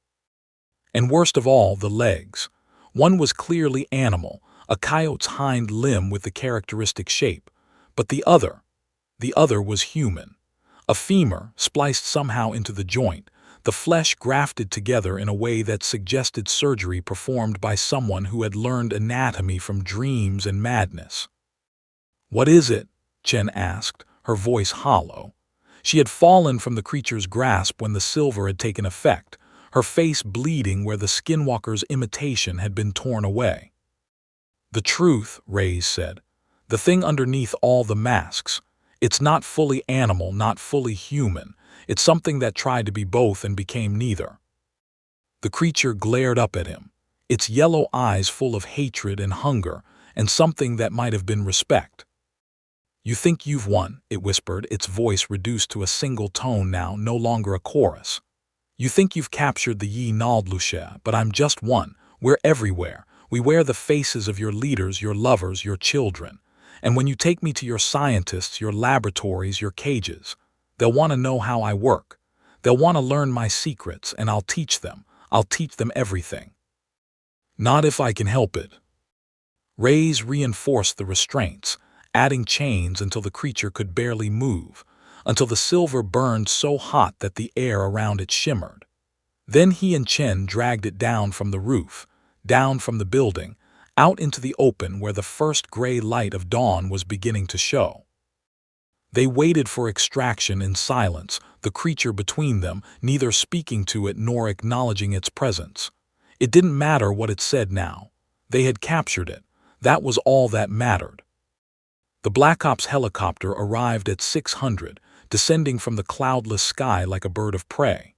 And worst of all, the legs. One was clearly animal, a coyote's hind limb with the characteristic shape, but the other was human. A femur, spliced somehow into the joint, the flesh grafted together in a way that suggested surgery performed by someone who had learned anatomy from dreams and madness. What is it? Chen asked, her voice hollow. She had fallen from the creature's grasp when the silver had taken effect, her face bleeding where the Skinwalker's imitation had been torn away. The truth, Rays said. The thing underneath all the masks. It's not fully animal, not fully human. It's something that tried to be both and became neither. The creature glared up at him, its yellow eyes full of hatred and hunger, and something that might have been respect. You think you've won, it whispered, its voice reduced to a single tone now, no longer a chorus. You think you've captured the Yi Naldluche, but I'm just one. We're everywhere. We wear the faces of your leaders, your lovers, your children. And when you take me to your scientists, your laboratories, your cages, they'll want to know how I work. They'll want to learn my secrets, and I'll teach them. I'll teach them everything. Not if I can help it. Rays reinforced the restraints, adding chains until the creature could barely move, until the silver burned so hot that the air around it shimmered. Then he and Chen dragged it down from the roof, down from the building, out into the open where the first gray light of dawn was beginning to show. They waited for extraction in silence, the creature between them, neither speaking to it nor acknowledging its presence. It didn't matter what it said now. They had captured it. That was all that mattered. The Black Ops helicopter arrived at 600, descending from the cloudless sky like a bird of prey.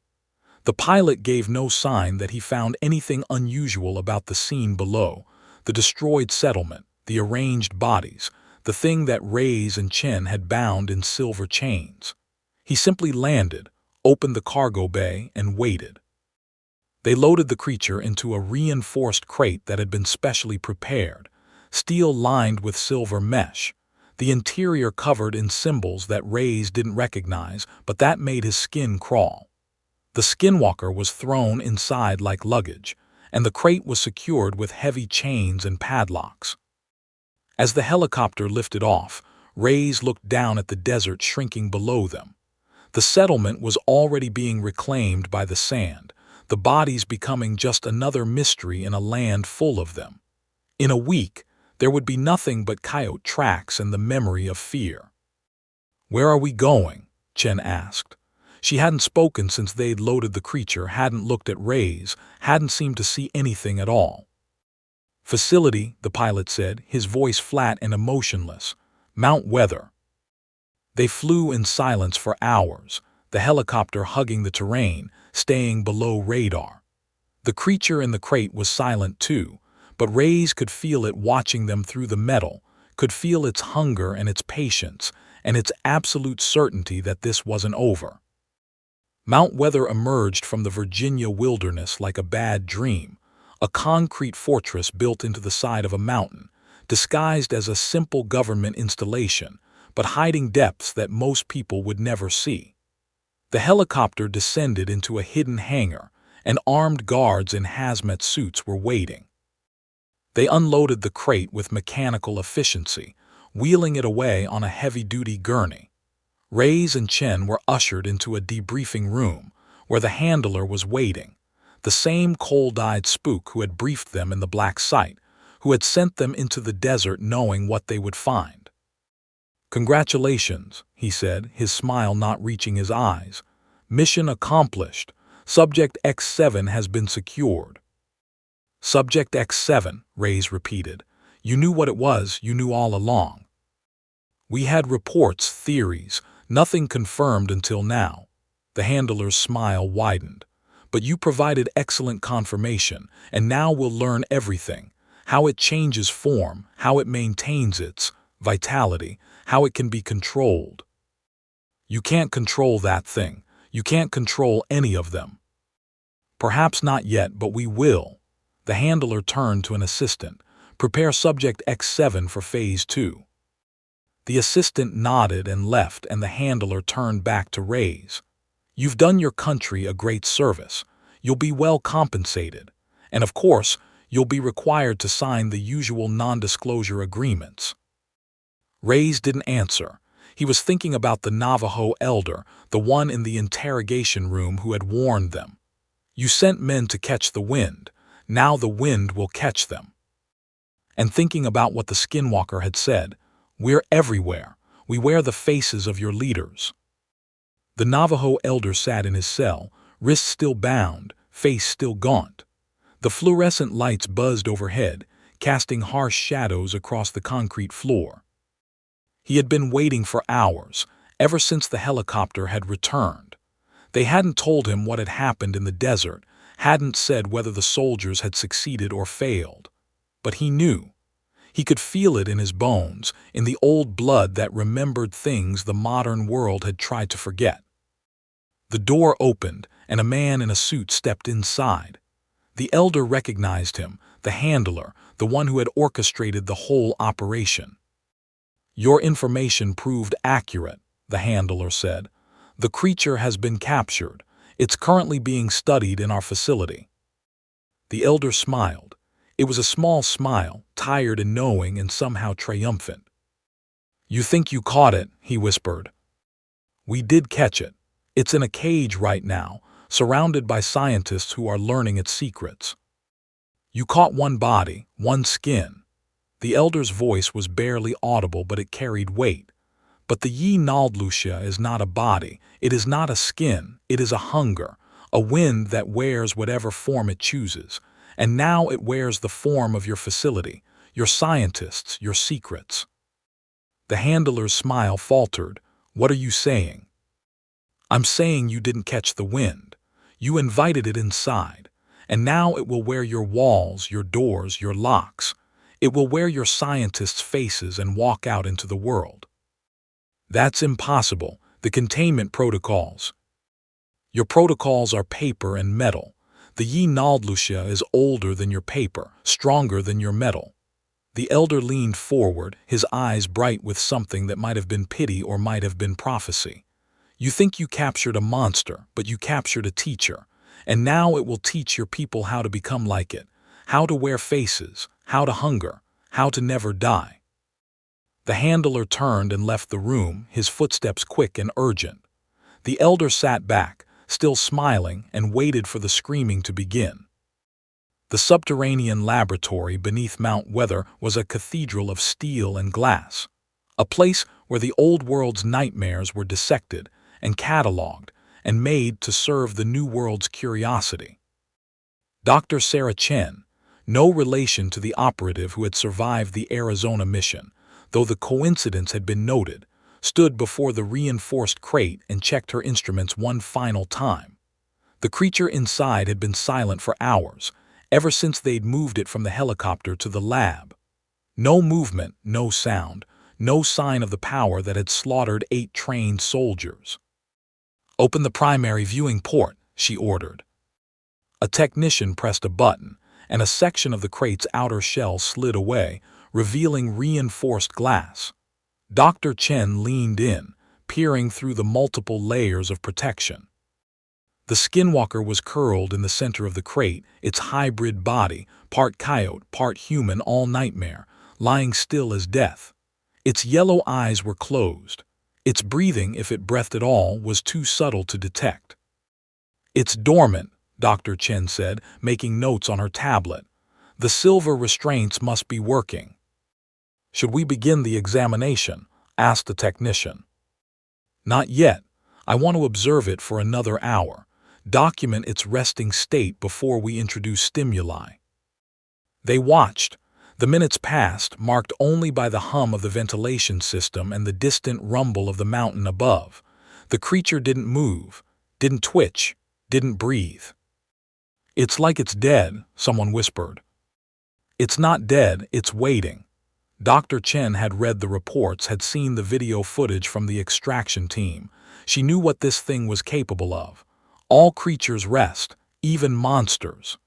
The pilot gave no sign that he found anything unusual about the scene below, the destroyed settlement, the arranged bodies, the thing that Rays and Chen had bound in silver chains. He simply landed, opened the cargo bay, and waited. They loaded the creature into a reinforced crate that had been specially prepared, steel lined with silver mesh, the interior covered in symbols that Rays didn't recognize, but that made his skin crawl. The Skinwalker was thrown inside like luggage, and the crate was secured with heavy chains and padlocks. As the helicopter lifted off, Rays looked down at the desert shrinking below them. The settlement was already being reclaimed by the sand, the bodies becoming just another mystery in a land full of them. In a week, there would be nothing but coyote tracks and the memory of fear. "Where are we going?" Chen asked. She hadn't spoken since they'd loaded the creature, hadn't looked at Rays, hadn't seemed to see anything at all. "Facility," the pilot said, his voice flat and emotionless. "Mount Weather." They flew in silence for hours, the helicopter hugging the terrain, staying below radar. The creature in the crate was silent too, but Rays could feel it watching them through the metal, could feel its hunger and its patience, and its absolute certainty that this wasn't over. Mount Weather emerged from the Virginia wilderness like a bad dream, a concrete fortress built into the side of a mountain, disguised as a simple government installation, but hiding depths that most people would never see. The helicopter descended into a hidden hangar, and armed guards in hazmat suits were waiting. They unloaded the crate with mechanical efficiency, wheeling it away on a heavy-duty gurney. Rays and Chen were ushered into a debriefing room, where the handler was waiting, the same cold-eyed spook who had briefed them in the black site, who had sent them into the desert knowing what they would find. "Congratulations," he said, his smile not reaching his eyes. "Mission accomplished. Subject X7 has been secured." "Subject X7, Rays repeated. "You knew what it was, you knew all along." "We had reports, theories, nothing confirmed until now." The handler's smile widened. "But you provided excellent confirmation, and now we'll learn everything. How it changes form, how it maintains its vitality, how it can be controlled." "You can't control that thing. You can't control any of them." "Perhaps not yet, but we will." The handler turned to an assistant. "Prepare Subject X7 for Phase 2. The assistant nodded and left, and the handler turned back to Rays. "You've done your country a great service. You'll be well compensated. And of course, you'll be required to sign the usual non-disclosure agreements." Rays didn't answer. He was thinking about the Navajo elder, the one in the interrogation room who had warned them. "You sent men to catch the wind. Now the wind will catch them." And thinking about what the Skinwalker had said, "We're everywhere. We wear the faces of your leaders." The Navajo elder sat in his cell, wrists still bound, face still gaunt. The fluorescent lights buzzed overhead, casting harsh shadows across the concrete floor. He had been waiting for hours, ever since the helicopter had returned. They hadn't told him what had happened in the desert, hadn't said whether the soldiers had succeeded or failed. But he knew. He could feel it in his bones, in the old blood that remembered things the modern world had tried to forget. The door opened, and a man in a suit stepped inside. The elder recognized him, the handler, the one who had orchestrated the whole operation. "Your information proved accurate," the handler said. "The creature has been captured. It's currently being studied in our facility." The elder smiled. It was a small smile, tired and knowing and somehow triumphant. "You think you caught it," he whispered. "We did catch it. It's in a cage right now, surrounded by scientists who are learning its secrets. You caught one body, one skin." The elder's voice was barely audible, but it carried weight. "But the Yi Naldlucia is not a body, it is not a skin, it is a hunger, a wind that wears whatever form it chooses. And now it wears the form of your facility, your scientists, your secrets." The handler's smile faltered. "What are you saying?" "I'm saying you didn't catch the wind. You invited it inside. And now it will wear your walls, your doors, your locks. It will wear your scientists' faces and walk out into the world." "That's impossible. The containment protocols." "Your protocols are paper and metal. The Yi Naldlucia is older than your paper, stronger than your metal." The elder leaned forward, his eyes bright with something that might have been pity or might have been prophecy. "You think you captured a monster, but you captured a teacher. And now it will teach your people how to become like it, how to wear faces, how to hunger, how to never die." The handler turned and left the room, his footsteps quick and urgent. The elder sat back, still smiling, and waited for the screaming to begin. The subterranean laboratory beneath Mount Weather was a cathedral of steel and glass, a place where the old world's nightmares were dissected and catalogued and made to serve the new world's curiosity. Dr. Sarah Chen, no relation to the operative who had survived the Arizona mission, though the coincidence had been noted, stood before the reinforced crate and checked her instruments one final time. The creature inside had been silent for hours, ever since they'd moved it from the helicopter to the lab. No movement, no sound, no sign of the power that had slaughtered 8 trained soldiers. "Open the primary viewing port," she ordered. A technician pressed a button, and a section of the crate's outer shell slid away, revealing reinforced glass. Dr. Chen leaned in, peering through the multiple layers of protection. The Skinwalker was curled in the center of the crate, its hybrid body, part coyote, part human, all nightmare, lying still as death. Its yellow eyes were closed. Its breathing, if it breathed at all, was too subtle to detect. "It's dormant," Dr. Chen said, making notes on her tablet. "The silver restraints must be working." "Should we begin the examination?" asked the technician. "Not yet. I want to observe it for another hour. Document its resting state before we introduce stimuli." They watched. The minutes passed, marked only by the hum of the ventilation system and the distant rumble of the mountain above. The creature didn't move, didn't twitch, didn't breathe. "It's like it's dead," someone whispered. "It's not dead, it's waiting." Dr. Chen had read the reports, had seen the video footage from the extraction team. She knew what this thing was capable of. All creatures rest, even monsters.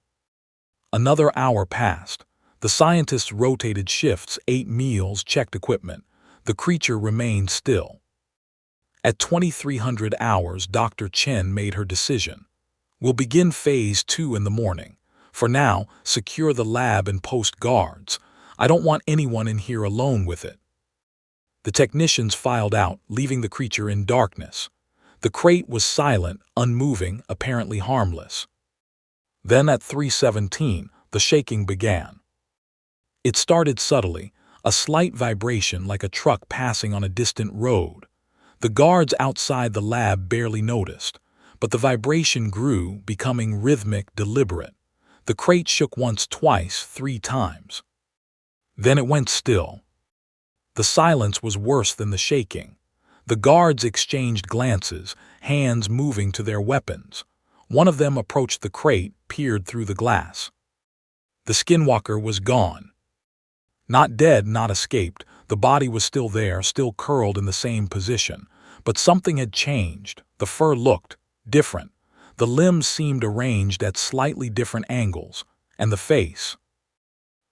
Another hour passed. The scientists rotated shifts, ate meals, checked equipment. The creature remained still. At 2300 hours, Dr. Chen made her decision. "We'll begin phase 2 in the morning. For now, secure the lab and post guards. I don't want anyone in here alone with it." The technicians filed out, leaving the creature in darkness. The crate was silent, unmoving, apparently harmless. Then at 3:17, the shaking began. It started subtly, a slight vibration like a truck passing on a distant road. The guards outside the lab barely noticed, but the vibration grew, becoming rhythmic, deliberate. The crate shook once, twice, 3 times. Then it went still. The silence was worse than the shaking. The guards exchanged glances, hands moving to their weapons. One of them approached the crate, peered through the glass. The Skinwalker was gone. Not dead, not escaped. The body was still there, still curled in the same position. But something had changed. The fur looked different. The limbs seemed arranged at slightly different angles. And the face.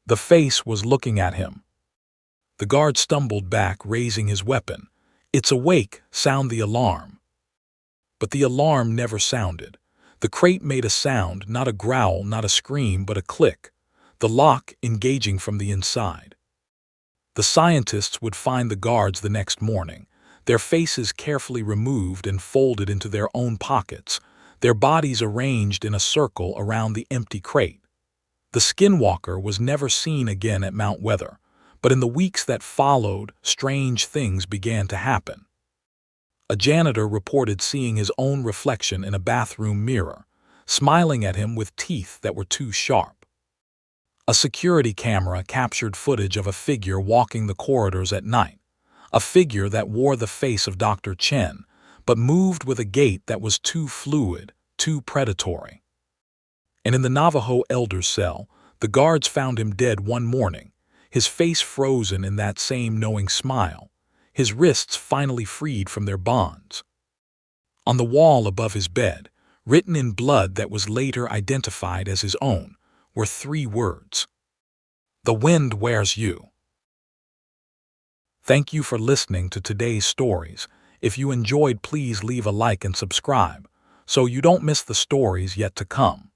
The face was looking at him. The guard stumbled back, raising his weapon. "It's awake! Sound the alarm!" But the alarm never sounded. The crate made a sound, not a growl, not a scream, but a click. The lock engaging from the inside. The scientists would find the guards the next morning, their faces carefully removed and folded into their own pockets, their bodies arranged in a circle around the empty crate. The Skinwalker was never seen again at Mount Weather, but in the weeks that followed, strange things began to happen. A janitor reported seeing his own reflection in a bathroom mirror, smiling at him with teeth that were too sharp. A security camera captured footage of a figure walking the corridors at night, a figure that wore the face of Dr. Chen, but moved with a gait that was too fluid, too predatory. And in the Navajo elder's cell, the guards found him dead one morning, his face frozen in that same knowing smile, his wrists finally freed from their bonds. On the wall above his bed, written in blood that was later identified as his own, were 3 words. "The wind wears you." Thank you for listening to today's stories. If you enjoyed, please leave a like and subscribe, so you don't miss the stories yet to come.